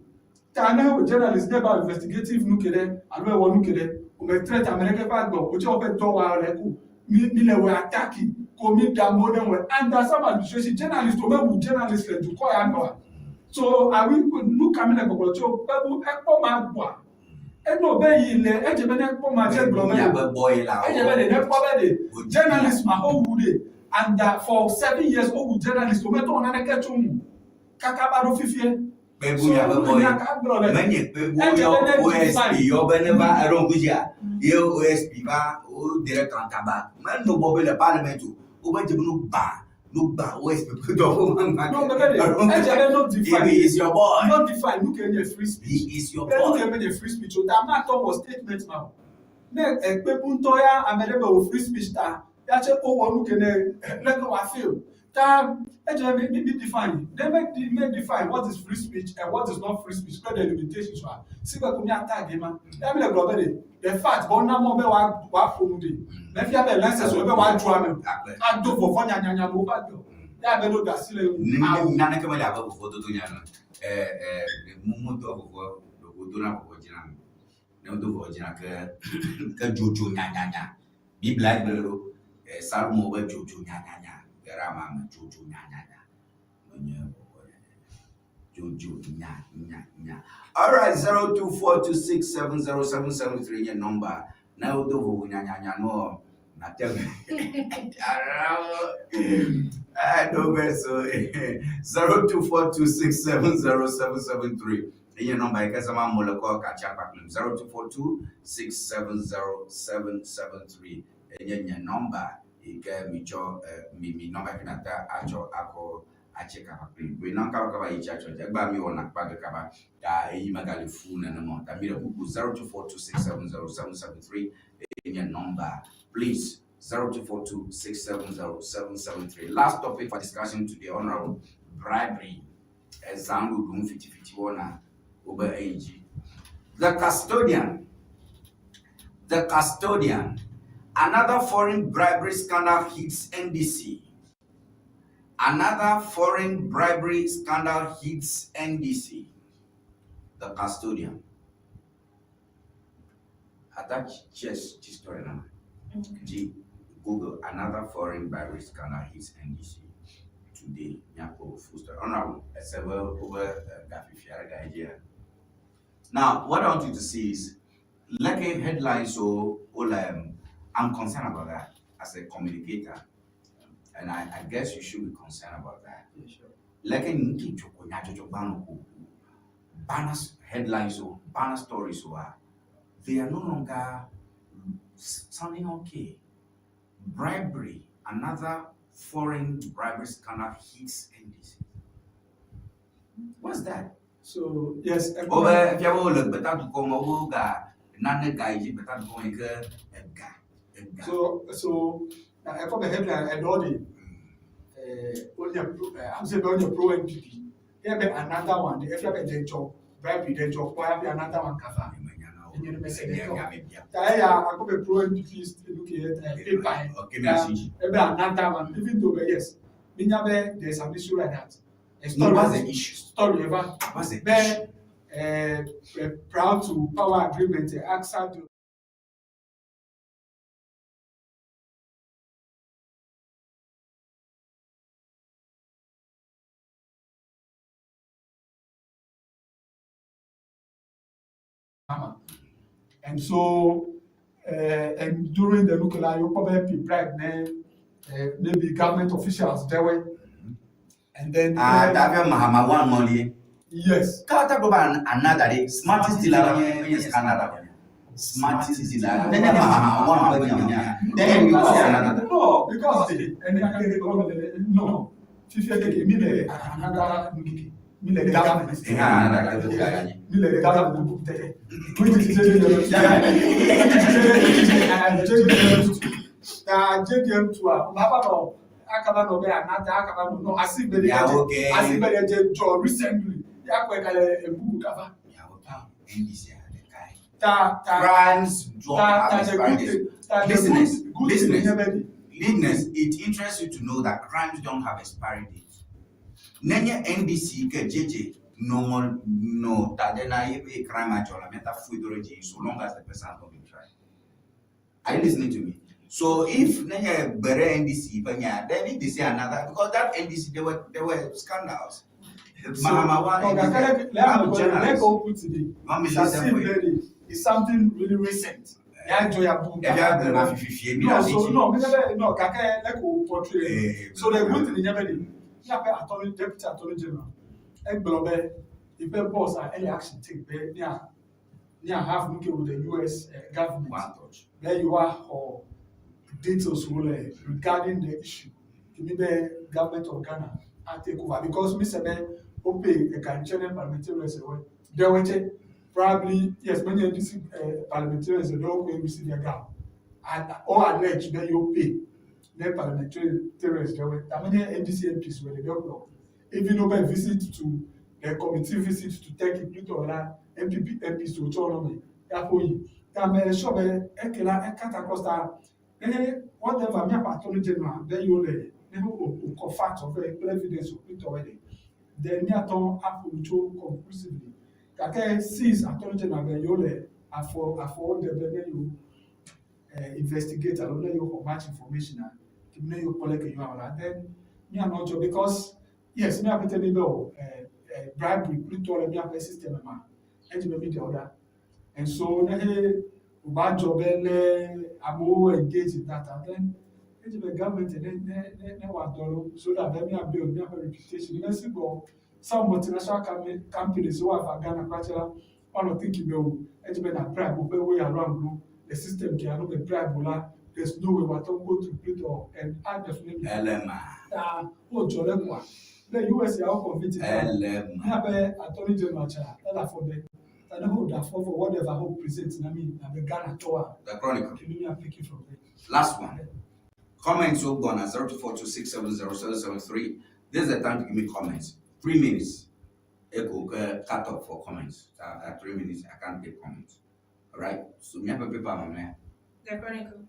Tana journalists never investigative nukere, and we want nukere. We threat American backbone. We just open door reku. We attacking. Commit that modern way. Under some administration, journalists to journalists to call. So are we look coming like a people no be ile e je be ne po ma je blow boy la e je be ne po be de journalist ma ho wude and for 7 years o journalist o meto na ke tum kaka ba do fifie pebu ya be boy manye pebu yo OSP yo be ne ba ronguja yo OSP ba o direct en tabac man no bobe le parlement o ba je no ba OSP do man no not define he is your boy not define look at your free speech he is your boy look at the free speech o ta ma to was statement now ne pebu nto ya amele be free speech ta ya che ko wonu kene let go I feel ta me define they make define what is free speech and what is not free speech where the limitations are see we come attack him am le go be the fact but na mo be wa fomu de na fi be license we be wa ju am a do for nya mo ba do ya be no da sile na ne kama ya ba for to nya no mo do for do na for jina ne do for jina ka jojo nya bi black belo salmo ba jojo nya Garama jojo nya jojo nya. All right, 0242670773 your number. Now do nya no. Na tell me. I know better. 0242670773 your number. I guess I'm more call catch up 0242670773 your number. Ike micho mi number kinata acho ako acheka papi we nan ka ba ichi acho egba mi wona pa de kaba ta eyi magali fu na no ta mi ku 0242670773 your number please 0242670773 last topic for discussion today honorable bribery example dum 5051 over age the custodian. Another foreign bribery scandal hits NDC. Another foreign bribery scandal hits NDC. The custodian. Attach chess story now. Google another foreign bribery scandal hits NDC. Today, Nyako full story. Honorable, several over idea. Now, what I want you to see is like a headline so I'm concerned about that as a communicator, and I guess you should be concerned about that. Like banner headlines or banner stories, they are no longer sounding okay. Bribery, another foreign bribery scandal hits NDC. What's that? So yes, over if you will look better to come over, none guy better to come So I come headline and all the I'm saying on your pro NPP. There be another one. The FFP the job, bribery the job. Why be another one cover? I come pro NPP look at paper. Be another one. Even though yes, there's an issue like that. What's the issue? Story ever. What's the issue? Proud to power agreement. AXA. And so, and during the local, you probably bribe maybe government officials there way, and then that Mahama one money. Yes. Kata go another day. Smart is still Canada. Smart is still then Mahama one money. Then you say another. No, because no. If you take me another. The government. JDM to recently. Crimes business. It interests you to know that crimes don't have expiry date. Nenya NDC ke JJ no tadena a crime actually meta fuidoroji so long as the person has not been tried. Are you listening to me? So if Nenya bere NDC panya, then if they say another because that NDC there were scandals. it's something really recent. Yeah, enjoyable. No, kaka like portray. So the good thing never did. Yeah, deputy attorney general. Egbelobe, if the boss are any action take there, yeah, have looking with the U.S. government. There you are, or details regarding the issue. Give me the government of Ghana. I take over because Mr. Ben Ope, a Ghanaian parliamentarians, they were probably, yes, many of these parliamentarians don't receive their gap. And all alleged that you pay their parliamentarians, they were many NDC MPs were the doctor. Even over a visit to the committee visit to take it to other MPs to autonomy. Therefore, I'm sure that I can't across that. Whatever, me attorney general, then you lay, never fact of evidence of it already. Then me attorney have to conclusively. Kake sees attorney general, then you lay, for the you investigate, I don't know you for much information, you know you collect you out. Then me are not sure because yes, me have to tell you bribery, put all me have a system, and you the other. And so, bad job, I'm all engaged in that. And then the government and then so that they may build their reputation. You see, some multinational companies who have a Ghana culture, one of thinking they will bribe way around the system cannot be bribe. There's no way we're going to put or and definitely. Oh, Jolene, the US are all convicted. Have a attorney general for them. I hold that for whatever hope presents. I mean, I'm a Ghana tower. The Chronicle. From Last one. Comments will go on at 0242670773. This is the time to give me comments. 3 minutes. Echo cut off for comments. At 3 minutes, I can't take comments. All right. So me have a paper on there. The Chronicle.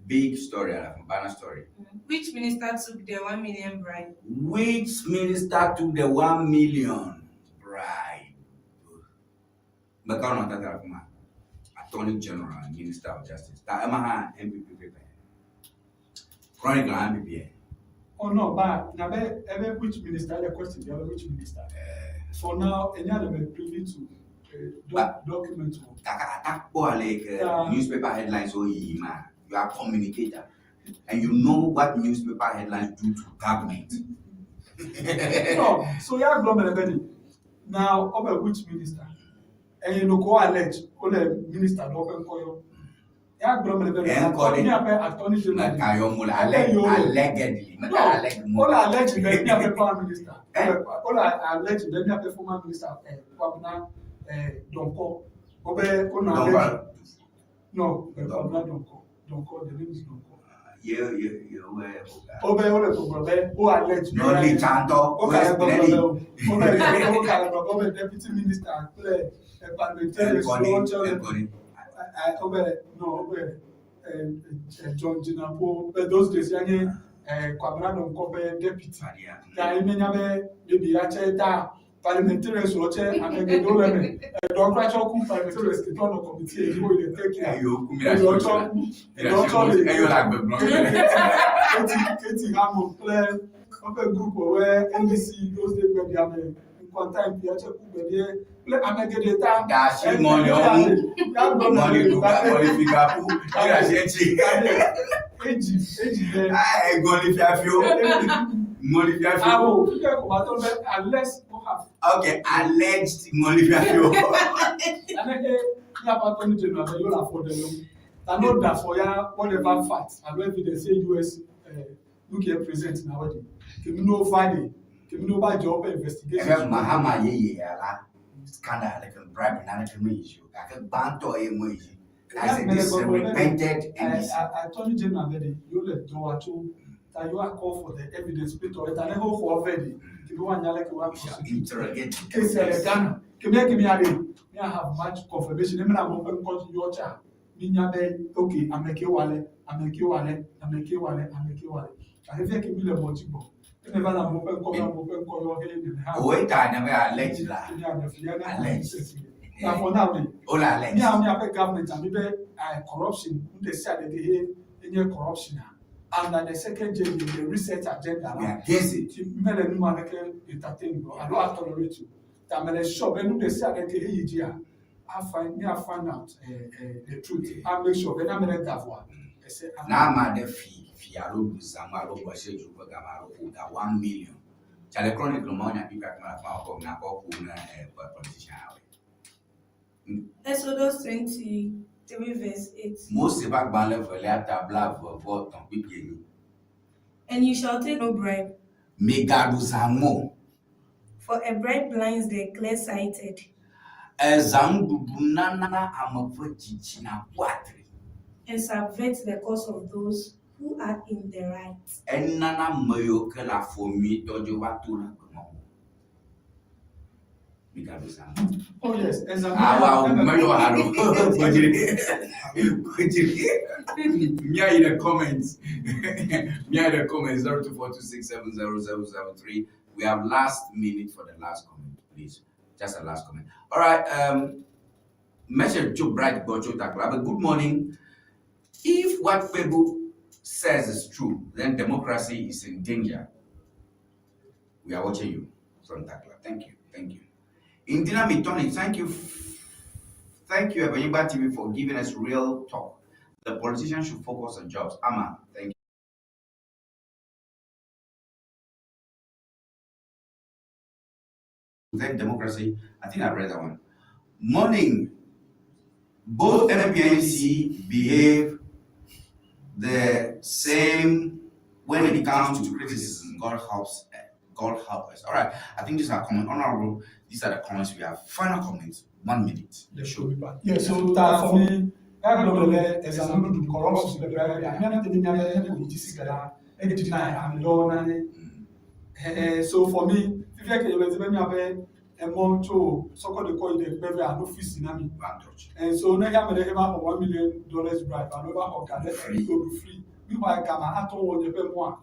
Big story, banner story. Which minister took the 1 million bribe? Which minister took the 1 million bribe? Attorney General and Minister of Justice. MPP paper. Chronicle MPP. Oh no, but now which minister? The question the other which minister? For now, any other may privy to document. Newspaper headlines. You are a communicator, and you know what newspaper headlines do to government. No, so you are government now. Over which minister? And you know, go allege, the minister don't open for you. Yeah, government attorney general. Allegedly. No, all alleged that you have prime minister. All alleged that you have former minister. Kwabena Donko. No, Kwabena Donko. The name is Donko. Alleged. No, deputy minister. John Jinapo, but those days, Kwabena Donko deputy. Maybe parliamentarians watch and they don't let me. Don't crash all parliamentarians get on the committee. You will take care. You play a group where NDC those days when they are in contact, they are play Amegedeta. That's money unless you have. Okay, alleged Molivio. You afford them. I know that for ya whatever facts and evidence say US UK present nowadays. Can you know Friday? Can you know by job investigation? Mahama scandal like a bribe and issue. I can banter a I said this repented Attorney General you let do to that you are called for the evidence bit or it and never for already. If you want like one interrogate case Ghana. Can you give me I have much confirmation. Even I'm open court your child. Okay, I make you wallet. I have a multiple. Whenever I'm open call your wait, I never alleged that. Now for now, me government and maybe corruption. They said that they any corruption. And then the second thing is the research agenda. We are against it. Me le numa make entertain. I don't tolerate you. That me le shop. Enu they say that they here. I find out the truth. I make sure that I'm in that one. Now, my the fee, Fialo, Zamaro, Bashe, Gamaro, 1 million. Chale Chronicle money, people come out of politician. Exodus 23 verse 8. Most of our level letter black vote on people. And you shall take no bribe. Megaduzamo. For a bribe blinds the clear-sighted. Zamdunana amapochichina quatri. And subvert the cause of those who are in the right. And nana moyokela for me, Dojo Watula. Oh yes, Mia in the comments. Mia in the comments 0242670073. We have last minute for the last comment, please. Just a last comment. All right. Message to Bright Bocho Taklaba. Good morning. If what people says is true, then democracy is in danger. We are watching you from Takla. Thank you. Thank you. Indina Mitoni, thank you. Thank you, Ebanyimba TV, for giving us real talk. The politicians should focus on jobs. Ama, thank you. Then democracy, I think I read that one. Morning. Both NPNC behave the same when it comes to criticism. God help us. All right. I think these are comment. Honorable. These are the comments we have. Final comments. 1 minute. The show be back. Yeah. So that for me, I don't know as a number to corruption. The private. I never did any. So for me, if I can a month to so called the call the baby and office in Ami. And so now I'm going to have $1 million bribe. I'm over free. Meanwhile, come I don't want to pay more.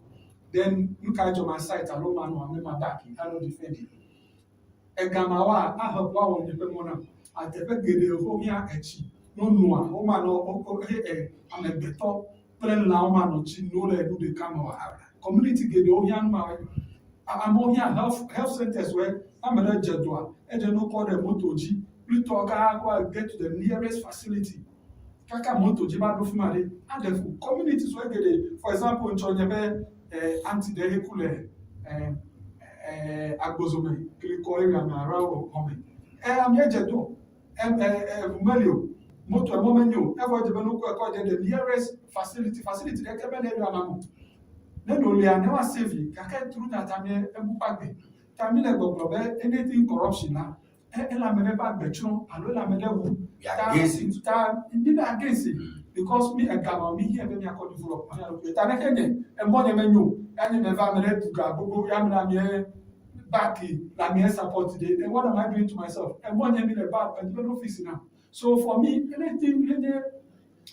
Then you catch on my site, I don't want to my back. I don't defend it. And Gamawa, I have one on the Pemona. I take the home here at Chi. No, I'm a better plan now, man, no, they do the camera. Community get the old young man. I'm on here health centers where I'm a Jadua. And you know, call the Motoji. We talk, I get to the nearest facility. Kaka Motoji, Badufumade, and the communities where get it. For example, in Chonyabe, anti-dericule, Agbozome, Kilikoy, and around home. I'm here, Jadua, and Melio, Moto, Momenu, ever develop the nearest facility, that can be able then only I never save you. I can't through that. I mean, anything corruption now. I may never bet you. I know I may never against it. Because me and Gama, me here, me I call develop. And more than you, and never made to go. Yamina back like me support today. And what am I doing to myself? And more than me the back and the office now. So for me, anything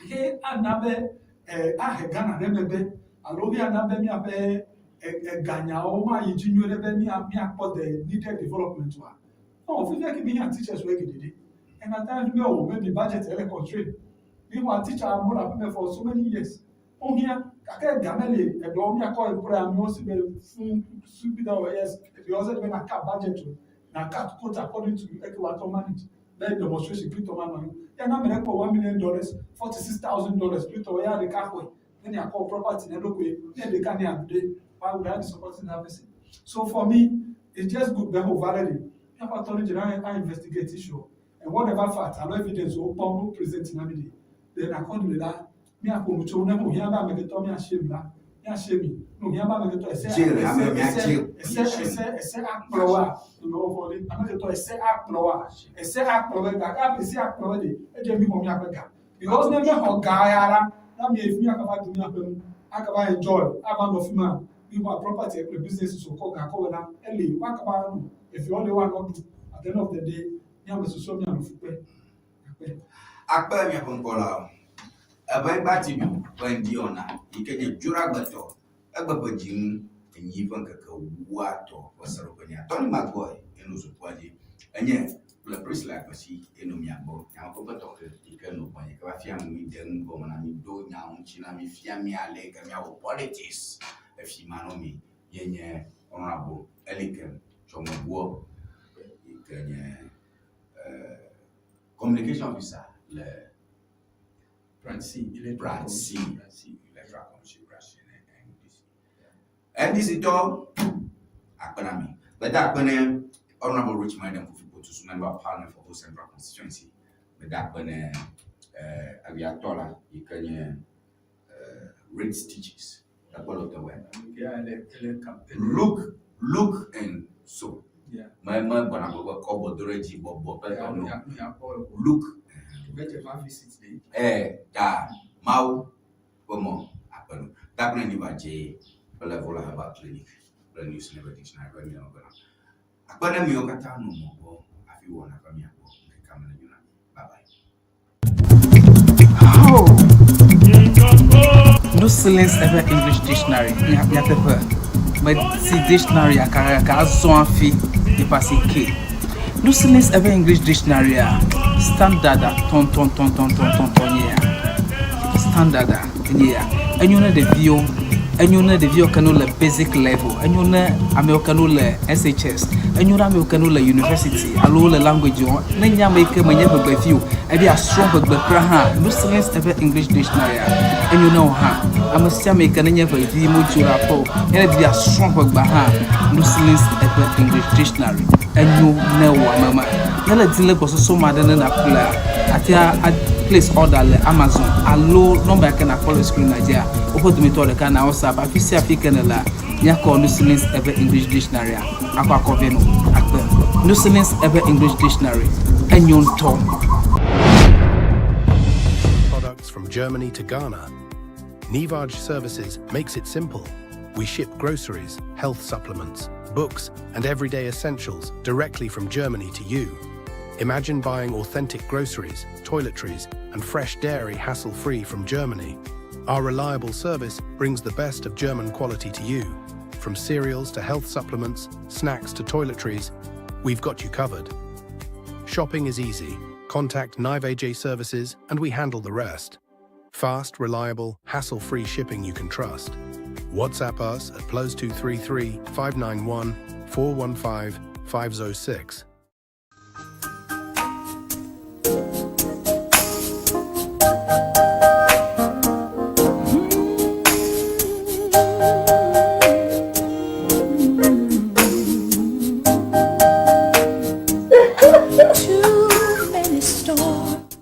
here, another I had Ghana, never. Alobi anabe mi abe ganya o ma yi junior ebe mi akpo the needed development wa. No, if you like me and teachers work today. And at times maybe budget ele constraint. We want teacher more than for so many years. On here, kake gamele e do mi akọ program no si be fun subida o yes. We also be na cap budget na cap quote according to Equiwato manage. Then demonstration split on man. Yeah, na me $1 million, $46,000 split o ya the halfway. When I call property, they look way, they can't have today. Why would I be supporting that person? So for me, it's just good to validate. If I told you I investigate issue, and whatever fact and evidence will present in a day, then according to that, me I come to know here about me to me ashame that. Me ashame. No here about me to say akprowa. No for it. I'm going to say akprowa. Say akprowa. That say akprowa. It just be for me akprowa. Because never hogayara. That means if me I enjoy, I want of man, people are property, businesses so called Gakola, Ellie, what about if you only want to do at the end of the day, you have to show me on the Akpa mi aponkola. Aba bati bi when diona, ikeje jura gbato. Agba bajin enyi fan kaka wato wasaro kwanya. Tony Magoy eno so kwaji. Enye la pris la kwasi eno mi abo. Ya ko bato ikeno kwanya. Ka fia mi den go na mi do nya unchi na mi fia mi ale ka mi awo politics. E fi manomi yenye honorable Elikem Chomogwo ikenye communication officer le Pratsi electoral commission NDC to akpanami but that when honorable Richmond and Fufupotus member of parliament for Whole Central constituency but that when aviatola you can read stitches that one of the web look and so my gonna go cover the regime look mau como apelo that when you baje level about clinic the news and everything na go me gonna akwana mi okata no mo afi wona fa mi abo come na you bye bye. No silence ever English dictionary. Yatepe. But si dictionary akara azon fi di passé K. No silence ever English dictionary standard ton standard and you know the view and you know the view canola basic level and you know Americanola SHS and you know Americanola university allo the language you nanya make manya be few and be a strong but no silence ever English dictionary and you know I'm a stomach nanya be the module for and be a strong but no silence ever English dictionary and you know mama nala dile ko so mad na apply at place order le Amazon allo number can follow screen Nigeria opo to me to the can WhatsApp afisi african la nya ko no silence ever English dictionary akwa koveno akpe no silence ever English dictionary enyon to products from Germany to Ghana. Nivaj Services makes it simple. We ship groceries, health supplements, books, and everyday essentials directly from Germany to you. Imagine buying authentic groceries, toiletries, and fresh dairy hassle-free from Germany. Our reliable service brings the best of German quality to you. From cereals to health supplements, snacks to toiletries, we've got you covered. Shopping is easy. Contact Nivaj Services and we handle the rest. Fast, reliable, hassle-free shipping you can trust. WhatsApp us at +233 591 415 506.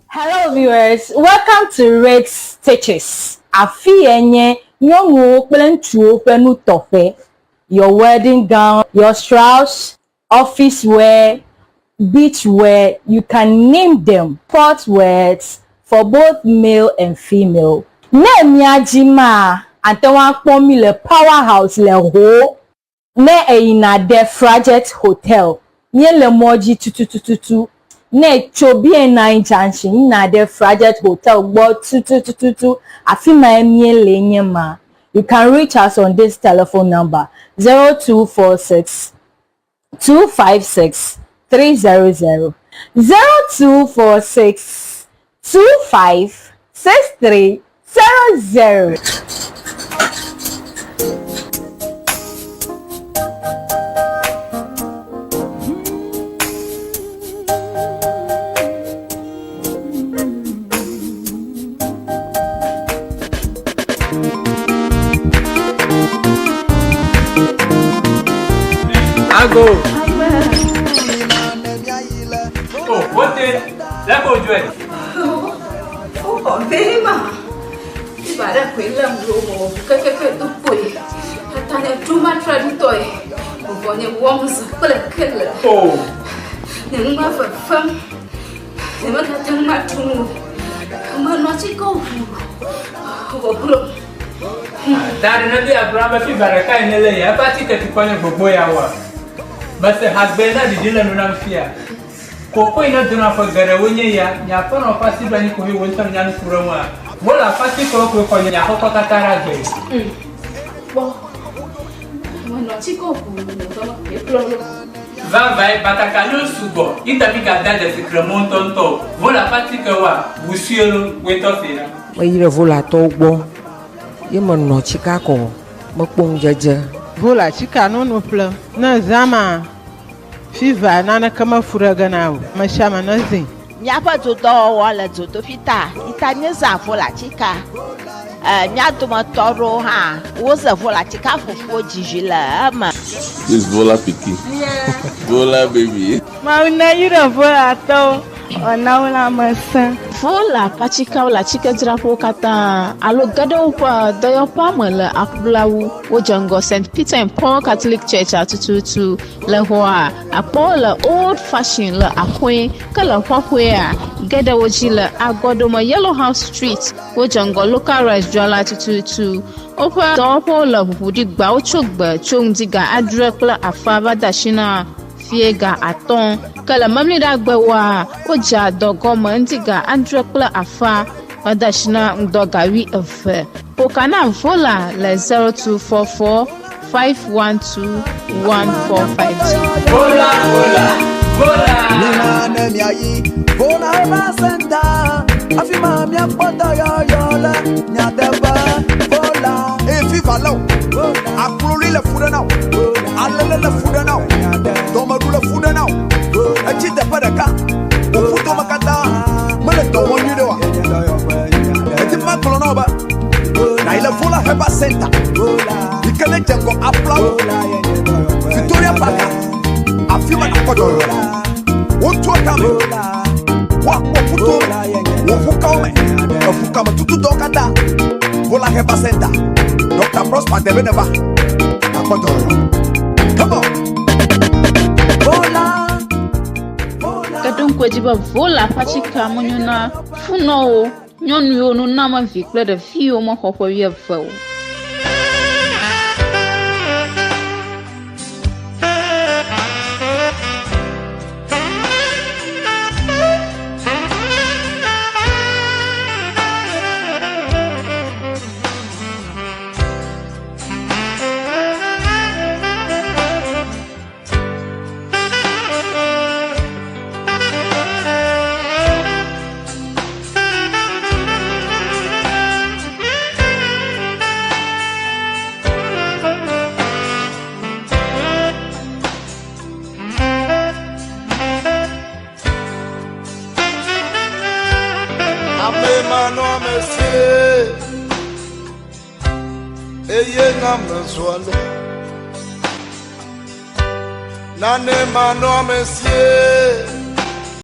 Hello viewers, welcome to Rex Stitches. Afi enye nyongo plentuo penu tofe. Your wedding gown, your strauss, office wear, beach wear, you can name them. Sports wears for both male and female. Ne miajima antewa kpomi le powerhouse le ho. Ne eina de Frajet Hotel. Nye le moji tututututu. Ne chobi na junction na de Frajet Hotel gbo 2222 afima emie lenyema. You can reach us on this telephone number 0246 256 300 0246 25 6300. Go. Oh, what is? Let go do it. Oh, very ma. If I don't quit them, go to put. Tanya too much ready toy. When it warms, but a killer. Oh, then my fun. Never got too much to move. Come on, not to go. that is not Abraham. If you better kind of lay a party to point for boy hour. But the husband that did not fear. Coco not do not forget a winner, Yapan or Passy Bunny who went on Yan Kurama. What a party for Yahokatara Gate. When not to go, Vai, but I can lose to go. It a big that is the Cremonton top. What a party we seal with us here. Maybe vola tobo. You man no Chicago. Mokpong jaja. Vola chika no plan. Na zama. Fiva nana kama furaga nao. Mashama nazi. miaƒe dodɔwɔwɔ le dzodofita ita nye zã volatsika mia dometɔ aɖewo hã woze volatsika ƒoƒo dzizi le eme. This Vola pikin. Vola baby. Mauna yire vola tɔwo ɔnawo la mesẽ. Vola patsikawo le atikedzraƒewo katã alo geɖewo ƒe dɔyɔƒea me le aƒulawu wodze ŋgɔ St. Peter and Paul Catholic Church tututu le xɔa akpɔwo le old fashion le aƒoe ke le xɔƒoea geɖewo dzi le agɔdome Yellow House Street wodze ŋgɔ local rice dzrala tututu woƒe dɔwɔƒewo le ʋuʋuɖigbawo tso gbe tso ŋdiga adre kple afa va de asi na fie ga atɔ̃ ke le memliɖagbewoa wodze adɔ gɔme ŋdiga adre kple afa va de asi na ŋdɔ ga 12 ƒoka na Vola le 0244 512 1450. Vola ne miayi Vola eva senta afima mia kpɔtɔ yɔyɔ le nyateƒe Vola efi valɔ aklori le fu ɖe na wo alele le fu ɖe na wo dɔmeɖu le fu ɖe na wo etsi teƒe ɖeka woƒu tome katã mele dɔ wɔm nyuie ɖe wa eti ma gblɔ na wo be na yi le Vola heba senta yi ke ne dze ŋgɔ aplawo Victoria Park afi ma nakpɔ dɔyɔ wotu tame woakpɔ ƒuto woƒu kawo me eƒu kame tutu dɔwo katã Vola heba senta Dr. Prosper debe neva nakpɔ dɔyɔ come on Vola Keɖo dzi be Vola patsika menyo na funɔwo nyɔnuwo nunamevi kple ɖeviwo mexɔ ƒe 12 o. Nane mano monsieur